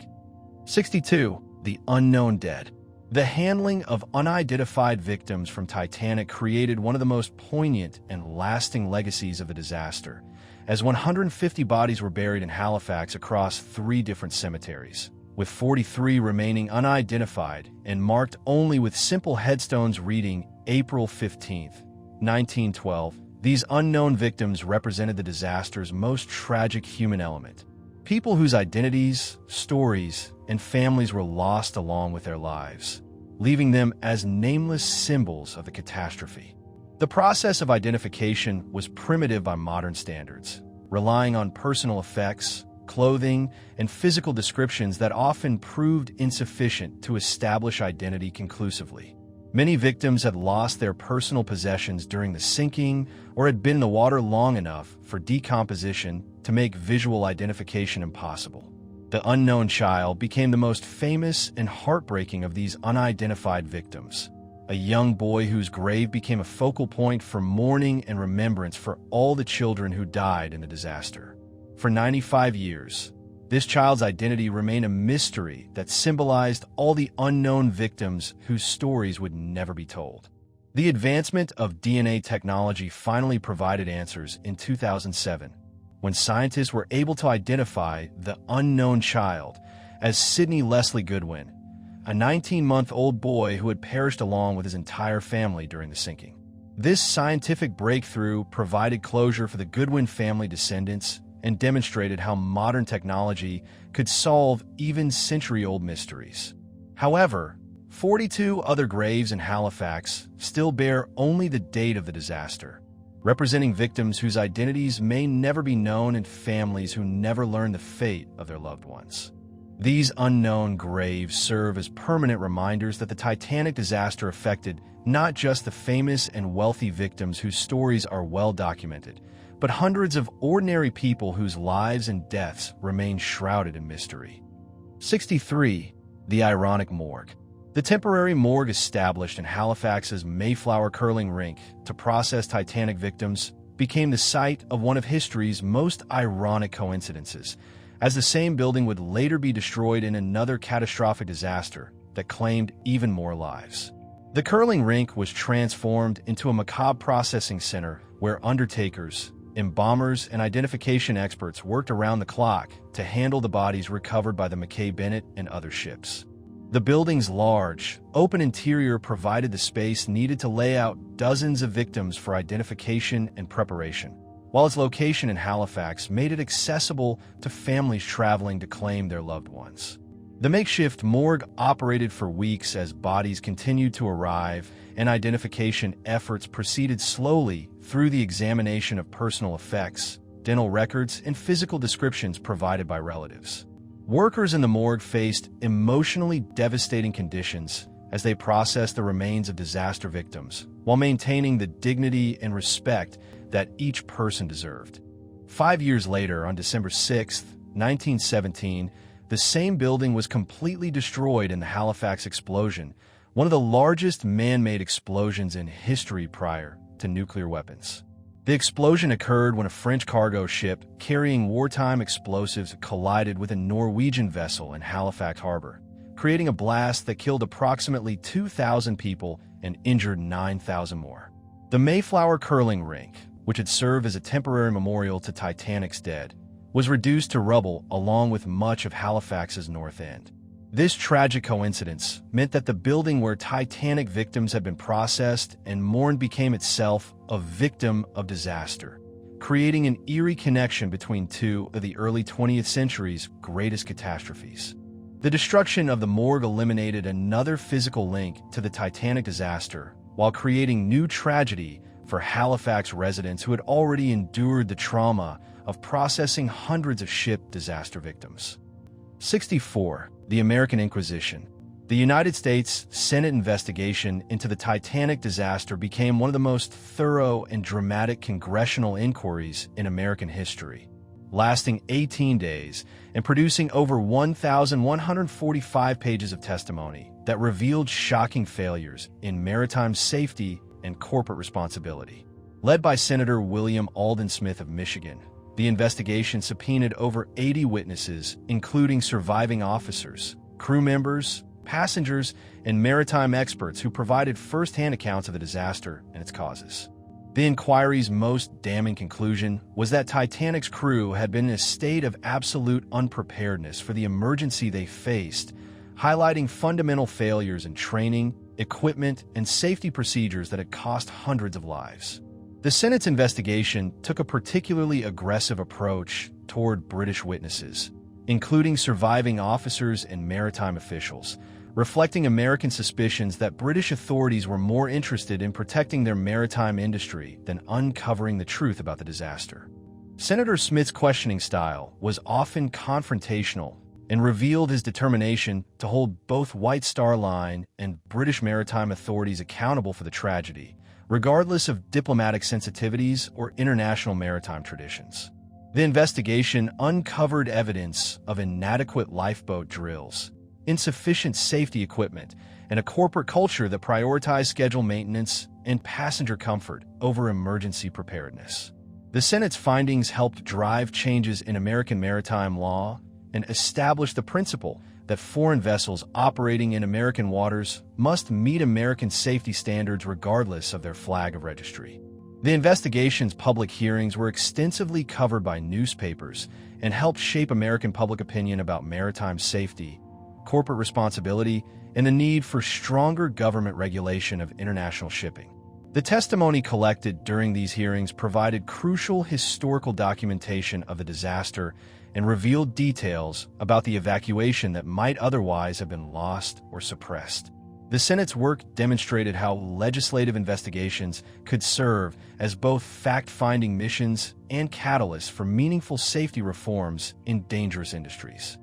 A: 62. The unknown dead. The handling of unidentified victims from Titanic created one of the most poignant and lasting legacies of the disaster, as 150 bodies were buried in Halifax across 3 different cemeteries, with 43 remaining unidentified and marked only with simple headstones reading April 15, 1912. These unknown victims represented the disaster's most tragic human element. People whose identities, stories, and families were lost along with their lives, leaving them as nameless symbols of the catastrophe. The process of identification was primitive by modern standards, relying on personal effects, clothing, and physical descriptions that often proved insufficient to establish identity conclusively. Many victims had lost their personal possessions during the sinking or had been in the water long enough for decomposition to make visual identification impossible. The unknown child became the most famous and heartbreaking of these unidentified victims, a young boy whose grave became a focal point for mourning and remembrance for all the children who died in the disaster. For 95 years, this child's identity remained a mystery that symbolized all the unknown victims whose stories would never be told. The advancement of DNA technology finally provided answers in 2007, when scientists were able to identify the unknown child as Sidney Leslie Goodwin, a 19-month-old boy who had perished along with his entire family during the sinking. This scientific breakthrough provided closure for the Goodwin family descendants and demonstrated how modern technology could solve even century-old mysteries. However, 42 other graves in Halifax still bear only the date of the disaster, representing victims whose identities may never be known and families who never learn the fate of their loved ones. These unknown graves serve as permanent reminders that the Titanic disaster affected not just the famous and wealthy victims whose stories are well documented, but hundreds of ordinary people whose lives and deaths remain shrouded in mystery. 63. The ironic morgue. The temporary morgue established in Halifax's Mayflower Curling Rink to process Titanic victims became the site of one of history's most ironic coincidences, as the same building would later be destroyed in another catastrophic disaster that claimed even more lives. The curling rink was transformed into a macabre processing center where undertakers, embalmers, and identification experts worked around the clock to handle the bodies recovered by the McKay Bennett and other ships. The building's large, open interior provided the space needed to lay out dozens of victims for identification and preparation, while its location in Halifax made it accessible to families traveling to claim their loved ones. The makeshift morgue operated for weeks as bodies continued to arrive and identification efforts proceeded slowly through the examination of personal effects, dental records, and physical descriptions provided by relatives. Workers in the morgue faced emotionally devastating conditions as they processed the remains of disaster victims, while maintaining the dignity and respect that each person deserved. 5 years later, on December 6, 1917, the same building was completely destroyed in the Halifax explosion, one of the largest man-made explosions in history prior to nuclear weapons. The explosion occurred when a French cargo ship carrying wartime explosives collided with a Norwegian vessel in Halifax Harbor, creating a blast that killed approximately 2,000 people and injured 9,000 more. The Mayflower curling rink, which had served as a temporary memorial to Titanic's dead, was reduced to rubble along with much of Halifax's North End. This tragic coincidence meant that the building where Titanic victims had been processed and mourned became itself a victim of disaster, creating an eerie connection between two of the early 20th century's greatest catastrophes. The destruction of the morgue eliminated another physical link to the Titanic disaster, while creating new tragedy for Halifax residents who had already endured the trauma of processing hundreds of ship disaster victims. 64. The American Inquisition. The United States Senate investigation into the Titanic disaster became one of the most thorough and dramatic congressional inquiries in American history, lasting 18 days and producing over 1,145 pages of testimony that revealed shocking failures in maritime safety and corporate responsibility. Led by Senator William Alden Smith of Michigan, the investigation subpoenaed over 80 witnesses, including surviving officers, crew members, passengers, and maritime experts who provided first-hand accounts of the disaster and its causes. The inquiry's most damning conclusion was that Titanic's crew had been in a state of absolute unpreparedness for the emergency they faced, highlighting fundamental failures in training, equipment, and safety procedures that had cost hundreds of lives. The Senate's investigation took a particularly aggressive approach toward British witnesses, including surviving officers and maritime officials, reflecting American suspicions that British authorities were more interested in protecting their maritime industry than uncovering the truth about the disaster. Senator Smith's questioning style was often confrontational and revealed his determination to hold both White Star Line and British maritime authorities accountable for the tragedy, regardless of diplomatic sensitivities or international maritime traditions. The investigation uncovered evidence of inadequate lifeboat drills, insufficient safety equipment, and a corporate culture that prioritized schedule maintenance and passenger comfort over emergency preparedness. The Senate's findings helped drive changes in American maritime law and establish the principle that foreign vessels operating in American waters must meet American safety standards regardless of their flag of registry. The investigation's public hearings were extensively covered by newspapers and helped shape American public opinion about maritime safety, corporate responsibility, and the need for stronger government regulation of international shipping. The testimony collected during these hearings provided crucial historical documentation of the disaster and revealed details about the evacuation that might otherwise have been lost or suppressed. The Senate's work demonstrated how legislative investigations could serve as both fact-finding missions and catalysts for meaningful safety reforms in dangerous industries.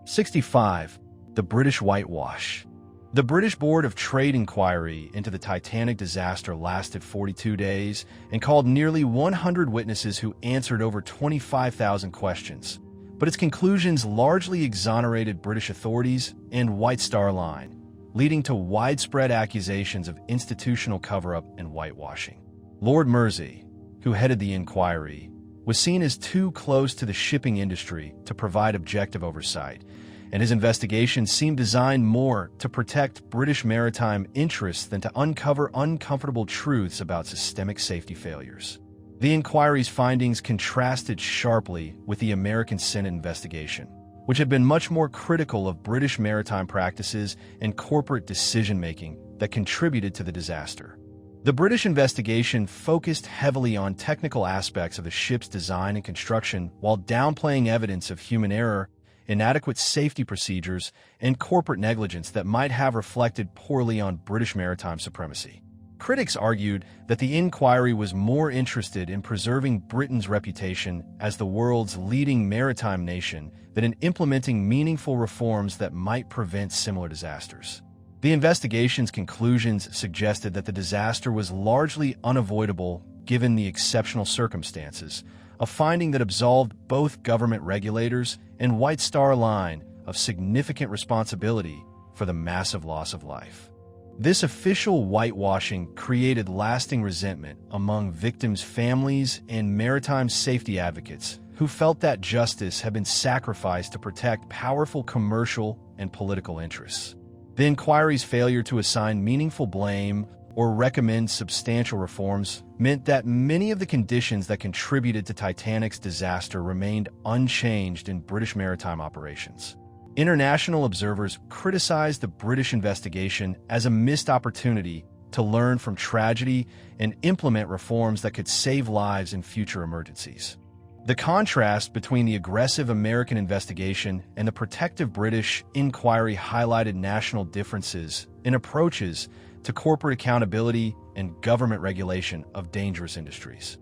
A: 65. The British Whitewash. The British Board of Trade inquiry into the Titanic disaster lasted 42 days and called nearly 100 witnesses who answered over 25,000 questions, but its conclusions largely exonerated British authorities and White Star Line, leading to widespread accusations of institutional cover-up and whitewashing. Lord Mersey, who headed the inquiry, was seen as too close to the shipping industry to provide objective oversight, and his investigation seemed designed more to protect British maritime interests than to uncover uncomfortable truths about systemic safety failures. The inquiry's findings contrasted sharply with the American Senate investigation, which had been much more critical of British maritime practices and corporate decision-making that contributed to the disaster. The British investigation focused heavily on technical aspects of the ship's design and construction while downplaying evidence of human error, inadequate safety procedures, and corporate negligence that might have reflected poorly on British maritime supremacy. Critics argued that the inquiry was more interested in preserving Britain's reputation as the world's leading maritime nation than in implementing meaningful reforms that might prevent similar disasters. The investigation's conclusions suggested that the disaster was largely unavoidable given the exceptional circumstances, a finding that absolved both government regulators and White Star Line of significant responsibility for the massive loss of life. This official whitewashing created lasting resentment among victims' families and maritime safety advocates who felt that justice had been sacrificed to protect powerful commercial and political interests. The inquiry's failure to assign meaningful blame or recommend substantial reforms meant that many of the conditions that contributed to Titanic's disaster remained unchanged in British maritime operations. International observers criticized the British investigation as a missed opportunity to learn from tragedy and implement reforms that could save lives in future emergencies. The contrast between the aggressive American investigation and the protective British inquiry highlighted national differences in approaches to corporate accountability and government regulation of dangerous industries.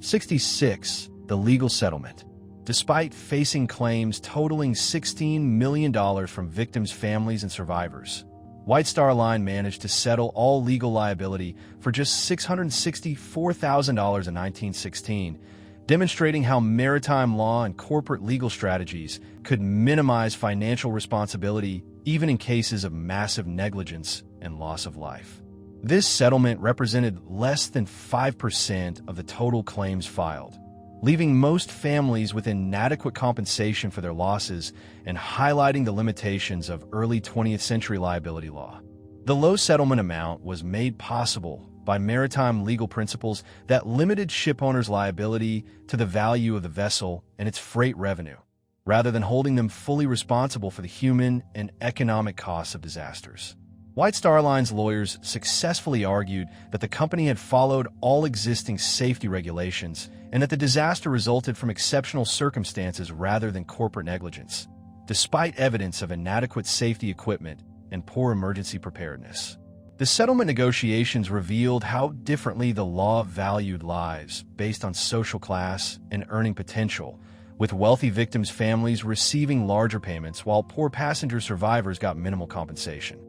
A: 66. The legal settlement. Despite facing claims totaling $16 million from victims' families and survivors, White Star Line managed to settle all legal liability for just $664,000 in 1916, demonstrating how maritime law and corporate legal strategies could minimize financial responsibility even in cases of massive negligence and loss of life. This settlement represented less than 5% of the total claims filed, leaving most families with inadequate compensation for their losses and highlighting the limitations of early 20th century liability law. The low settlement amount was made possible by maritime legal principles that limited shipowners' liability to the value of the vessel and its freight revenue, rather than holding them fully responsible for the human and economic costs of disasters. White Star Line's lawyers successfully argued that the company had followed all existing safety regulations and that the disaster resulted from exceptional circumstances rather than corporate negligence, despite evidence of inadequate safety equipment and poor emergency preparedness. The settlement negotiations revealed how differently the law valued lives based on social class and earning potential, with wealthy victims' families receiving larger payments while poor passenger survivors got minimal compensation.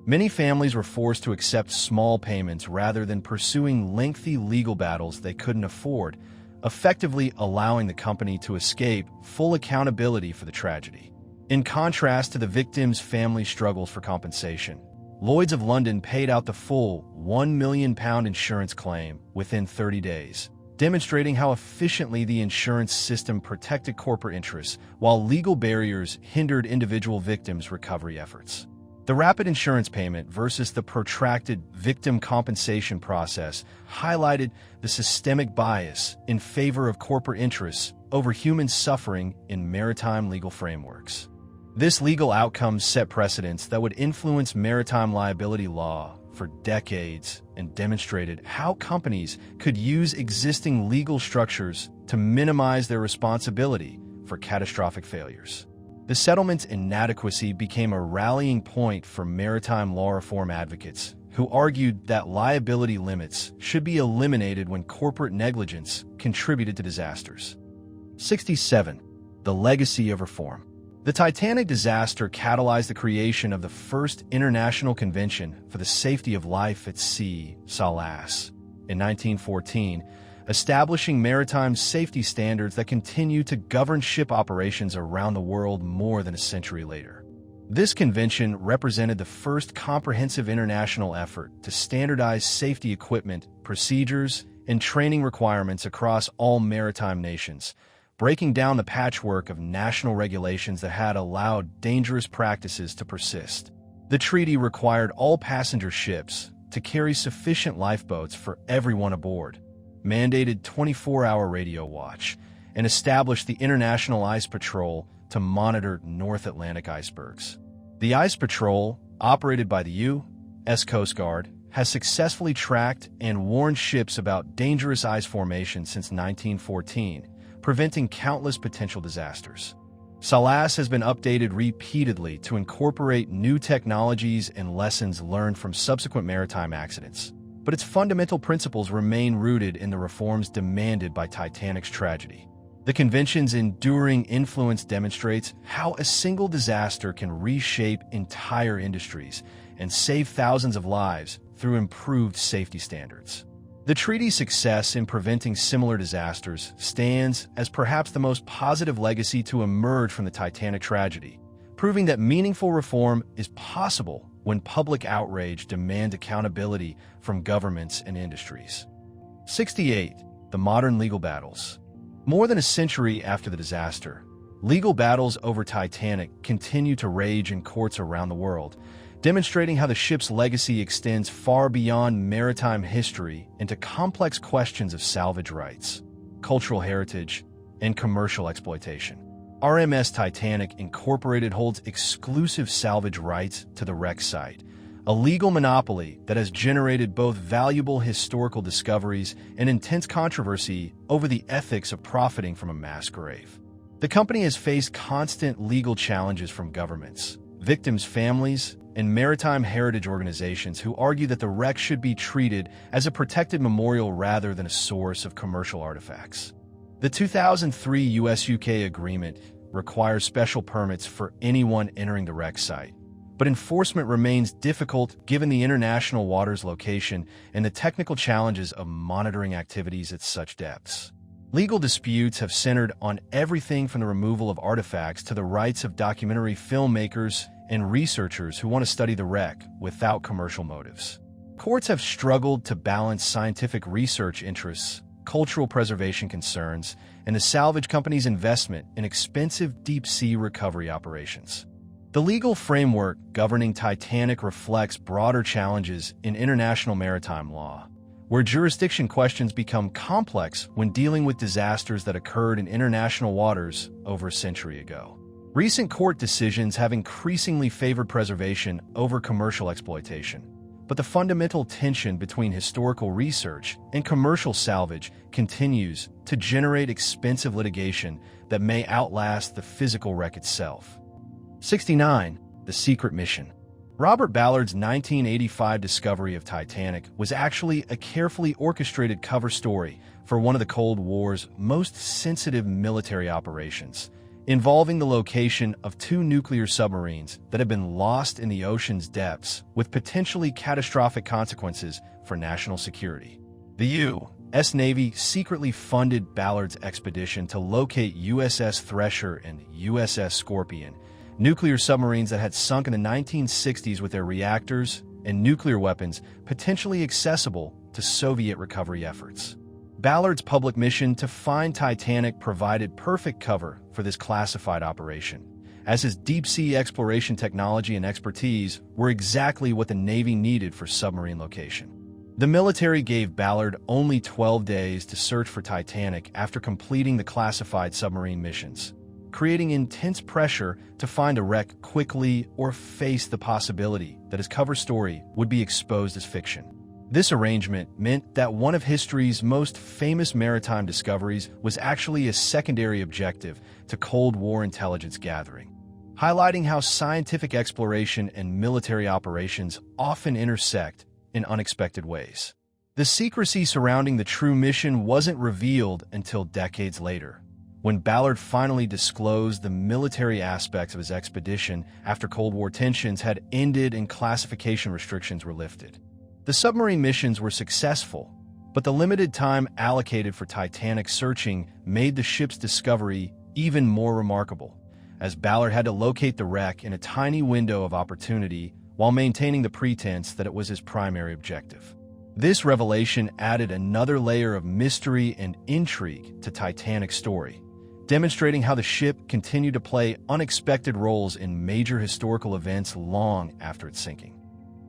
A: Many families were forced to accept small payments rather than pursuing lengthy legal battles they couldn't afford, effectively allowing the company to escape full accountability for the tragedy. In contrast to the victims' family struggles for compensation, Lloyd's of London paid out the full £1 million insurance claim within 30 days, demonstrating how efficiently the insurance system protected corporate interests while legal barriers hindered individual victims' recovery efforts. The rapid insurance payment versus the protracted victim compensation process highlighted the systemic bias in favor of corporate interests over human suffering in maritime legal frameworks. This legal outcome set precedents that would influence maritime liability law for decades and demonstrated how companies could use existing legal structures to minimize their responsibility for catastrophic failures. The settlement's inadequacy became a rallying point for maritime law reform advocates who argued that liability limits should be eliminated when corporate negligence contributed to disasters. 67. The legacy of reform. The Titanic disaster catalyzed the creation of the first International Convention for the Safety of Life at Sea, SALAS, in 1914, establishing maritime safety standards that continue to govern ship operations around the world more than a century later. This convention represented the first comprehensive international effort to standardize safety equipment, procedures, and training requirements across all maritime nations, breaking down the patchwork of national regulations that had allowed dangerous practices to persist. The treaty required all passenger ships to carry sufficient lifeboats for everyone aboard, mandated 24-hour radio watch, and established the International Ice Patrol to monitor North Atlantic icebergs. The Ice Patrol, operated by the U.S. Coast Guard, has successfully tracked and warned ships about dangerous ice formations since 1914, preventing countless potential disasters. SALAS has been updated repeatedly to incorporate new technologies and lessons learned from subsequent maritime accidents, but its fundamental principles remain rooted in the reforms demanded by Titanic's tragedy. The convention's enduring influence demonstrates how a single disaster can reshape entire industries and save thousands of lives through improved safety standards. The treaty's success in preventing similar disasters stands as perhaps the most positive legacy to emerge from the Titanic tragedy, proving that meaningful reform is possible when public outrage demands accountability from governments and industries. 68. The modern legal battles. More than a century after the disaster, legal battles over Titanic continue to rage in courts around the world, demonstrating how the ship's legacy extends far beyond maritime history into complex questions of salvage rights, cultural heritage, and commercial exploitation. RMS Titanic Incorporated holds exclusive salvage rights to the wreck site, a legal monopoly that has generated both valuable historical discoveries and intense controversy over the ethics of profiting from a mass grave. The company has faced constant legal challenges from governments, victims' families, and maritime heritage organizations who argue that the wreck should be treated as a protected memorial rather than a source of commercial artifacts. The 2003 US-UK agreement requires special permits for anyone entering the wreck site, but enforcement remains difficult given the international waters location and the technical challenges of monitoring activities at such depths. Legal disputes have centered on everything from the removal of artifacts to the rights of documentary filmmakers and researchers who want to study the wreck without commercial motives. Courts have struggled to balance scientific research interests, cultural preservation concerns, and the salvage company's investment in expensive deep-sea recovery operations. The legal framework governing Titanic reflects broader challenges in international maritime law, where jurisdiction questions become complex when dealing with disasters that occurred in international waters over a century ago. Recent court decisions have increasingly favored preservation over commercial exploitation, but the fundamental tension between historical research and commercial salvage continues to generate expensive litigation that may outlast the physical wreck itself. 69. The Secret Mission. Robert Ballard's 1985 discovery of Titanic was actually a carefully orchestrated cover story for one of the Cold War's most sensitive military operations, involving the location of two nuclear submarines that had been lost in the ocean's depths with potentially catastrophic consequences for national security. The U.S. Navy secretly funded Ballard's expedition to locate USS Thresher and USS Scorpion, nuclear submarines that had sunk in the 1960s with their reactors and nuclear weapons potentially accessible to Soviet recovery efforts. Ballard's public mission to find Titanic provided perfect cover for this classified operation, as his deep-sea exploration technology and expertise were exactly what the Navy needed for submarine location. The military gave Ballard only 12 days to search for Titanic after completing the classified submarine missions, creating intense pressure to find a wreck quickly or face the possibility that his cover story would be exposed as fiction. This arrangement meant that one of history's most famous maritime discoveries was actually a secondary objective to Cold War intelligence gathering, highlighting how scientific exploration and military operations often intersect in unexpected ways. The secrecy surrounding the true mission wasn't revealed until decades later, when Ballard finally disclosed the military aspects of his expedition after Cold War tensions had ended and classification restrictions were lifted. The submarine missions were successful, but the limited time allocated for Titanic searching made the ship's discovery even more remarkable, as Ballard had to locate the wreck in a tiny window of opportunity while maintaining the pretense that it was his primary objective. This revelation added another layer of mystery and intrigue to Titanic's story, demonstrating how the ship continued to play unexpected roles in major historical events long after its sinking.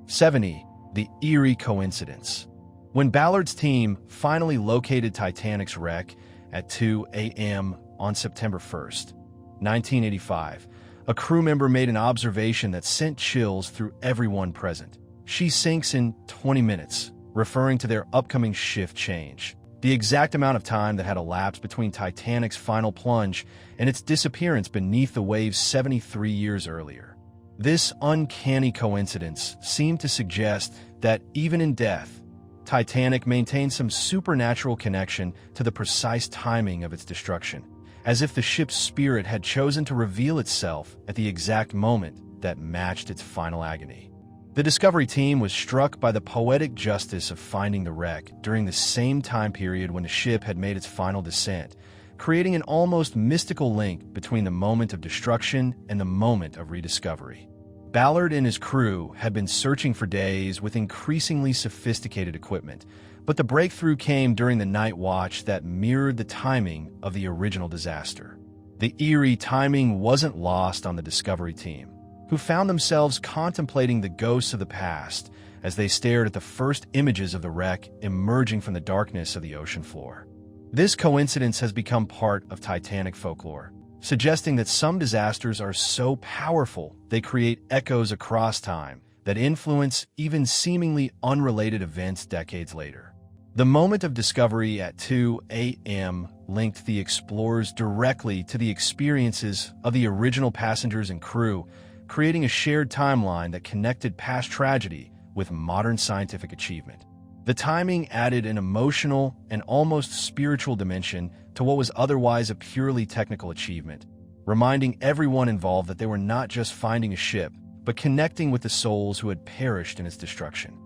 A: 70. The eerie coincidence. When Ballard's team finally located Titanic's wreck at 2 a.m. on September 1st, 1985, a crew member made an observation that sent chills through everyone present. She sinks in 20 minutes, referring to their upcoming shift change, the exact amount of time that had elapsed between Titanic's final plunge and its disappearance beneath the waves 73 years earlier. This uncanny coincidence seemed to suggest that even in death, Titanic maintained some supernatural connection to the precise timing of its destruction, as if the ship's spirit had chosen to reveal itself at the exact moment that matched its final agony. The Discovery team was struck by the poetic justice of finding the wreck during the same time period when the ship had made its final descent, creating an almost mystical link between the moment of destruction and the moment of rediscovery. Ballard and his crew had been searching for days with increasingly sophisticated equipment, but the breakthrough came during the night watch that mirrored the timing of the original disaster. The eerie timing wasn't lost on the Discovery team, who found themselves contemplating the ghosts of the past as they stared at the first images of the wreck emerging from the darkness of the ocean floor. This coincidence has become part of Titanic folklore, suggesting that some disasters are so powerful they create echoes across time that influence even seemingly unrelated events decades later. The moment of discovery at 2 a.m. linked the explorers directly to the experiences of the original passengers and crew, creating a shared timeline that connected past tragedy with modern scientific achievement. The timing added an emotional and almost spiritual dimension to what was otherwise a purely technical achievement, reminding everyone involved that they were not just finding a ship, but connecting with the souls who had perished in its destruction.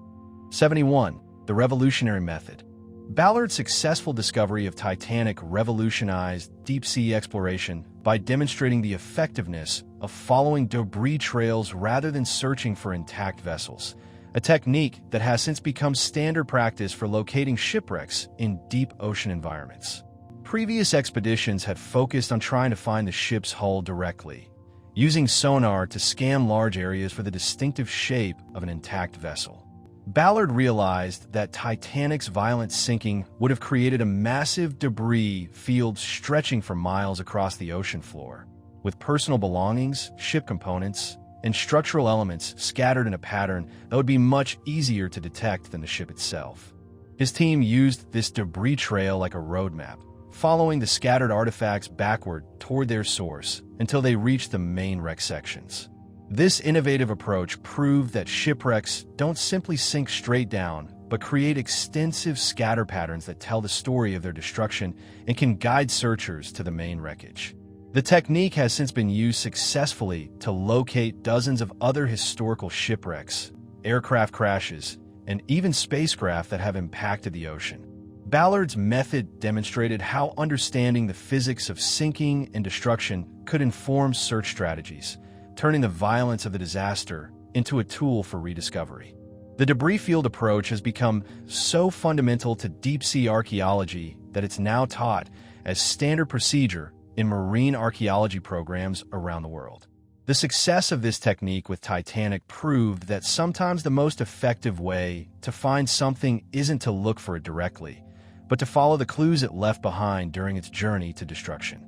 A: 71. The revolutionary method. Ballard's successful discovery of Titanic revolutionized deep-sea exploration by demonstrating the effectiveness of following debris trails rather than searching for intact vessels, a technique that has since become standard practice for locating shipwrecks in deep ocean environments. Previous expeditions had focused on trying to find the ship's hull directly, using sonar to scan large areas for the distinctive shape of an intact vessel. Ballard realized that Titanic's violent sinking would have created a massive debris field stretching for miles across the ocean floor, with personal belongings, ship components, and structural elements scattered in a pattern that would be much easier to detect than the ship itself. His team used this debris trail like a roadmap, following the scattered artifacts backward toward their source until they reached the main wreck sections. This innovative approach proved that shipwrecks don't simply sink straight down, but create extensive scatter patterns that tell the story of their destruction and can guide searchers to the main wreckage. The technique has since been used successfully to locate dozens of other historical shipwrecks, aircraft crashes, and even spacecraft that have impacted the ocean. Ballard's method demonstrated how understanding the physics of sinking and destruction could inform search strategies, turning the violence of the disaster into a tool for rediscovery. The debris field approach has become so fundamental to deep-sea archaeology that it's now taught as standard procedure in marine archaeology programs around the world. The success of this technique with Titanic proved that sometimes the most effective way to find something isn't to look for it directly, but to follow the clues it left behind during its journey to destruction.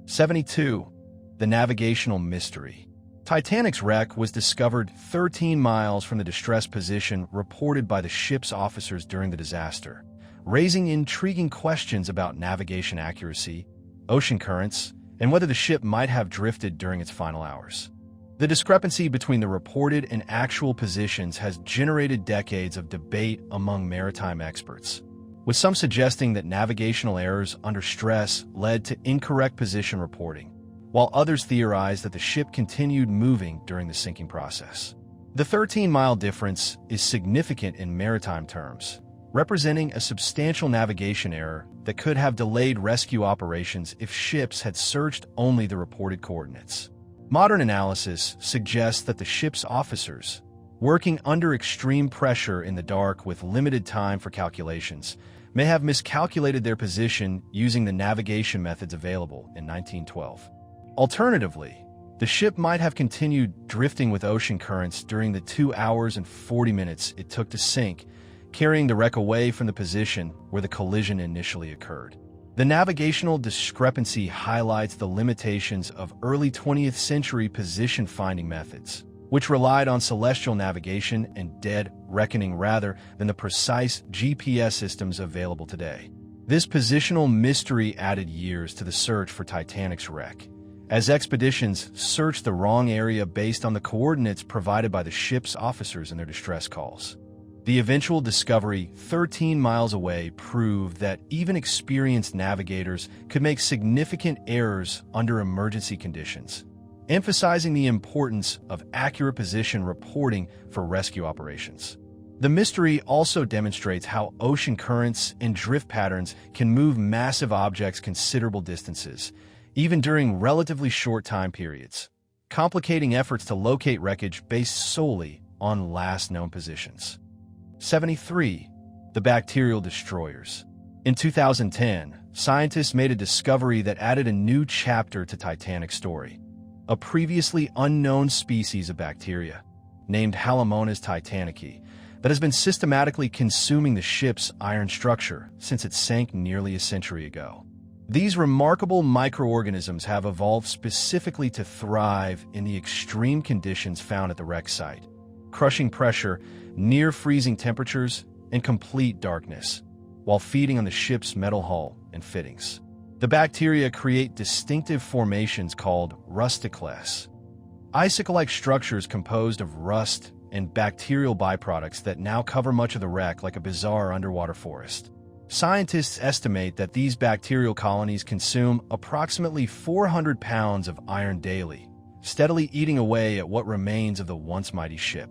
A: 72. The navigational mystery. Titanic's wreck was discovered 13 miles from the distressed position reported by the ship's officers during the disaster, raising intriguing questions about navigation accuracy, ocean currents, and whether the ship might have drifted during its final hours. The discrepancy between the reported and actual positions has generated decades of debate among maritime experts, with some suggesting that navigational errors under stress led to incorrect position reporting, while others theorize that the ship continued moving during the sinking process. The 13-mile difference is significant in maritime terms, representing a substantial navigation error that could have delayed rescue operations if ships had searched only the reported coordinates. Modern analysis suggests that the ship's officers, working under extreme pressure in the dark with limited time for calculations, may have miscalculated their position using the navigation methods available in 1912. Alternatively, the ship might have continued drifting with ocean currents during the 2 hours and 40 minutes it took to sink, carrying the wreck away from the position where the collision initially occurred. The navigational discrepancy highlights the limitations of early 20th century position-finding methods, which relied on celestial navigation and dead reckoning rather than the precise GPS systems available today. This positional mystery added years to the search for Titanic's wreck, as expeditions searched the wrong area based on the coordinates provided by the ship's officers in their distress calls. The eventual discovery 13 miles away proved that even experienced navigators could make significant errors under emergency conditions, emphasizing the importance of accurate position reporting for rescue operations. The mystery also demonstrates how ocean currents and drift patterns can move massive objects considerable distances, even during relatively short time periods, complicating efforts to locate wreckage based solely on last known positions. 73. The bacterial destroyers. In 2010, scientists made a discovery that added a new chapter to Titanic's story. A previously unknown species of bacteria, named Halomonas titanicae, that has been systematically consuming the ship's iron structure since it sank nearly a century ago. These remarkable microorganisms have evolved specifically to thrive in the extreme conditions found at the wreck site: crushing pressure, near freezing temperatures, and complete darkness, while feeding on the ship's metal hull and fittings. The bacteria create distinctive formations called rusticles, icicle-like structures composed of rust and bacterial byproducts that now cover much of the wreck like a bizarre underwater forest. Scientists estimate that these bacterial colonies consume approximately 400 pounds of iron daily, steadily eating away at what remains of the once mighty ship.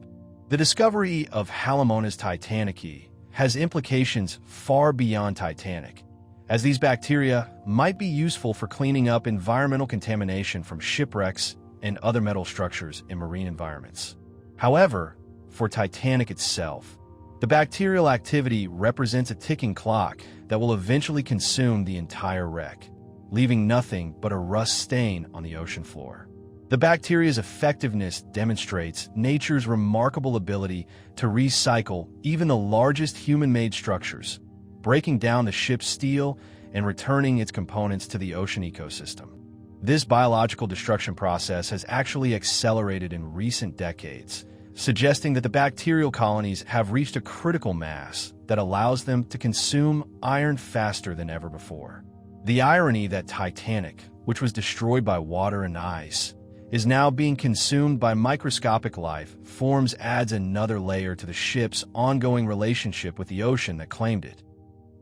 A: The discovery of Halomonas titanicae has implications far beyond Titanic, as these bacteria might be useful for cleaning up environmental contamination from shipwrecks and other metal structures in marine environments. However, for Titanic itself, the bacterial activity represents a ticking clock that will eventually consume the entire wreck, leaving nothing but a rust stain on the ocean floor. The bacteria's effectiveness demonstrates nature's remarkable ability to recycle even the largest human-made structures, breaking down the ship's steel and returning its components to the ocean ecosystem. This biological destruction process has actually accelerated in recent decades, suggesting that the bacterial colonies have reached a critical mass that allows them to consume iron faster than ever before. The irony that Titanic, which was destroyed by water and ice, is now being consumed by microscopic life forms adds another layer to the ship's ongoing relationship with the ocean that claimed it.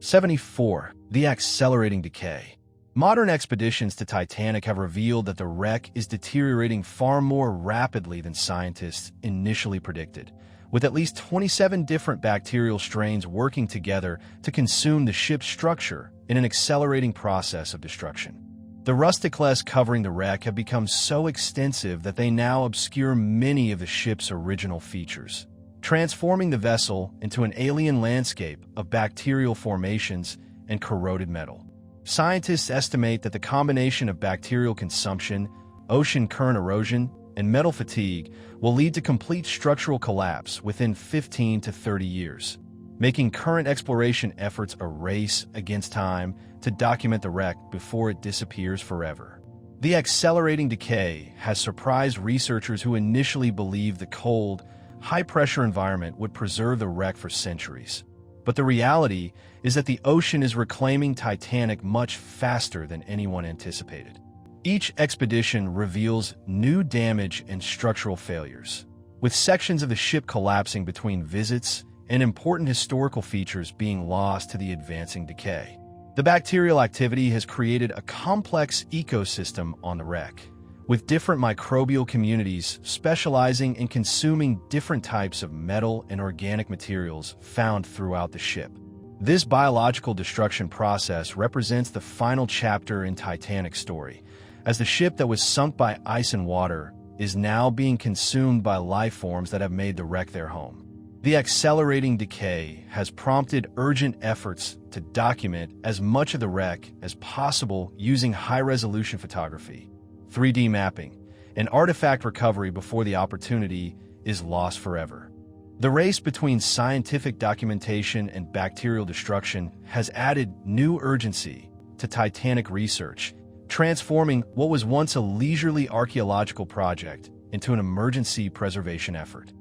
A: 74. The accelerating decay. Modern expeditions to Titanic have revealed that the wreck is deteriorating far more rapidly than scientists initially predicted, with at least 27 different bacterial strains working together to consume the ship's structure in an accelerating process of destruction. The rusticles covering the wreck have become so extensive that they now obscure many of the ship's original features, transforming the vessel into an alien landscape of bacterial formations and corroded metal. Scientists estimate that the combination of bacterial consumption, ocean current erosion, and metal fatigue will lead to complete structural collapse within 15 to 30 years, making current exploration efforts a race against time to document the wreck before it disappears forever. The accelerating decay has surprised researchers who initially believed the cold, high-pressure environment would preserve the wreck for centuries. But the reality is that the ocean is reclaiming Titanic much faster than anyone anticipated. Each expedition reveals new damage and structural failures, with sections of the ship collapsing between visits and important historical features being lost to the advancing decay. The bacterial activity has created a complex ecosystem on the wreck, with different microbial communities specializing in consuming different types of metal and organic materials found throughout the ship. This biological destruction process represents the final chapter in Titanic's story, as the ship that was sunk by ice and water is now being consumed by life forms that have made the wreck their home. The accelerating decay has prompted urgent efforts to document as much of the wreck as possible using high-resolution photography, 3D mapping, and artifact recovery before the opportunity is lost forever. The race between scientific documentation and bacterial destruction has added new urgency to Titanic research, transforming what was once a leisurely archaeological project into an emergency preservation effort.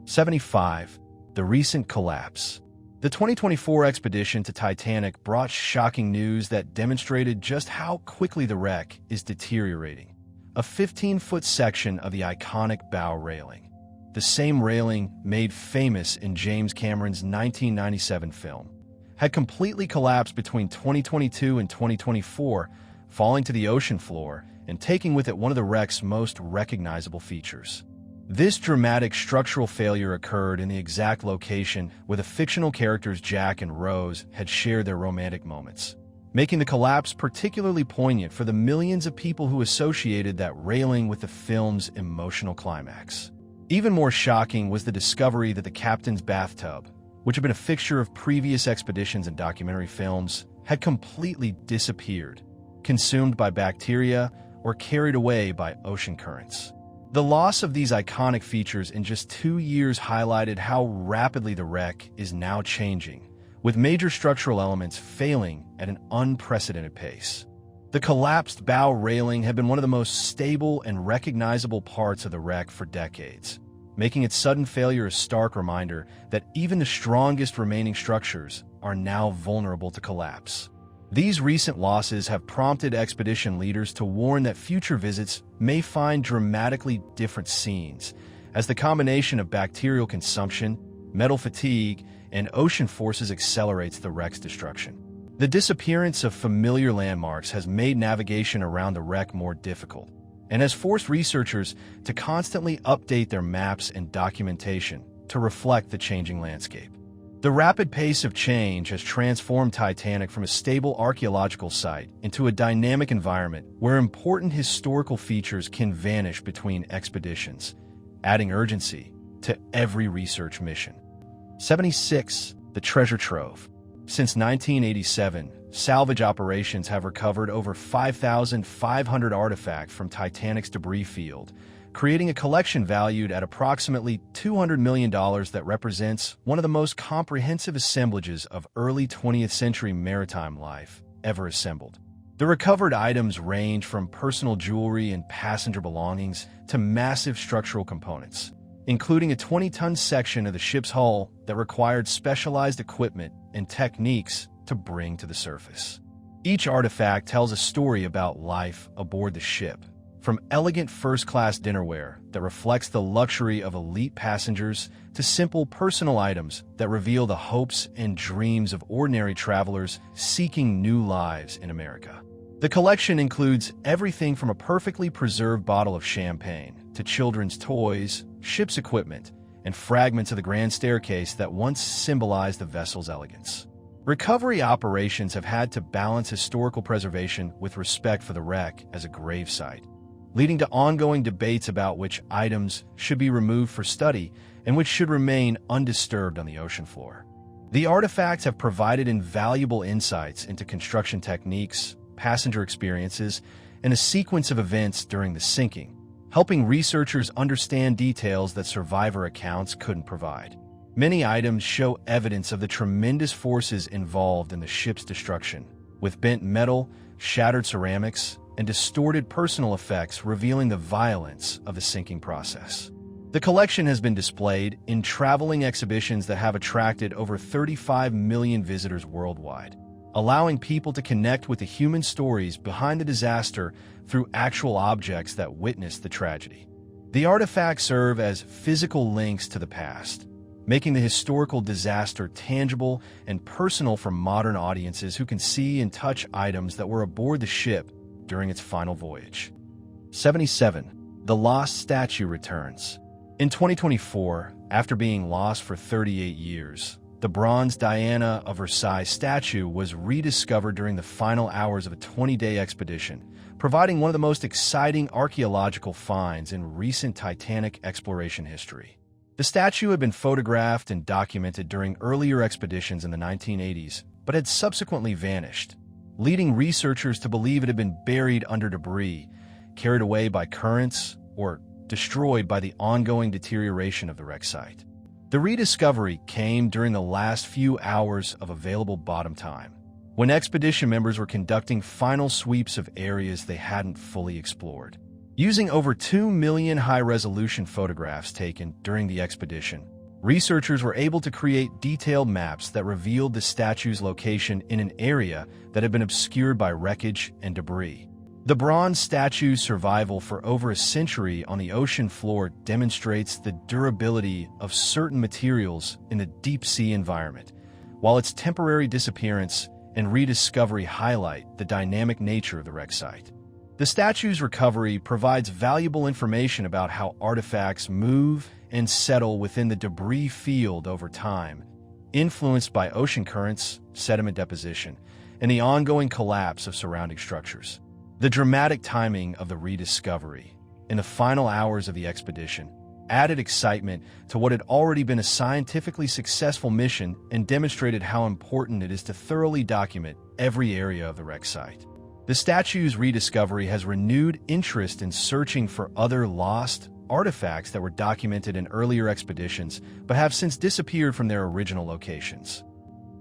A: 75. The recent collapse. The 2024 expedition to Titanic brought shocking news that demonstrated just how quickly the wreck is deteriorating. A 15-foot section of the iconic bow railing, the same railing made famous in James Cameron's 1997 film, had completely collapsed between 2022 and 2024, falling to the ocean floor and taking with it one of the wreck's most recognizable features. This dramatic structural failure occurred in the exact location where the fictional characters Jack and Rose had shared their romantic moments, making the collapse particularly poignant for the millions of people who associated that railing with the film's emotional climax. Even more shocking was the discovery that the captain's bathtub, which had been a fixture of previous expeditions and documentary films, had completely disappeared, consumed by bacteria or carried away by ocean currents. The loss of these iconic features in just 2 years highlighted how rapidly the wreck is now changing, with major structural elements failing at an unprecedented pace. The collapsed bow railing had been one of the most stable and recognizable parts of the wreck for decades, making its sudden failure a stark reminder that even the strongest remaining structures are now vulnerable to collapse. These recent losses have prompted expedition leaders to warn that future visits may find dramatically different scenes, as the combination of bacterial consumption, metal fatigue, and ocean forces accelerates the wreck's destruction. The disappearance of familiar landmarks has made navigation around the wreck more difficult, and has forced researchers to constantly update their maps and documentation to reflect the changing landscape. The rapid pace of change has transformed Titanic from a stable archaeological site into a dynamic environment where important historical features can vanish between expeditions, adding urgency to every research mission. 76. The treasure trove. Since 1987, salvage operations have recovered over 5,500 artifacts from Titanic's debris field, creating a collection valued at approximately $200 million that represents one of the most comprehensive assemblages of early 20th century maritime life ever assembled. The recovered items range from personal jewelry and passenger belongings to massive structural components, including a 20-ton section of the ship's hull that required specialized equipment and techniques to bring to the surface. Each artifact tells a story about life aboard the ship, from elegant first-class dinnerware that reflects the luxury of elite passengers to simple personal items that reveal the hopes and dreams of ordinary travelers seeking new lives in America. The collection includes everything from a perfectly preserved bottle of champagne to children's toys, ship's equipment, and fragments of the grand staircase that once symbolized the vessel's elegance. Recovery operations have had to balance historical preservation with respect for the wreck as a gravesite, leading to ongoing debates about which items should be removed for study and which should remain undisturbed on the ocean floor. The artifacts have provided invaluable insights into construction techniques, passenger experiences, and a sequence of events during the sinking, helping researchers understand details that survivor accounts couldn't provide. Many items show evidence of the tremendous forces involved in the ship's destruction, with bent metal, shattered ceramics, and distorted personal effects revealing the violence of the sinking process. The collection has been displayed in traveling exhibitions that have attracted over 35 million visitors worldwide, allowing people to connect with the human stories behind the disaster through actual objects that witnessed the tragedy. The artifacts serve as physical links to the past, making the historical disaster tangible and personal for modern audiences who can see and touch items that were aboard the ship during its final voyage. 77. The lost statue returns. In 2024, after being lost for 38 years, the bronze Diana of Versailles statue was rediscovered during the final hours of a 20-day expedition, providing one of the most exciting archaeological finds in recent Titanic exploration history. The statue had been photographed and documented during earlier expeditions in the 1980s, but had subsequently vanished, leading researchers to believe it had been buried under debris, carried away by currents, or destroyed by the ongoing deterioration of the wreck site. The rediscovery came during the last few hours of available bottom time, when expedition members were conducting final sweeps of areas they hadn't fully explored. Using over 2 million high-resolution photographs taken during the expedition, researchers were able to create detailed maps that revealed the statue's location in an area that had been obscured by wreckage and debris. The bronze statue's survival for over a century on the ocean floor demonstrates the durability of certain materials in the deep-sea environment, while its temporary disappearance and rediscovery highlight the dynamic nature of the wreck site. The statue's recovery provides valuable information about how artifacts move and settle within the debris field over time, influenced by ocean currents, sediment deposition, and the ongoing collapse of surrounding structures. The dramatic timing of the rediscovery, in the final hours of the expedition, added excitement to what had already been a scientifically successful mission and demonstrated how important it is to thoroughly document every area of the wreck site. The statue's rediscovery has renewed interest in searching for other lost artifacts that were documented in earlier expeditions but have since disappeared from their original locations.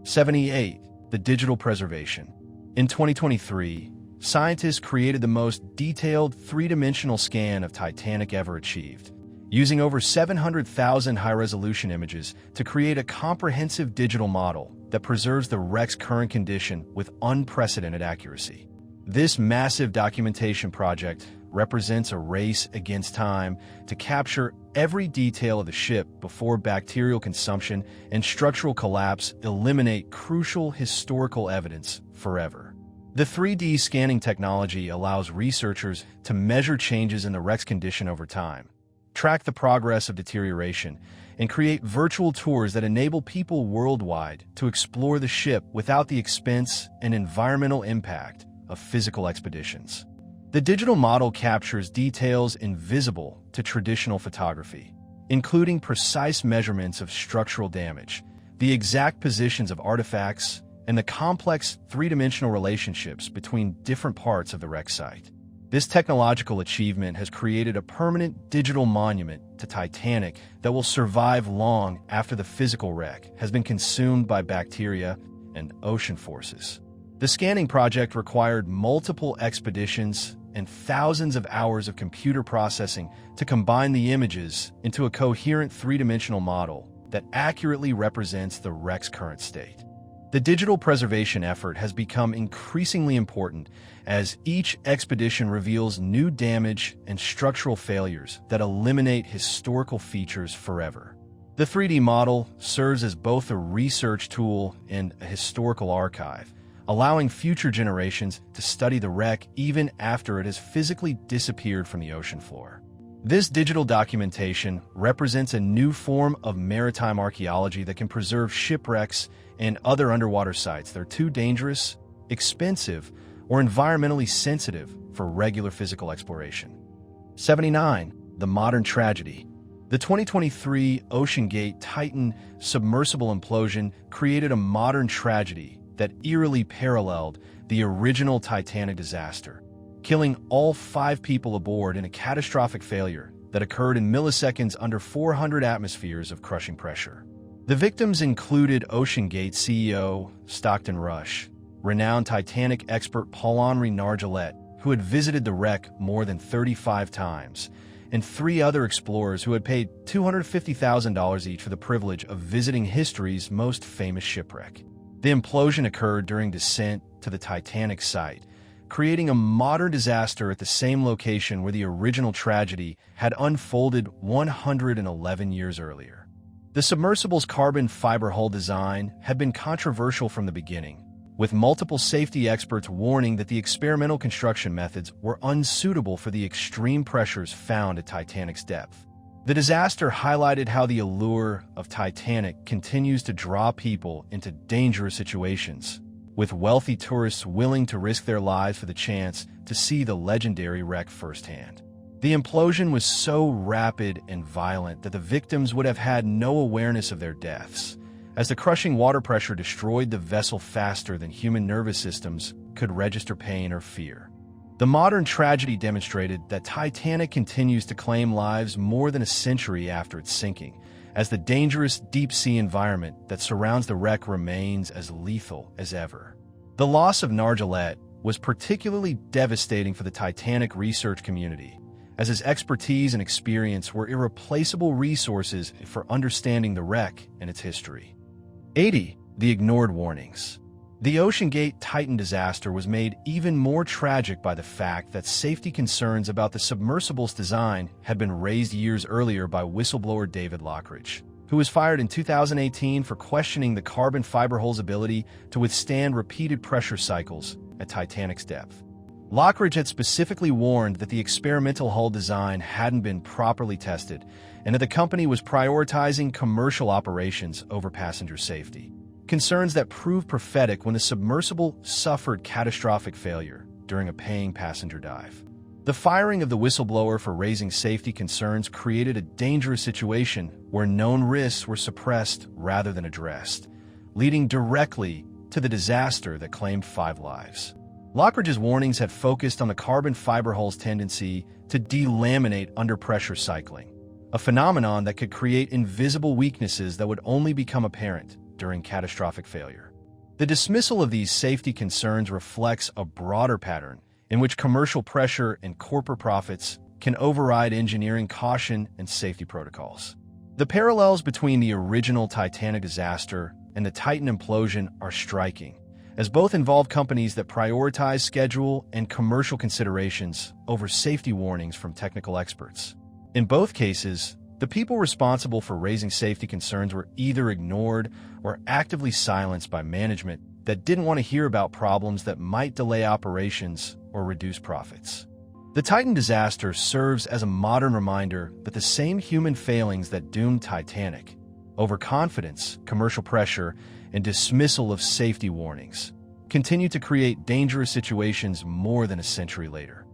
A: 78. The digital preservation. In 2023, scientists created the most detailed three-dimensional scan of Titanic ever achieved, using over 700,000 high-resolution images to create a comprehensive digital model that preserves the wreck's current condition with unprecedented accuracy. This massive documentation project represents a race against time to capture every detail of the ship before bacterial consumption and structural collapse eliminate crucial historical evidence forever. The 3D scanning technology allows researchers to measure changes in the wreck's condition over time, track the progress of deterioration, and create virtual tours that enable people worldwide to explore the ship without the expense and environmental impact of physical expeditions. The digital model captures details invisible to traditional photography, including precise measurements of structural damage, the exact positions of artifacts, and the complex three-dimensional relationships between different parts of the wreck site. This technological achievement has created a permanent digital monument to Titanic that will survive long after the physical wreck has been consumed by bacteria and ocean forces. The scanning project required multiple expeditions and thousands of hours of computer processing to combine the images into a coherent three-dimensional model that accurately represents the wreck's current state. The digital preservation effort has become increasingly important as each expedition reveals new damage and structural failures that eliminate historical features forever. The 3D model serves as both a research tool and a historical archive, allowing future generations to study the wreck even after it has physically disappeared from the ocean floor. This digital documentation represents a new form of maritime archaeology that can preserve shipwrecks and other underwater sites that are too dangerous, expensive, or environmentally sensitive for regular physical exploration. 79. The modern tragedy. The 2023 OceanGate Titan submersible implosion created a modern tragedy that eerily paralleled the original Titanic disaster, killing all 5 people aboard in a catastrophic failure that occurred in milliseconds under 400 atmospheres of crushing pressure. The victims included OceanGate CEO Stockton Rush, renowned Titanic expert Paul-Henri Nargeolet, who had visited the wreck more than 35 times, and 3 other explorers who had paid $250,000 each for the privilege of visiting history's most famous shipwreck. The implosion occurred during descent to the Titanic site, creating a modern disaster at the same location where the original tragedy had unfolded 111 years earlier. The submersible's carbon fiber hull design had been controversial from the beginning, with multiple safety experts warning that the experimental construction methods were unsuitable for the extreme pressures found at Titanic's depth. The disaster highlighted how the allure of Titanic continues to draw people into dangerous situations, with wealthy tourists willing to risk their lives for the chance to see the legendary wreck firsthand. The implosion was so rapid and violent that the victims would have had no awareness of their deaths, as the crushing water pressure destroyed the vessel faster than human nervous systems could register pain or fear. The modern tragedy demonstrated that Titanic continues to claim lives more than a century after its sinking, as the dangerous deep-sea environment that surrounds the wreck remains as lethal as ever. The loss of Nargeolet was particularly devastating for the Titanic research community, as his expertise and experience were irreplaceable resources for understanding the wreck and its history. 80. The ignored warnings. The OceanGate Titan disaster was made even more tragic by the fact that safety concerns about the submersible's design had been raised years earlier by whistleblower David Lockridge, who was fired in 2018 for questioning the carbon fiber hull's ability to withstand repeated pressure cycles at Titanic's depth. Lockridge had specifically warned that the experimental hull design hadn't been properly tested and that the company was prioritizing commercial operations over passenger safety. Concerns that proved prophetic when the submersible suffered catastrophic failure during a paying passenger dive. The firing of the whistleblower for raising safety concerns created a dangerous situation where known risks were suppressed rather than addressed, leading directly to the disaster that claimed 5 lives. Lockridge's warnings had focused on the carbon fiber hull's tendency to delaminate under pressure cycling, a phenomenon that could create invisible weaknesses that would only become apparent during catastrophic failure. The dismissal of these safety concerns reflects a broader pattern in which commercial pressure and corporate profits can override engineering caution and safety protocols. The parallels between the original Titanic disaster and the Titan implosion are striking, as both involve companies that prioritize schedule and commercial considerations over safety warnings from technical experts. In both cases, the people responsible for raising safety concerns were either ignored or actively silenced by management that didn't want to hear about problems that might delay operations or reduce profits. The Titan disaster serves as a modern reminder that the same human failings that doomed Titanic, overconfidence, commercial pressure, and dismissal of safety warnings, continue to create dangerous situations more than a century later.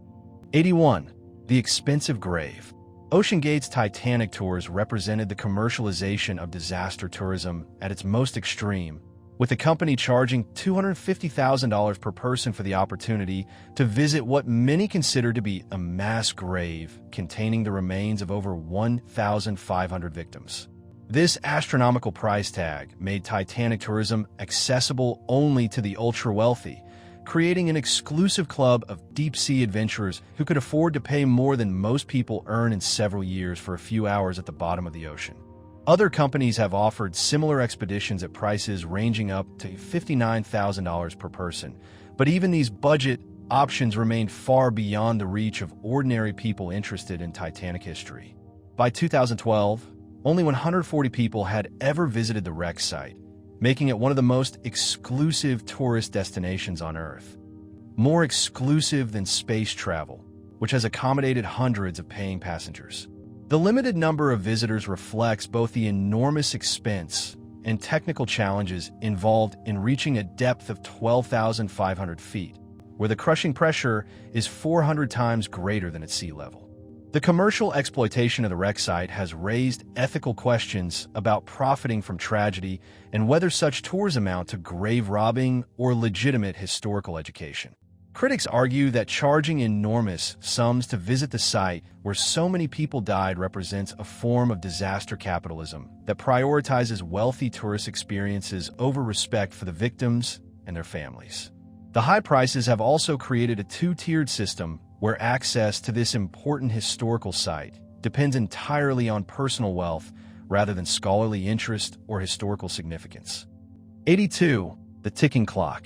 A: 81. The expensive grave. OceanGate's Titanic tours represented the commercialization of disaster tourism at its most extreme, with the company charging $250,000 per person for the opportunity to visit what many consider to be a mass grave containing the remains of over 1,500 victims. This astronomical price tag made Titanic tourism accessible only to the ultra-wealthy, creating an exclusive club of deep-sea adventurers who could afford to pay more than most people earn in several years for a few hours at the bottom of the ocean. Other companies have offered similar expeditions at prices ranging up to $59,000 per person, but even these budget options remained far beyond the reach of ordinary people interested in Titanic history. By 2012, only 140 people had ever visited the wreck site, making it one of the most exclusive tourist destinations on Earth. More exclusive than space travel, which has accommodated hundreds of paying passengers. The limited number of visitors reflects both the enormous expense and technical challenges involved in reaching a depth of 12,500 feet, where the crushing pressure is 400 times greater than at sea level. The commercial exploitation of the wreck site has raised ethical questions about profiting from tragedy and whether such tours amount to grave robbing or legitimate historical education. Critics argue that charging enormous sums to visit the site where so many people died represents a form of disaster capitalism that prioritizes wealthy tourist experiences over respect for the victims and their families. The high prices have also created a two-tiered system where access to this important historical site depends entirely on personal wealth rather than scholarly interest or historical significance. 82. The ticking clock.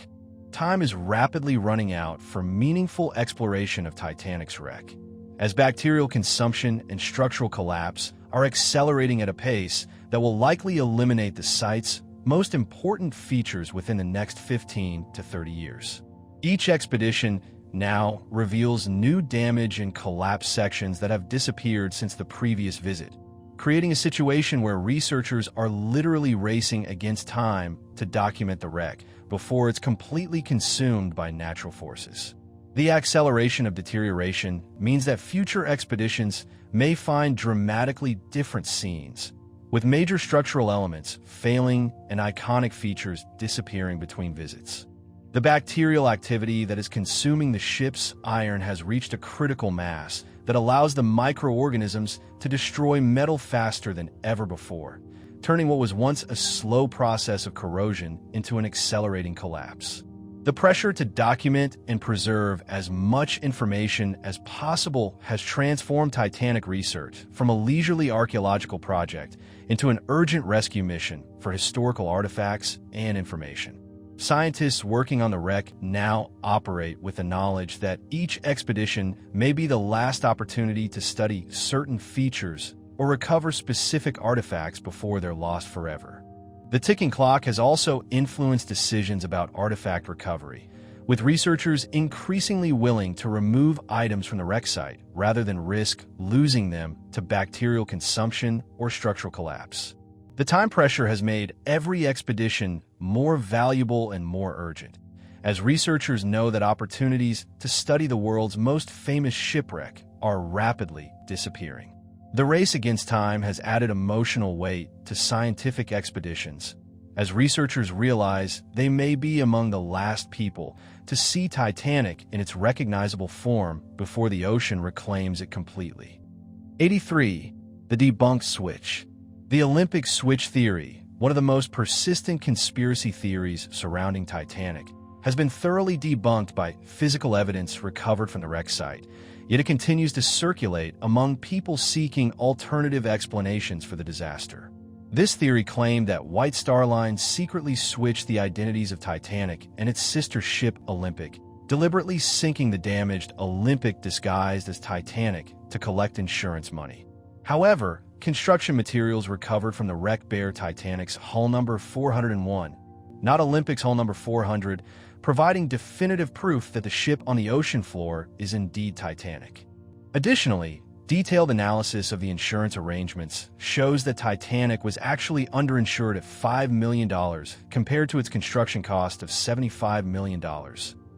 A: Time is rapidly running out for meaningful exploration of Titanic's wreck, as bacterial consumption and structural collapse are accelerating at a pace that will likely eliminate the site's most important features within the next 15 to 30 years. Each expedition now reveals new damage and collapsed sections that have disappeared since the previous visit, creating a situation where researchers are literally racing against time to document the wreck before it's completely consumed by natural forces. The acceleration of deterioration means that future expeditions may find dramatically different scenes, with major structural elements failing and iconic features disappearing between visits. The bacterial activity that is consuming the ship's iron has reached a critical mass that allows the microorganisms to destroy metal faster than ever before, turning what was once a slow process of corrosion into an accelerating collapse. The pressure to document and preserve as much information as possible has transformed Titanic research from a leisurely archaeological project into an urgent rescue mission for historical artifacts and information. Scientists working on the wreck now operate with the knowledge that each expedition may be the last opportunity to study certain features or recover specific artifacts before they're lost forever. The ticking clock has also influenced decisions about artifact recovery, with researchers increasingly willing to remove items from the wreck site rather than risk losing them to bacterial consumption or structural collapse. The time pressure has made every expedition more valuable and more urgent, as researchers know that opportunities to study the world's most famous shipwreck are rapidly disappearing. The race against time has added emotional weight to scientific expeditions, as researchers realize they may be among the last people to see Titanic in its recognizable form before the ocean reclaims it completely. 83. The debunked switch. The Olympic switch theory, one of the most persistent conspiracy theories surrounding Titanic, has been thoroughly debunked by physical evidence recovered from the wreck site, yet it continues to circulate among people seeking alternative explanations for the disaster. This theory claimed that White Star Line secretly switched the identities of Titanic and its sister ship Olympic, deliberately sinking the damaged Olympic disguised as Titanic to collect insurance money. However, construction materials recovered from the wreck bear Titanic's hull number 401, not Olympic's hull number 400, providing definitive proof that the ship on the ocean floor is indeed Titanic. Additionally, detailed analysis of the insurance arrangements shows that Titanic was actually underinsured at $5 million compared to its construction cost of $75 million,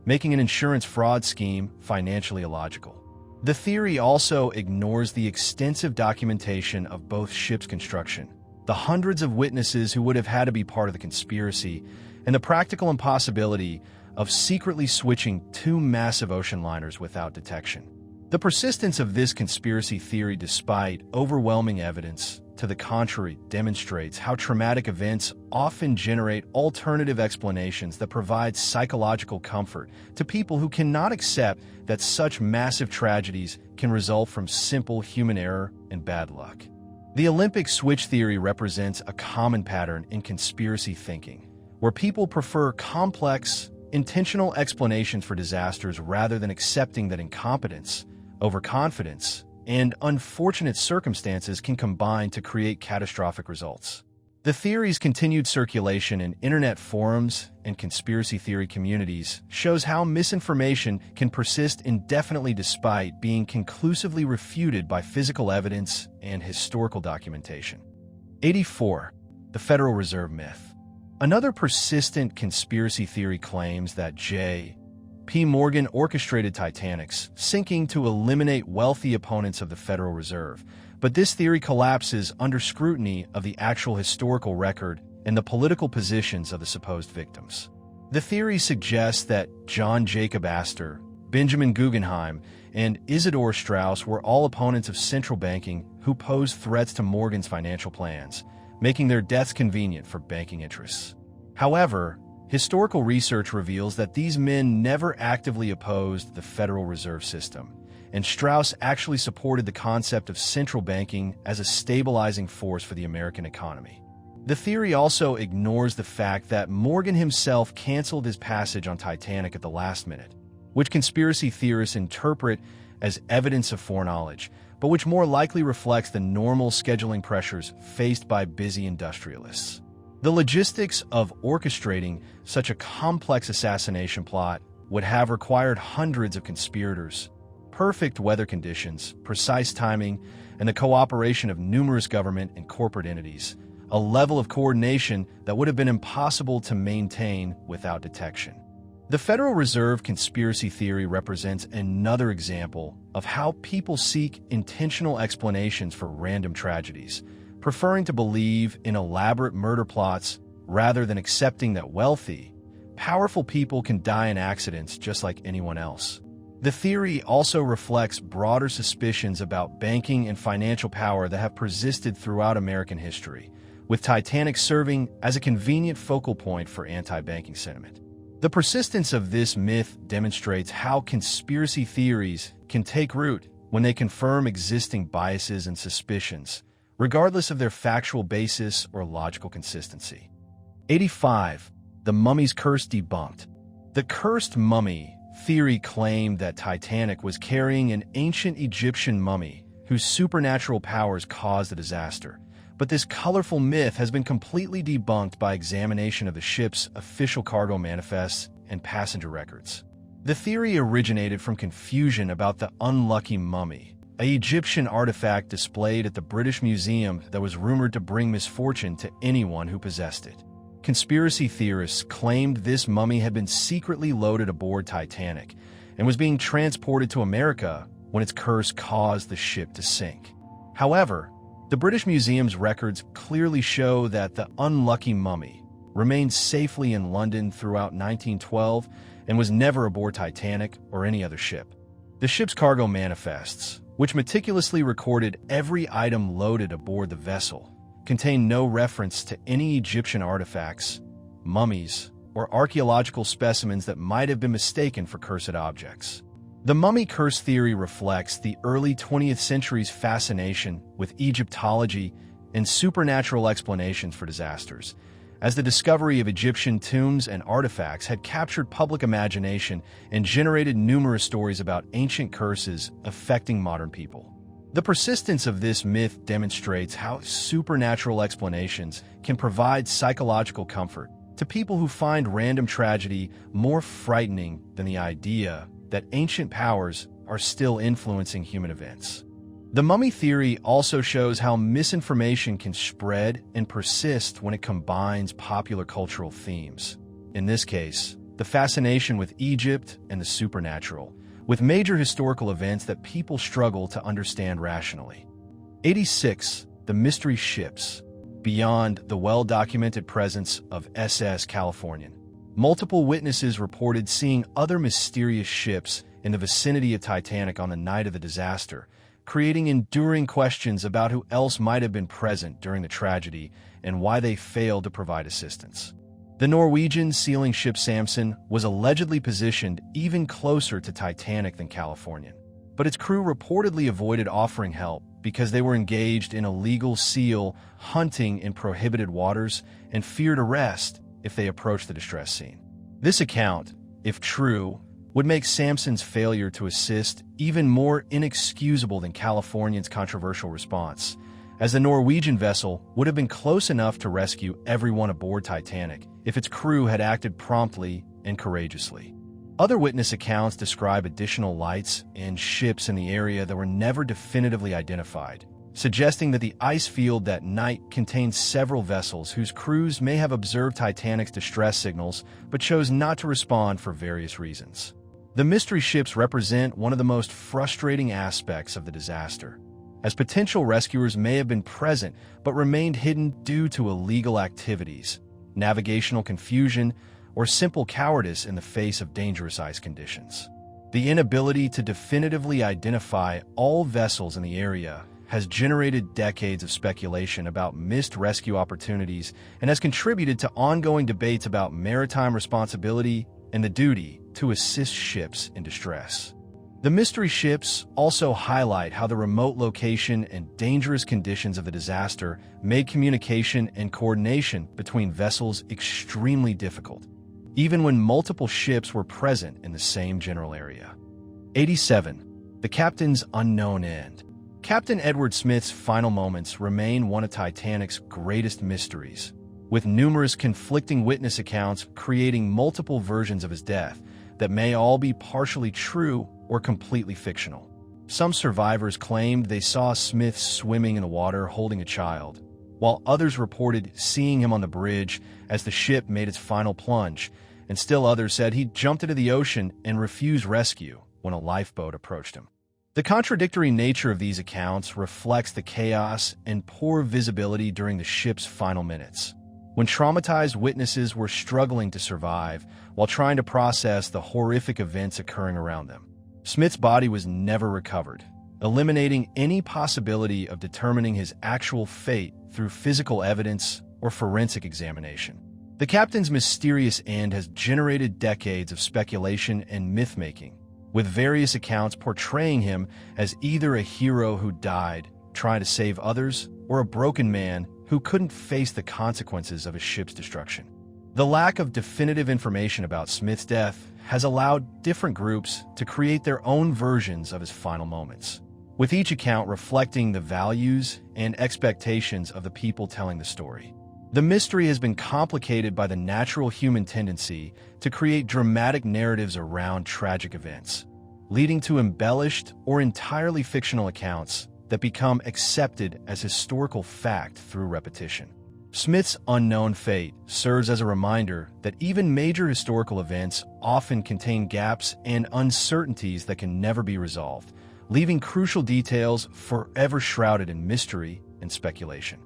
A: making an insurance fraud scheme financially illogical. The theory also ignores the extensive documentation of both ships' construction, the hundreds of witnesses who would have had to be part of the conspiracy, and the practical impossibility of secretly switching two massive ocean liners without detection. The persistence of this conspiracy theory, despite overwhelming evidence to the contrary, demonstrates how traumatic events often generate alternative explanations that provide psychological comfort to people who cannot accept that such massive tragedies can result from simple human error and bad luck. The Olympic switch theory represents a common pattern in conspiracy thinking, where people prefer complex, intentional explanations for disasters rather than accepting that incompetence, overconfidence, and unfortunate circumstances can combine to create catastrophic results. The theory's continued circulation in internet forums and conspiracy theory communities shows how misinformation can persist indefinitely despite being conclusively refuted by physical evidence and historical documentation. 84. The Federal Reserve myth. Another persistent conspiracy theory claims that J.P. Morgan orchestrated Titanic's sinking to eliminate wealthy opponents of the Federal Reserve, but this theory collapses under scrutiny of the actual historical record and the political positions of the supposed victims. The theory suggests that John Jacob Astor, Benjamin Guggenheim, and Isidor Straus were all opponents of central banking who posed threats to Morgan's financial plans, making their deaths convenient for banking interests. However, historical research reveals that these men never actively opposed the Federal Reserve System, and Strauss actually supported the concept of central banking as a stabilizing force for the American economy. The theory also ignores the fact that Morgan himself canceled his passage on Titanic at the last minute, which conspiracy theorists interpret as evidence of foreknowledge, but which more likely reflects the normal scheduling pressures faced by busy industrialists. The logistics of orchestrating such a complex assassination plot would have required hundreds of conspirators, perfect weather conditions, precise timing, and the cooperation of numerous government and corporate entities, a level of coordination that would have been impossible to maintain without detection. The Federal Reserve conspiracy theory represents another example of how people seek intentional explanations for random tragedies, preferring to believe in elaborate murder plots rather than accepting that wealthy, powerful people can die in accidents just like anyone else. The theory also reflects broader suspicions about banking and financial power that have persisted throughout American history, with Titanic serving as a convenient focal point for anti-banking sentiment. The persistence of this myth demonstrates how conspiracy theories can take root when they confirm existing biases and suspicions, regardless of their factual basis or logical consistency. 85. The mummy's curse debunked. The cursed mummy theory claimed that Titanic was carrying an ancient Egyptian mummy whose supernatural powers caused the disaster. But this colorful myth has been completely debunked by examination of the ship's official cargo manifests and passenger records. The theory originated from confusion about the unlucky mummy, an Egyptian artifact displayed at the British Museum that was rumored to bring misfortune to anyone who possessed it. Conspiracy theorists claimed this mummy had been secretly loaded aboard Titanic and was being transported to America when its curse caused the ship to sink. However, the British Museum's records clearly show that the unlucky mummy remained safely in London throughout 1912 and was never aboard Titanic or any other ship. The ship's cargo manifests, which meticulously recorded every item loaded aboard the vessel, contained no reference to any Egyptian artifacts, mummies, or archaeological specimens that might have been mistaken for cursed objects. The mummy curse theory reflects the early 20th century's fascination with Egyptology and supernatural explanations for disasters, as the discovery of Egyptian tombs and artifacts had captured public imagination and generated numerous stories about ancient curses affecting modern people. The persistence of this myth demonstrates how supernatural explanations can provide psychological comfort to people who find random tragedy more frightening than the idea that ancient powers are still influencing human events. The mummy theory also shows how misinformation can spread and persist when it combines popular cultural themes. In this case, the fascination with Egypt and the supernatural, with major historical events that people struggle to understand rationally. 86. The mystery ships. Beyond the well-documented presence of SS Californian, multiple witnesses reported seeing other mysterious ships in the vicinity of Titanic on the night of the disaster, creating enduring questions about who else might have been present during the tragedy and why they failed to provide assistance. The Norwegian sealing ship Samson was allegedly positioned even closer to Titanic than Californian, but its crew reportedly avoided offering help because they were engaged in illegal seal hunting in prohibited waters and feared arrest if they approached the distress scene. This account, if true, would make Samson's failure to assist even more inexcusable than Californian's controversial response, as the Norwegian vessel would have been close enough to rescue everyone aboard Titanic if its crew had acted promptly and courageously. Other witness accounts describe additional lights and ships in the area that were never definitively identified, suggesting that the ice field that night contained several vessels whose crews may have observed Titanic's distress signals but chose not to respond for various reasons. The mystery ships represent one of the most frustrating aspects of the disaster, as potential rescuers may have been present but remained hidden due to illegal activities, navigational confusion, or simple cowardice in the face of dangerous ice conditions. The inability to definitively identify all vessels in the area has generated decades of speculation about missed rescue opportunities and has contributed to ongoing debates about maritime responsibility and the duty to assist ships in distress. The mystery ships also highlight how the remote location and dangerous conditions of the disaster made communication and coordination between vessels extremely difficult, even when multiple ships were present in the same general area. 87. The Captain's Unknown End. Captain Edward Smith's final moments remain one of Titanic's greatest mysteries, with numerous conflicting witness accounts creating multiple versions of his death that may all be partially true or completely fictional. Some survivors claimed they saw Smith swimming in the water holding a child, while others reported seeing him on the bridge as the ship made its final plunge, and still others said he jumped into the ocean and refused rescue when a lifeboat approached him. The contradictory nature of these accounts reflects the chaos and poor visibility during the ship's final minutes, when traumatized witnesses were struggling to survive while trying to process the horrific events occurring around them. Smith's body was never recovered, eliminating any possibility of determining his actual fate through physical evidence or forensic examination. The captain's mysterious end has generated decades of speculation and myth-making, with various accounts portraying him as either a hero who died trying to save others or a broken man who couldn't face the consequences of his ship's destruction. The lack of definitive information about Smith's death has allowed different groups to create their own versions of his final moments, with each account reflecting the values and expectations of the people telling the story. The mystery has been complicated by the natural human tendency to create dramatic narratives around tragic events, leading to embellished or entirely fictional accounts that become accepted as historical fact through repetition. Smith's unknown fate serves as a reminder that even major historical events often contain gaps and uncertainties that can never be resolved, leaving crucial details forever shrouded in mystery and speculation.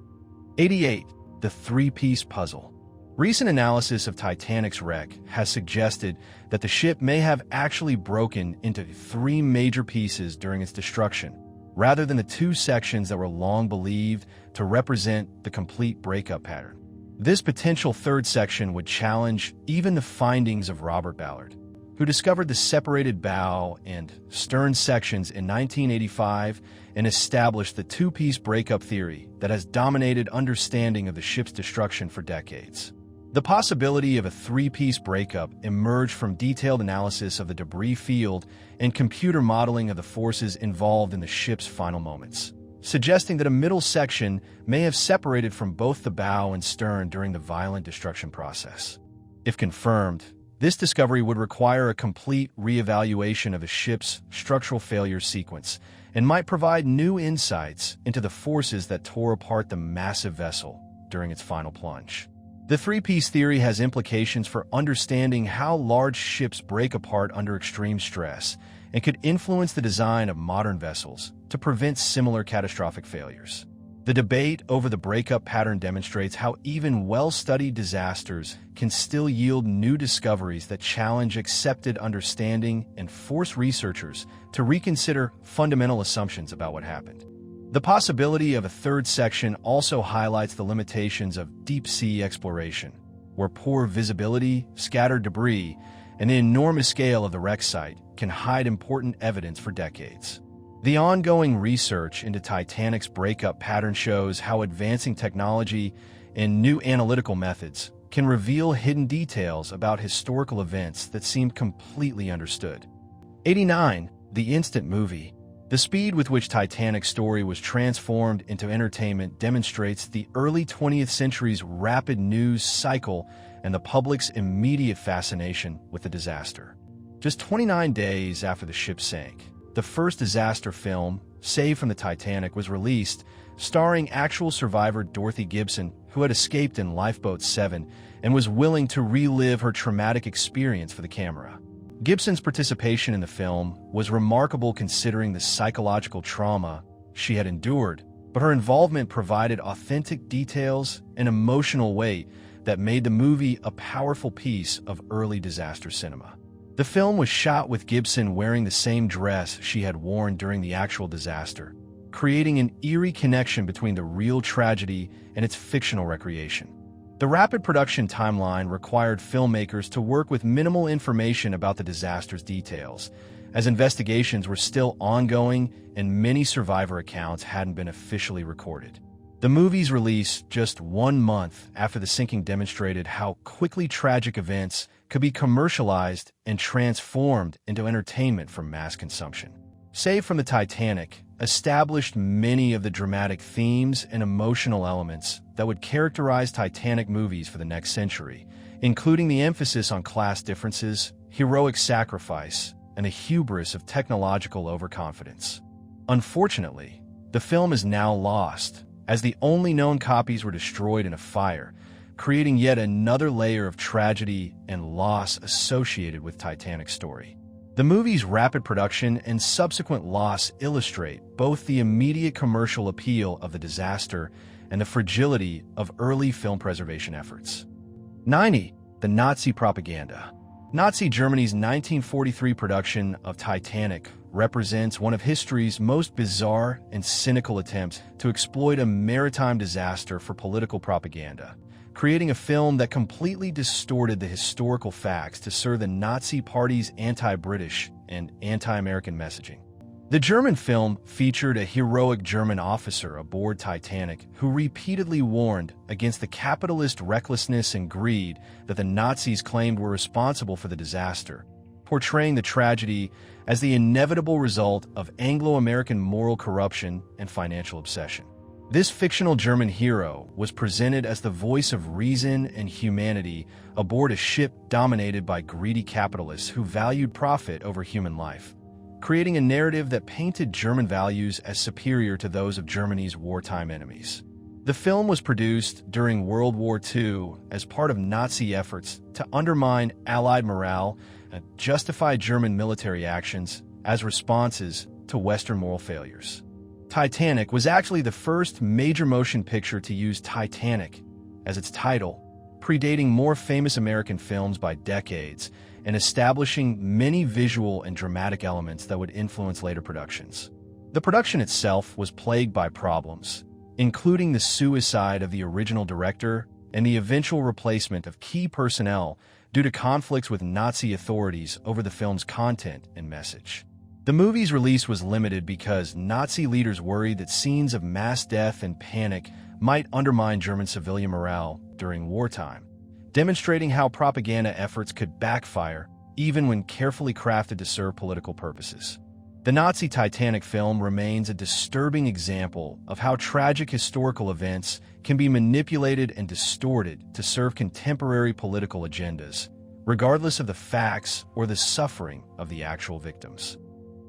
A: 88. The three-piece puzzle. Recent analysis of Titanic's wreck has suggested that the ship may have actually broken into three major pieces during its destruction, rather than the two sections that were long believed to represent the complete breakup pattern. This potential third section would challenge even the findings of Robert Ballard, who discovered the separated bow and stern sections in 1985 and established the two-piece breakup theory that has dominated understanding of the ship's destruction for decades. The possibility of a three-piece breakup emerged from detailed analysis of the debris field and computer modeling of the forces involved in the ship's final moments, suggesting that a middle section may have separated from both the bow and stern during the violent destruction process. If confirmed, this discovery would require a complete reevaluation of the ship's structural failure sequence and might provide new insights into the forces that tore apart the massive vessel during its final plunge. The three-piece theory has implications for understanding how large ships break apart under extreme stress and could influence the design of modern vessels to prevent similar catastrophic failures. The debate over the breakup pattern demonstrates how even well-studied disasters can still yield new discoveries that challenge accepted understanding and force researchers to reconsider fundamental assumptions about what happened. The possibility of a third section also highlights the limitations of deep-sea exploration, where poor visibility, scattered debris, and the enormous scale of the wreck site can hide important evidence for decades. The ongoing research into Titanic's breakup pattern shows how advancing technology and new analytical methods can reveal hidden details about historical events that seem completely understood. 89. The instant movie. The speed with which Titanic's story was transformed into entertainment demonstrates the early 20th century's rapid news cycle and the public's immediate fascination with the disaster. Just 29 days after the ship sank, the first disaster film, Saved from the Titanic, was released, starring actual survivor Dorothy Gibson, who had escaped in Lifeboat 7 and was willing to relive her traumatic experience for the camera. Gibson's participation in the film was remarkable considering the psychological trauma she had endured, but her involvement provided authentic details and emotional weight that made the movie a powerful piece of early disaster cinema. The film was shot with Gibson wearing the same dress she had worn during the actual disaster, creating an eerie connection between the real tragedy and its fictional recreation. The rapid production timeline required filmmakers to work with minimal information about the disaster's details, as investigations were still ongoing and many survivor accounts hadn't been officially recorded. The movie's release just 1 month after the sinking demonstrated how quickly tragic events could be commercialized and transformed into entertainment for mass consumption. Saved from the Titanic established many of the dramatic themes and emotional elements that would characterize Titanic movies for the next century, including the emphasis on class differences, heroic sacrifice, and the hubris of technological overconfidence. Unfortunately, the film is now lost, as the only known copies were destroyed in a fire, creating yet another layer of tragedy and loss associated with Titanic's story. The movie's rapid production and subsequent loss illustrate both the immediate commercial appeal of the disaster and the fragility of early film preservation efforts. 90. The Nazi propaganda. Nazi Germany's 1943 production of Titanic represents one of history's most bizarre and cynical attempts to exploit a maritime disaster for political propaganda, creating a film that completely distorted the historical facts to serve the Nazi Party's anti-British and anti-American messaging. The German film featured a heroic German officer aboard Titanic who repeatedly warned against the capitalist recklessness and greed that the Nazis claimed were responsible for the disaster, portraying the tragedy as the inevitable result of Anglo-American moral corruption and financial obsession. This fictional German hero was presented as the voice of reason and humanity aboard a ship dominated by greedy capitalists who valued profit over human life, creating a narrative that painted German values as superior to those of Germany's wartime enemies. The film was produced during World War II as part of Nazi efforts to undermine Allied morale and justify German military actions as responses to Western moral failures. Titanic was actually the first major motion picture to use Titanic as its title, predating more famous American films by decades and establishing many visual and dramatic elements that would influence later productions. The production itself was plagued by problems, including the suicide of the original director and the eventual replacement of key personnel due to conflicts with Nazi authorities over the film's content and message. The movie's release was limited because Nazi leaders worried that scenes of mass death and panic might undermine German civilian morale during wartime, demonstrating how propaganda efforts could backfire even when carefully crafted to serve political purposes. The Nazi Titanic film remains a disturbing example of how tragic historical events can be manipulated and distorted to serve contemporary political agendas, regardless of the facts or the suffering of the actual victims.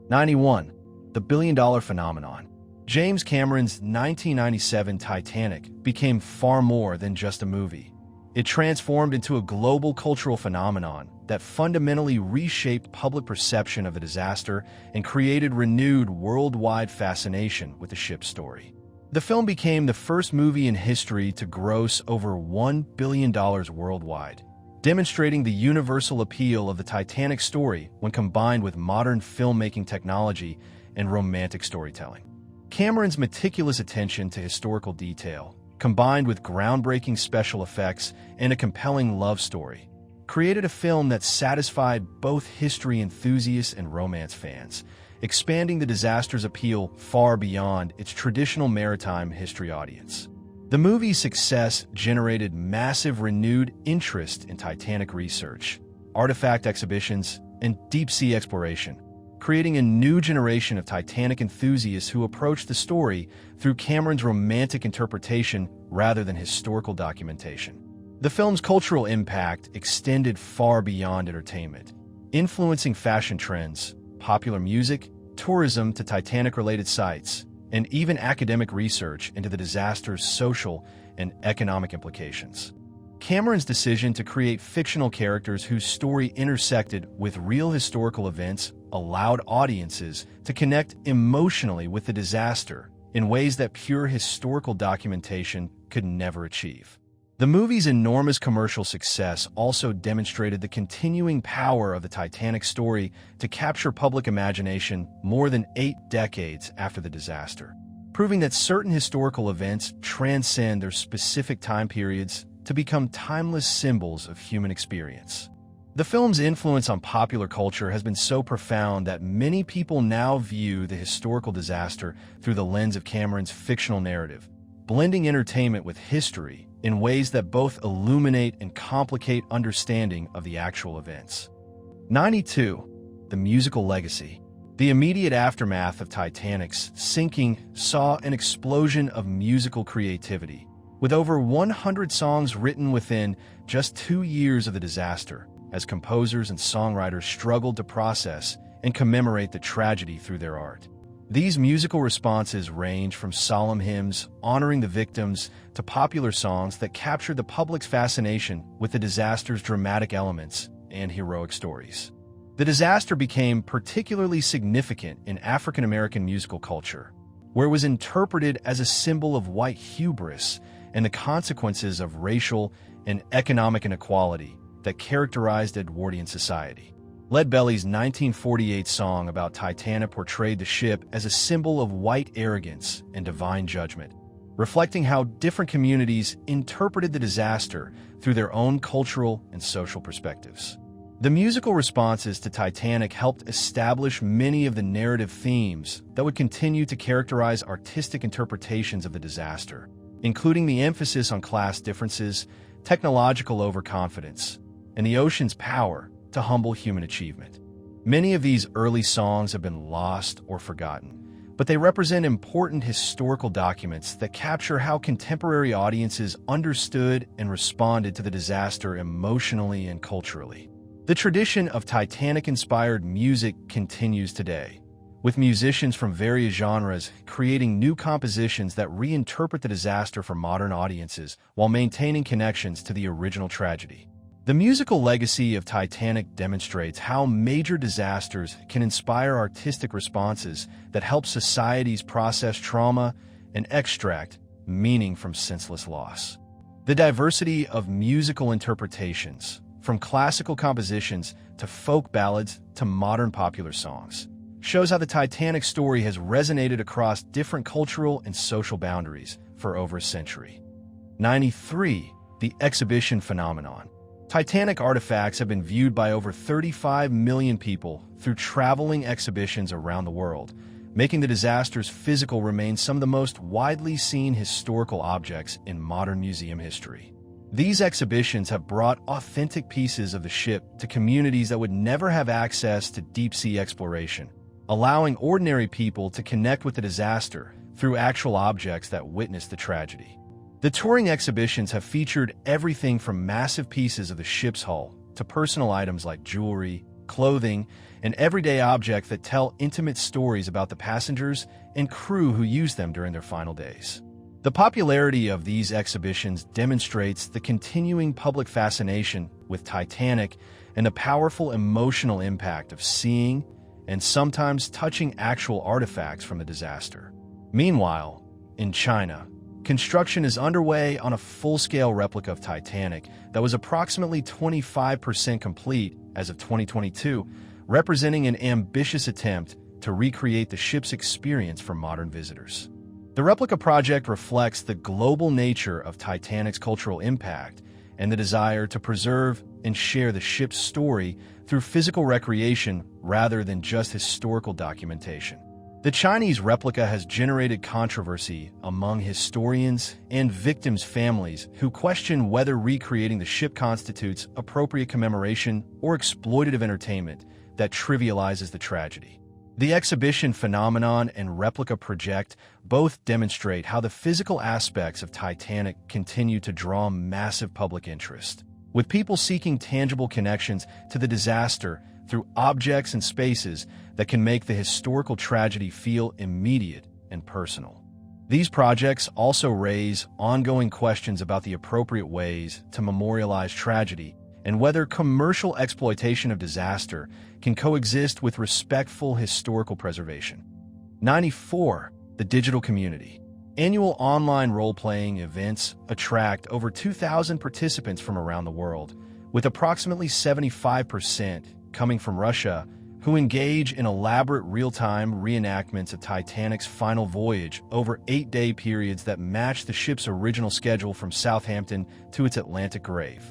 A: 91. The billion-dollar phenomenon. James Cameron's 1997 Titanic became far more than just a movie. It transformed into a global cultural phenomenon that fundamentally reshaped public perception of the disaster and created renewed worldwide fascination with the ship's story. The film became the first movie in history to gross over $1 billion worldwide, demonstrating the universal appeal of the Titanic story when combined with modern filmmaking technology and romantic storytelling. Cameron's meticulous attention to historical detail, combined with groundbreaking special effects and a compelling love story, created a film that satisfied both history enthusiasts and romance fans, expanding the disaster's appeal far beyond its traditional maritime history audience. The movie's success generated massive renewed interest in Titanic research, artifact exhibitions, and deep-sea exploration, creating a new generation of Titanic enthusiasts who approached the story through Cameron's romantic interpretation rather than historical documentation. The film's cultural impact extended far beyond entertainment, influencing fashion trends, popular music, tourism to Titanic-related sites, and even academic research into the disaster's social and economic implications. Cameron's decision to create fictional characters whose story intersected with real historical events allowed audiences to connect emotionally with the disaster in ways that pure historical documentation could never achieve. The movie's enormous commercial success also demonstrated the continuing power of the Titanic story to capture public imagination more than 8 decades after the disaster, proving that certain historical events transcend their specific time periods to become timeless symbols of human experience. The film's influence on popular culture has been so profound that many people now view the historical disaster through the lens of Cameron's fictional narrative, blending entertainment with history in ways that both illuminate and complicate understanding of the actual events. 92. The musical legacy. The immediate aftermath of Titanic's sinking saw an explosion of musical creativity, with over 100 songs written within just 2 years of the disaster, as composers and songwriters struggled to process and commemorate the tragedy through their art. These musical responses range from solemn hymns honoring the victims to popular songs that captured the public's fascination with the disaster's dramatic elements and heroic stories. The disaster became particularly significant in African American musical culture, where it was interpreted as a symbol of white hubris and the consequences of racial and economic inequality that characterized Edwardian society. Lead Belly's 1948 song about Titanic portrayed the ship as a symbol of white arrogance and divine judgment, reflecting how different communities interpreted the disaster through their own cultural and social perspectives. The musical responses to Titanic helped establish many of the narrative themes that would continue to characterize artistic interpretations of the disaster, including the emphasis on class differences, technological overconfidence, and the ocean's power to humble human achievement. Many of these early songs have been lost or forgotten, but they represent important historical documents that capture how contemporary audiences understood and responded to the disaster emotionally and culturally. The tradition of Titanic-inspired music continues today, with musicians from various genres creating new compositions that reinterpret the disaster for modern audiences while maintaining connections to the original tragedy. The musical legacy of Titanic demonstrates how major disasters can inspire artistic responses that help societies process trauma and extract meaning from senseless loss. The diversity of musical interpretations, from classical compositions to folk ballads to modern popular songs, shows how the Titanic story has resonated across different cultural and social boundaries for over a century. 93. The exhibition phenomenon. Titanic artifacts have been viewed by over 35 million people through traveling exhibitions around the world, making the disaster's physical remains some of the most widely seen historical objects in modern museum history. These exhibitions have brought authentic pieces of the ship to communities that would never have access to deep-sea exploration, allowing ordinary people to connect with the disaster through actual objects that witnessed the tragedy. The touring exhibitions have featured everything from massive pieces of the ship's hull to personal items like jewelry, clothing, and everyday objects that tell intimate stories about the passengers and crew who used them during their final days. The popularity of these exhibitions demonstrates the continuing public fascination with Titanic and the powerful emotional impact of seeing and sometimes touching actual artifacts from the disaster. Meanwhile, in China, construction is underway on a full-scale replica of Titanic that was approximately 25% complete as of 2022, representing an ambitious attempt to recreate the ship's experience for modern visitors. The replica project reflects the global nature of Titanic's cultural impact and the desire to preserve and share the ship's story through physical recreation rather than just historical documentation. The Chinese replica has generated controversy among historians and victims' families who question whether recreating the ship constitutes appropriate commemoration or exploitative entertainment that trivializes the tragedy. The exhibition phenomenon and replica project both demonstrate how the physical aspects of Titanic continue to draw massive public interest, with people seeking tangible connections to the disaster through objects and spaces that can make the historical tragedy feel immediate and personal. These projects also raise ongoing questions about the appropriate ways to memorialize tragedy and whether commercial exploitation of disaster can coexist with respectful historical preservation. 94. The digital community. Annual online role-playing events attract over 2,000 participants from around the world, with approximately 75% coming from Russia, who engage in elaborate real-time reenactments of Titanic's final voyage over 8-day periods that match the ship's original schedule from Southampton to its Atlantic grave.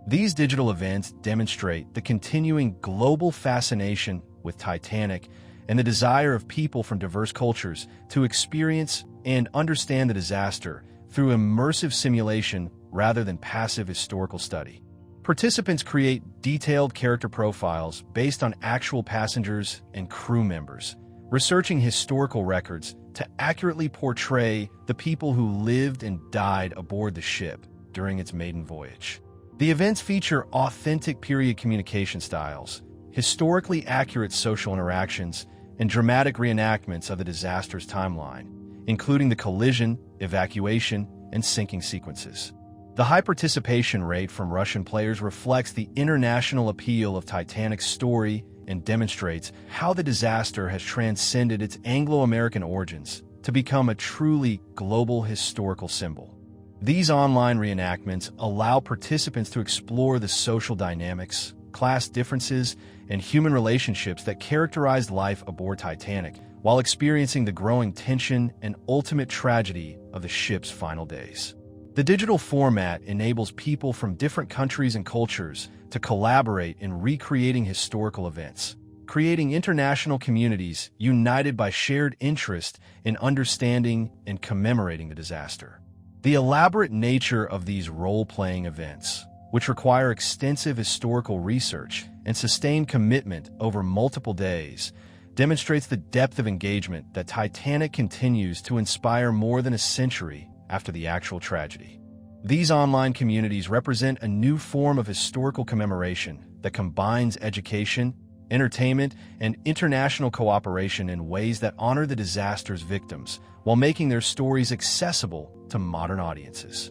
A: These digital events demonstrate the continuing global fascination with Titanic and the desire of people from diverse cultures to experience and understand the disaster through immersive simulation rather than passive historical study. Participants create detailed character profiles based on actual passengers and crew members, researching historical records to accurately portray the people who lived and died aboard the ship during its maiden voyage. The events feature authentic period communication styles, historically accurate social interactions, and dramatic reenactments of the disaster's timeline, including the collision, evacuation, and sinking sequences. The high participation rate from Russian players reflects the international appeal of Titanic's story and demonstrates how the disaster has transcended its Anglo-American origins to become a truly global historical symbol. These online reenactments allow participants to explore the social dynamics, class differences, and human relationships that characterized life aboard Titanic, while experiencing the growing tension and ultimate tragedy of the ship's final days. The digital format enables people from different countries and cultures to collaborate in recreating historical events, creating international communities united by shared interest in understanding and commemorating the disaster. The elaborate nature of these role-playing events, which require extensive historical research and sustained commitment over multiple days, demonstrates the depth of engagement that Titanic continues to inspire more than a century after the actual tragedy. These online communities represent a new form of historical commemoration that combines education, entertainment, and international cooperation in ways that honor the disaster's victims while making their stories accessible to modern audiences.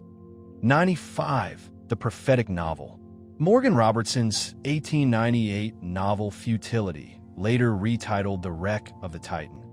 A: 95. The Prophetic Novel. Morgan Robertson's 1898 novel Futility, later retitled The Wreck of the Titan,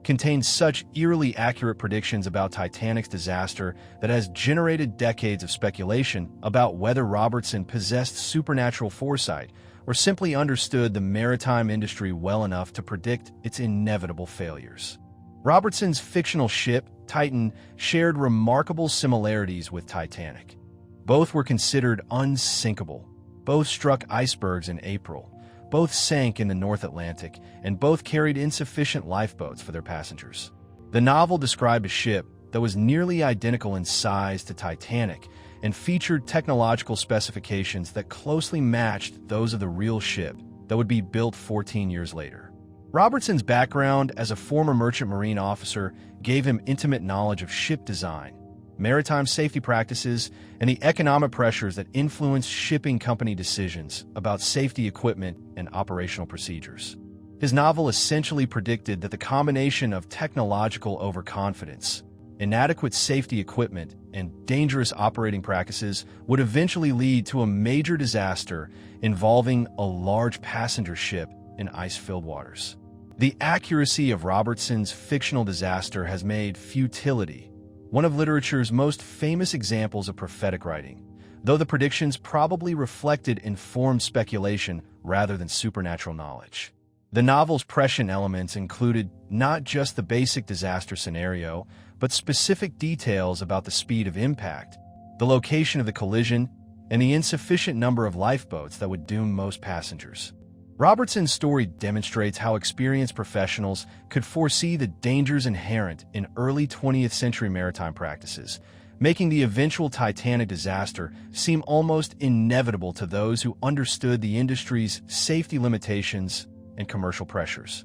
A: contains such eerily accurate predictions about Titanic's disaster that has generated decades of speculation about whether Robertson possessed supernatural foresight or simply understood the maritime industry well enough to predict its inevitable failures. Robertson's fictional ship, Titan, shared remarkable similarities with Titanic. Both were considered unsinkable. Both struck icebergs in April. Both sank in the North Atlantic, and both carried insufficient lifeboats for their passengers. The novel described a ship that was nearly identical in size to Titanic and featured technological specifications that closely matched those of the real ship that would be built 14 years later. Robertson's background as a former merchant marine officer gave him intimate knowledge of ship design, maritime safety practices, and the economic pressures that influenced shipping company decisions about safety equipment and operational procedures. His novel essentially predicted that the combination of technological overconfidence, inadequate safety equipment, and dangerous operating practices would eventually lead to a major disaster involving a large passenger ship in ice-filled waters. The accuracy of Robertson's fictional disaster has made Futility one of literature's most famous examples of prophetic writing, though the predictions probably reflected informed speculation rather than supernatural knowledge. The novel's prescient elements included not just the basic disaster scenario, but specific details about the speed of impact, the location of the collision, and the insufficient number of lifeboats that would doom most passengers. Robertson's story demonstrates how experienced professionals could foresee the dangers inherent in early 20th century maritime practices, making the eventual Titanic disaster seem almost inevitable to those who understood the industry's safety limitations and commercial pressures.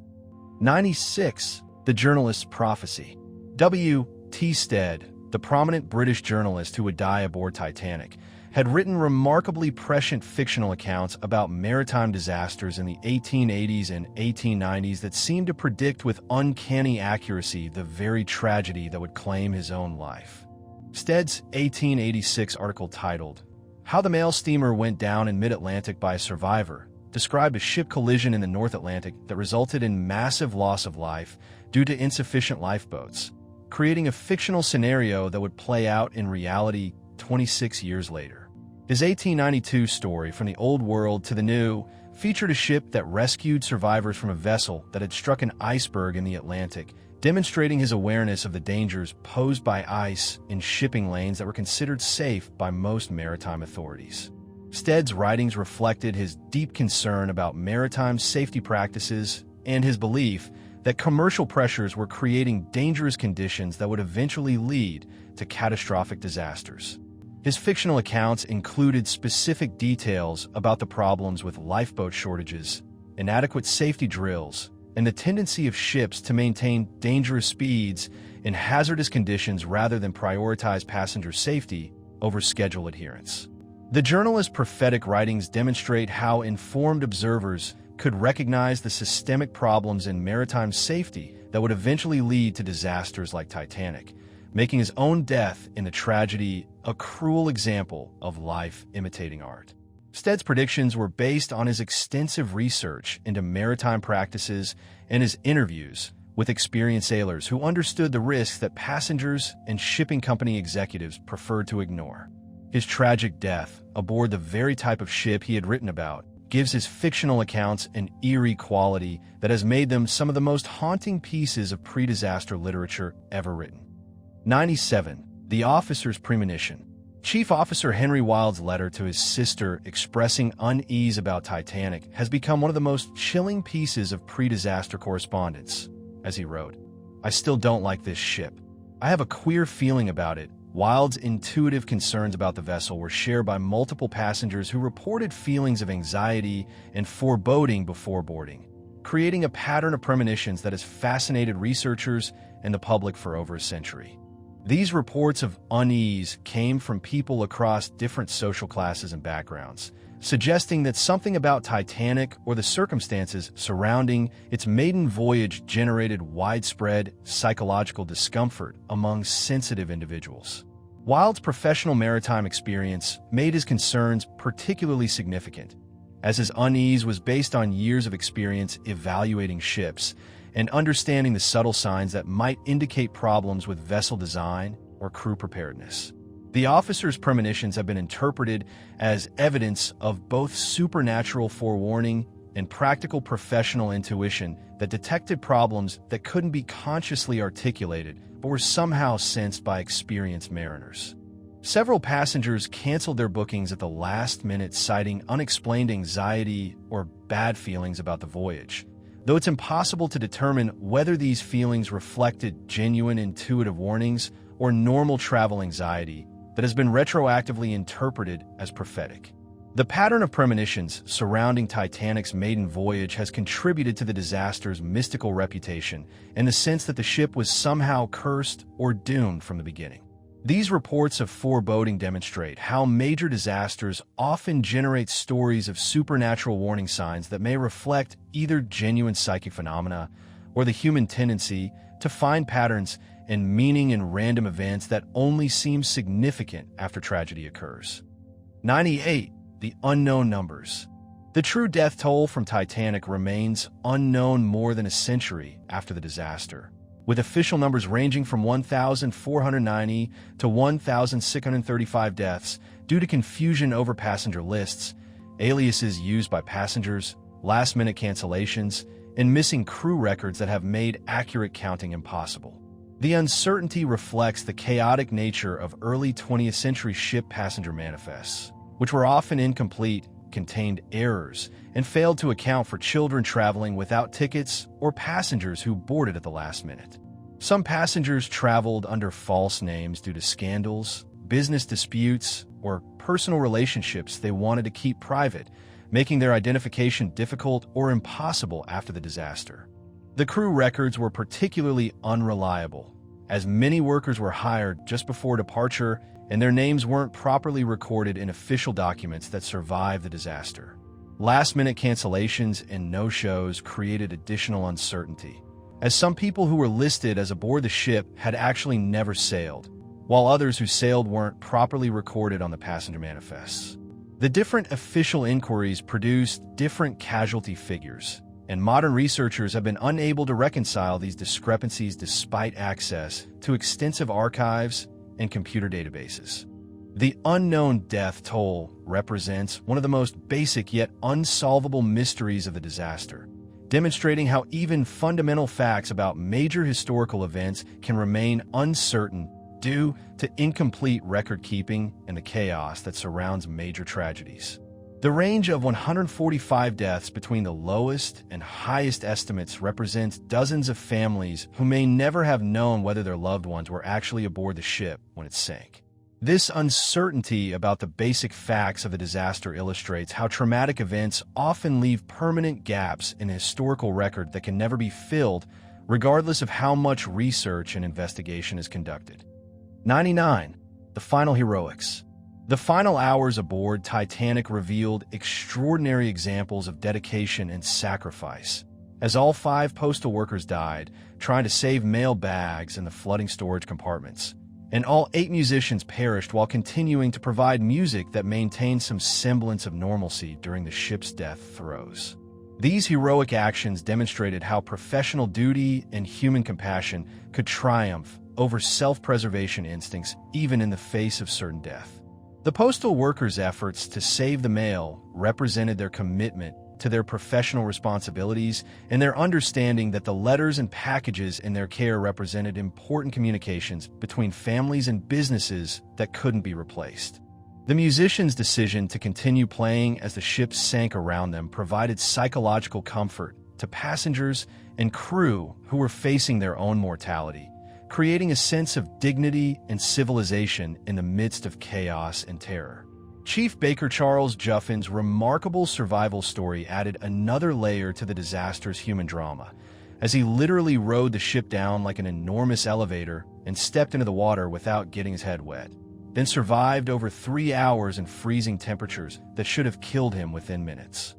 A: 96. The Journalist's Prophecy. W.T. Stead, the prominent British journalist who would die aboard Titanic, had written remarkably prescient fictional accounts about maritime disasters in the 1880s and 1890s that seemed to predict with uncanny accuracy the very tragedy that would claim his own life. Stead's 1886 article titled, How the Mail Steamer Went Down in Mid-Atlantic by a Survivor, described a ship collision in the North Atlantic that resulted in massive loss of life due to insufficient lifeboats, creating a fictional scenario that would play out in reality 26 years later. His 1892 story, From the Old World to the New, featured a ship that rescued survivors from a vessel that had struck an iceberg in the Atlantic, demonstrating his awareness of the dangers posed by ice in shipping lanes that were considered safe by most maritime authorities. Stead's writings reflected his deep concern about maritime safety practices and his belief that commercial pressures were creating dangerous conditions that would eventually lead to catastrophic disasters. His fictional accounts included specific details about the problems with lifeboat shortages, inadequate safety drills, and the tendency of ships to maintain dangerous speeds in hazardous conditions rather than prioritize passenger safety over schedule adherence. The journalist's prophetic writings demonstrate how informed observers could recognize the systemic problems in maritime safety that would eventually lead to disasters like Titanic, making his own death in the tragedy a cruel example of life imitating art. Stead's predictions were based on his extensive research into maritime practices and his interviews with experienced sailors who understood the risks that passengers and shipping company executives preferred to ignore. His tragic death aboard the very type of ship he had written about gives his fictional accounts an eerie quality that has made them some of the most haunting pieces of pre-disaster literature ever written. 97. The Officer's Premonition. Chief Officer Henry Wilde's letter to his sister expressing unease about Titanic has become one of the most chilling pieces of pre-disaster correspondence. As he wrote, I still don't like this ship. I have a queer feeling about it. Wilde's intuitive concerns about the vessel were shared by multiple passengers who reported feelings of anxiety and foreboding before boarding, creating a pattern of premonitions that has fascinated researchers and the public for over a century. These reports of unease came from people across different social classes and backgrounds, suggesting that something about Titanic or the circumstances surrounding its maiden voyage generated widespread psychological discomfort among sensitive individuals. Wilde's professional maritime experience made his concerns particularly significant, as his unease was based on years of experience evaluating ships and understanding the subtle signs that might indicate problems with vessel design or crew preparedness. The officer's premonitions have been interpreted as evidence of both supernatural forewarning and practical professional intuition that detected problems that couldn't be consciously articulated but were somehow sensed by experienced mariners. Several passengers canceled their bookings at the last minute, citing unexplained anxiety or bad feelings about the voyage, though it's impossible to determine whether these feelings reflected genuine intuitive warnings or normal travel anxiety that has been retroactively interpreted as prophetic. The pattern of premonitions surrounding Titanic's maiden voyage has contributed to the disaster's mystical reputation in the sense that the ship was somehow cursed or doomed from the beginning. These reports of foreboding demonstrate how major disasters often generate stories of supernatural warning signs that may reflect either genuine psychic phenomena or the human tendency to find patterns and meaning in random events that only seem significant after tragedy occurs. 98. The unknown numbers. The true death toll from Titanic remains unknown more than a century after the disaster, with official numbers ranging from 1,490 to 1,635 deaths due to confusion over passenger lists, aliases used by passengers, last-minute cancellations, and missing crew records that have made accurate counting impossible. The uncertainty reflects the chaotic nature of early 20th century ship passenger manifests, which were often incomplete, contained errors, and failed to account for children traveling without tickets or passengers who boarded at the last minute. Some passengers traveled under false names due to scandals, business disputes, or personal relationships they wanted to keep private, making their identification difficult or impossible after the disaster. The crew records were particularly unreliable, as many workers were hired just before departure and their names weren't properly recorded in official documents that survived the disaster. Last-minute cancellations and no-shows created additional uncertainty, as some people who were listed as aboard the ship had actually never sailed, while others who sailed weren't properly recorded on the passenger manifests. The different official inquiries produced different casualty figures, and modern researchers have been unable to reconcile these discrepancies despite access to extensive archives and computer databases. The unknown death toll represents one of the most basic yet unsolvable mysteries of the disaster, demonstrating how even fundamental facts about major historical events can remain uncertain due to incomplete record-keeping and the chaos that surrounds major tragedies. The range of 145 deaths between the lowest and highest estimates represents dozens of families who may never have known whether their loved ones were actually aboard the ship when it sank. This uncertainty about the basic facts of the disaster illustrates how traumatic events often leave permanent gaps in a historical record that can never be filled, regardless of how much research and investigation is conducted. 99. The final heroics. The final hours aboard Titanic revealed extraordinary examples of dedication and sacrifice, as all 5 postal workers died trying to save mail bags in the flooding storage compartments, and all 8 musicians perished while continuing to provide music that maintained some semblance of normalcy during the ship's death throes. These heroic actions demonstrated how professional duty and human compassion could triumph over self-preservation instincts even in the face of certain death. The postal workers' efforts to save the mail represented their commitment to their professional responsibilities and their understanding that the letters and packages in their care represented important communications between families and businesses that couldn't be replaced. The musicians' decision to continue playing as the ship sank around them provided psychological comfort to passengers and crew who were facing their own mortality, creating a sense of dignity and civilization in the midst of chaos and terror. Chief Baker Charles Juffin's remarkable survival story added another layer to the disaster's human drama, as he literally rode the ship down like an enormous elevator and stepped into the water without getting his head wet, then survived over 3 hours in freezing temperatures that should have killed him within minutes.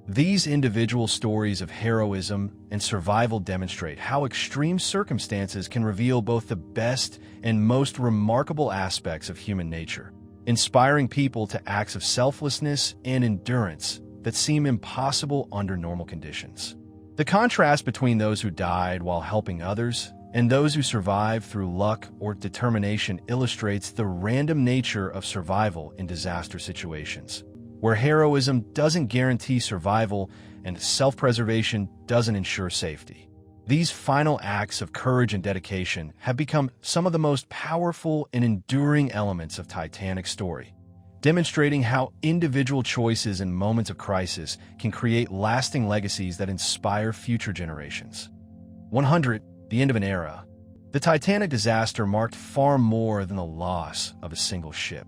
A: These individual stories of heroism and survival demonstrate how extreme circumstances can reveal both the best and most remarkable aspects of human nature, inspiring people to acts of selflessness and endurance that seem impossible under normal conditions. The contrast between those who died while helping others and those who survived through luck or determination illustrates the random nature of survival in disaster situations, where heroism doesn't guarantee survival and self-preservation doesn't ensure safety. These final acts of courage and dedication have become some of the most powerful and enduring elements of Titanic's story, demonstrating how individual choices in moments of crisis can create lasting legacies that inspire future generations. 100. The end of an era. The Titanic disaster marked far more than the loss of a single ship.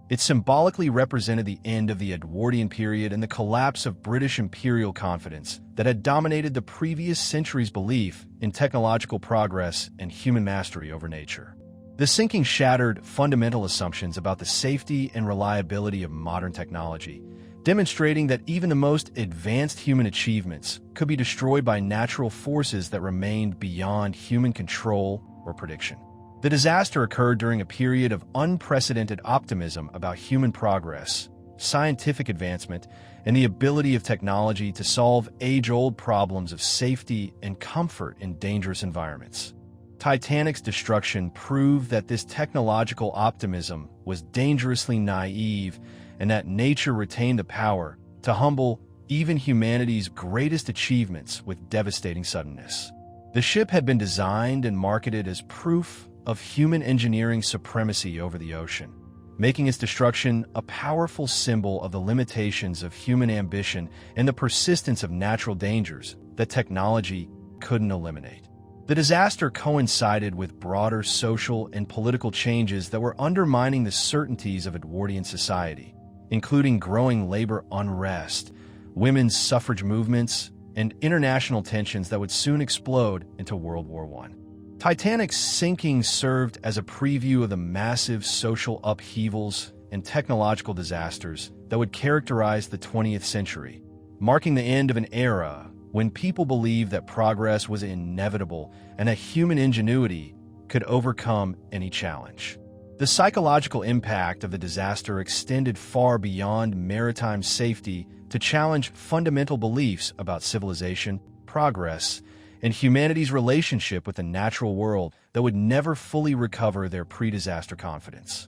A: It symbolically represented the end of the Edwardian period and the collapse of British imperial confidence that had dominated the previous century's belief in technological progress and human mastery over nature. The sinking shattered fundamental assumptions about the safety and reliability of modern technology, demonstrating that even the most advanced human achievements could be destroyed by natural forces that remained beyond human control or prediction. The disaster occurred during a period of unprecedented optimism about human progress, scientific advancement, and the ability of technology to solve age-old problems of safety and comfort in dangerous environments. Titanic's destruction proved that this technological optimism was dangerously naive and that nature retained the power to humble even humanity's greatest achievements with devastating suddenness. The ship had been designed and marketed as proof of human engineering supremacy over the ocean, making its destruction a powerful symbol of the limitations of human ambition and the persistence of natural dangers that technology couldn't eliminate. The disaster coincided with broader social and political changes that were undermining the certainties of Edwardian society, including growing labor unrest, women's suffrage movements, and international tensions that would soon explode into World War I. Titanic's sinking served as a preview of the massive social upheavals and technological disasters that would characterize the 20th century, marking the end of an era when people believed that progress was inevitable and that human ingenuity could overcome any challenge. The psychological impact of the disaster extended far beyond maritime safety to challenge fundamental beliefs about civilization, progress, and humanity's relationship with the natural world that would never fully recover their pre-disaster confidence.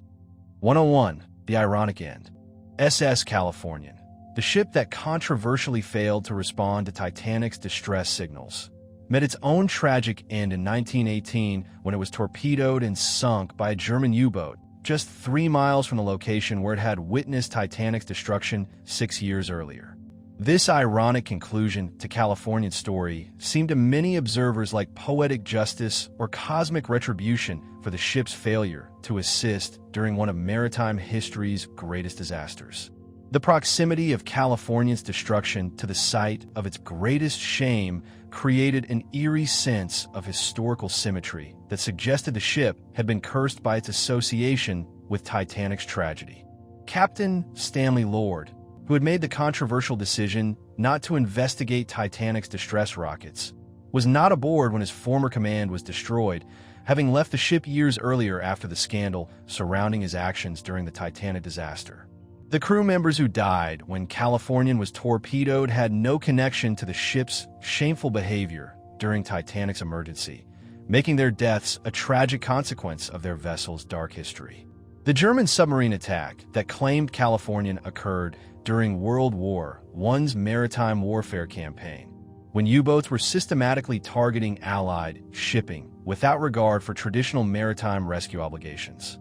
A: 101. The ironic end. SS Californian, the ship that controversially failed to respond to Titanic's distress signals, met its own tragic end in 1918 when it was torpedoed and sunk by a German U-boat just 3 miles from the location where it had witnessed Titanic's destruction 6 years earlier. This ironic conclusion to Californian's story seemed to many observers like poetic justice or cosmic retribution for the ship's failure to assist during one of maritime history's greatest disasters. The proximity of Californian's destruction to the site of its greatest shame created an eerie sense of historical symmetry that suggested the ship had been cursed by its association with Titanic's tragedy. Captain Stanley Lord, who had made the controversial decision not to investigate Titanic's distress rockets, was not aboard when his former command was destroyed, having left the ship years earlier after the scandal surrounding his actions during the Titanic disaster. The crew members who died when Californian was torpedoed had no connection to the ship's shameful behavior during Titanic's emergency, making their deaths a tragic consequence of their vessel's dark history. The German submarine attack that claimed Californian occurred during World War I's maritime warfare campaign, when U-boats were systematically targeting Allied shipping without regard for traditional maritime rescue obligations.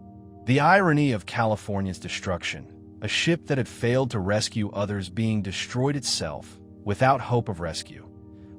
A: The irony of Californian's destruction, a ship that had failed to rescue others being destroyed itself without hope of rescue,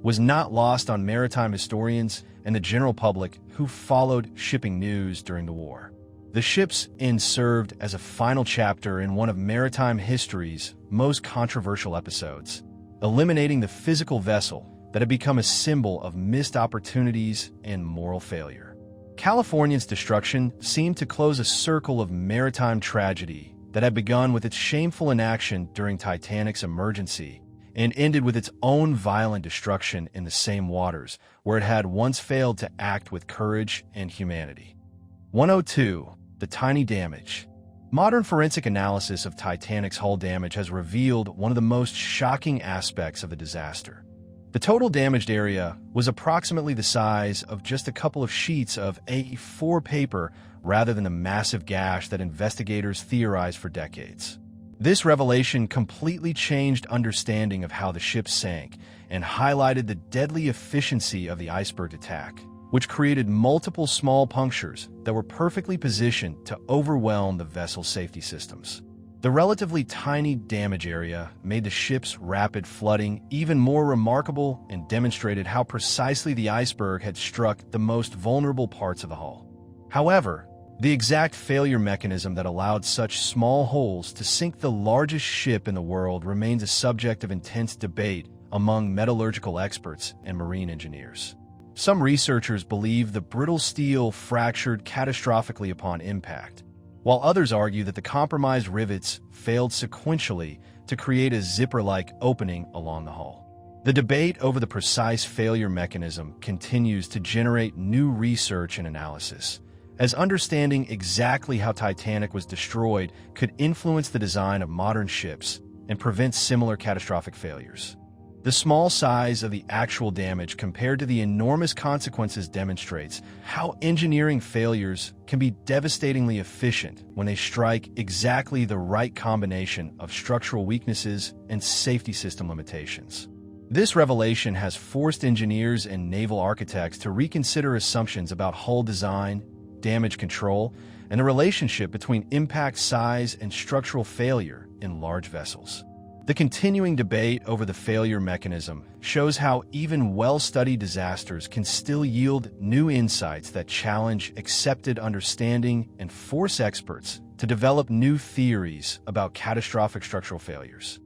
A: was not lost on maritime historians and the general public who followed shipping news during the war. The ship's end served as a final chapter in one of maritime history's most controversial episodes, eliminating the physical vessel that had become a symbol of missed opportunities and moral failure. California's destruction seemed to close a circle of maritime tragedy that had begun with its shameful inaction during Titanic's emergency and ended with its own violent destruction in the same waters where it had once failed to act with courage and humanity. 102. The tiny damage. Modern forensic analysis of Titanic's hull damage has revealed one of the most shocking aspects of the disaster. The total damaged area was approximately the size of just a couple of sheets of A4 paper rather than the massive gash that investigators theorized for decades. This revelation completely changed understanding of how the ship sank and highlighted the deadly efficiency of the iceberg attack, which created multiple small punctures that were perfectly positioned to overwhelm the vessel's safety systems. The relatively tiny damage area made the ship's rapid flooding even more remarkable and demonstrated how precisely the iceberg had struck the most vulnerable parts of the hull. However, the exact failure mechanism that allowed such small holes to sink the largest ship in the world remains a subject of intense debate among metallurgical experts and marine engineers. Some researchers believe the brittle steel fractured catastrophically upon impact, while others argue that the compromised rivets failed sequentially to create a zipper-like opening along the hull. The debate over the precise failure mechanism continues to generate new research and analysis, as understanding exactly how Titanic was destroyed could influence the design of modern ships and prevent similar catastrophic failures. The small size of the actual damage compared to the enormous consequences demonstrates how engineering failures can be devastatingly efficient when they strike exactly the right combination of structural weaknesses and safety system limitations. This revelation has forced engineers and naval architects to reconsider assumptions about hull design, damage control, and the relationship between impact size and structural failure in large vessels. The continuing debate over the failure mechanism shows how even well-studied disasters can still yield new insights that challenge accepted understanding and force experts to develop new theories about catastrophic structural failures.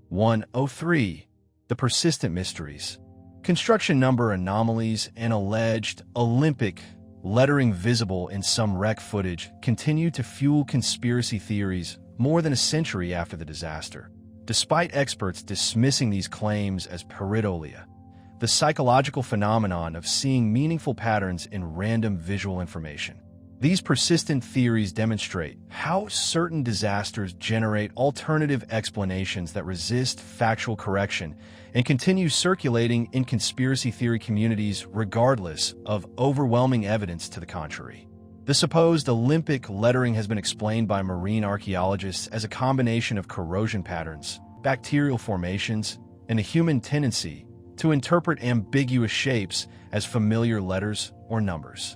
A: 103. The persistent mysteries. Construction number anomalies and alleged Olympic lettering visible in some wreck footage continue to fuel conspiracy theories more than a century after the disaster. Despite experts dismissing these claims as pareidolia, the psychological phenomenon of seeing meaningful patterns in random visual information. These persistent theories demonstrate how certain disasters generate alternative explanations that resist factual correction and continue circulating in conspiracy theory communities regardless of overwhelming evidence to the contrary. The supposed Olympic lettering has been explained by marine archaeologists as a combination of corrosion patterns, bacterial formations, and a human tendency to interpret ambiguous shapes as familiar letters or numbers.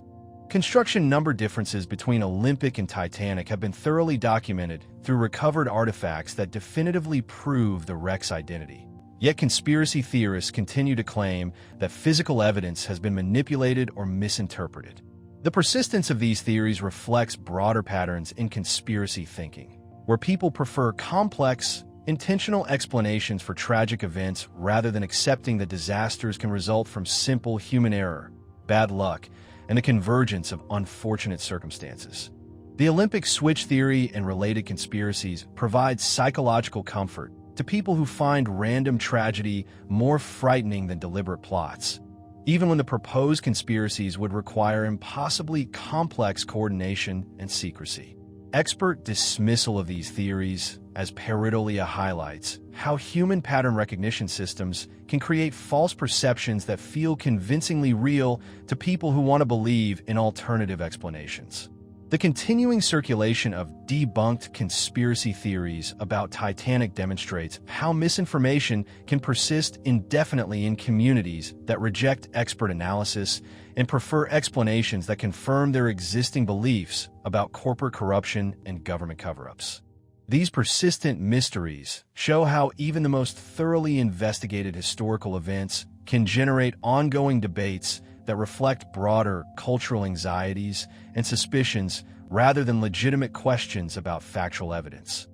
A: Construction number differences between Olympic and Titanic have been thoroughly documented through recovered artifacts that definitively prove the wreck's identity. Yet conspiracy theorists continue to claim that physical evidence has been manipulated or misinterpreted. The persistence of these theories reflects broader patterns in conspiracy thinking, where people prefer complex, intentional explanations for tragic events rather than accepting that disasters can result from simple human error, bad luck, and the convergence of unfortunate circumstances. The Olympic switch theory and related conspiracies provide psychological comfort to people who find random tragedy more frightening than deliberate plots, even when the proposed conspiracies would require impossibly complex coordination and secrecy. Expert dismissal of these theories as pareidolia highlights how human pattern recognition systems can create false perceptions that feel convincingly real to people who want to believe in alternative explanations. The continuing circulation of debunked conspiracy theories about Titanic demonstrates how misinformation can persist indefinitely in communities that reject expert analysis and prefer explanations that confirm their existing beliefs about corporate corruption and government cover-ups. These persistent mysteries show how even the most thoroughly investigated historical events can generate ongoing debates that reflect broader cultural anxieties and suspicions rather than legitimate questions about factual evidence.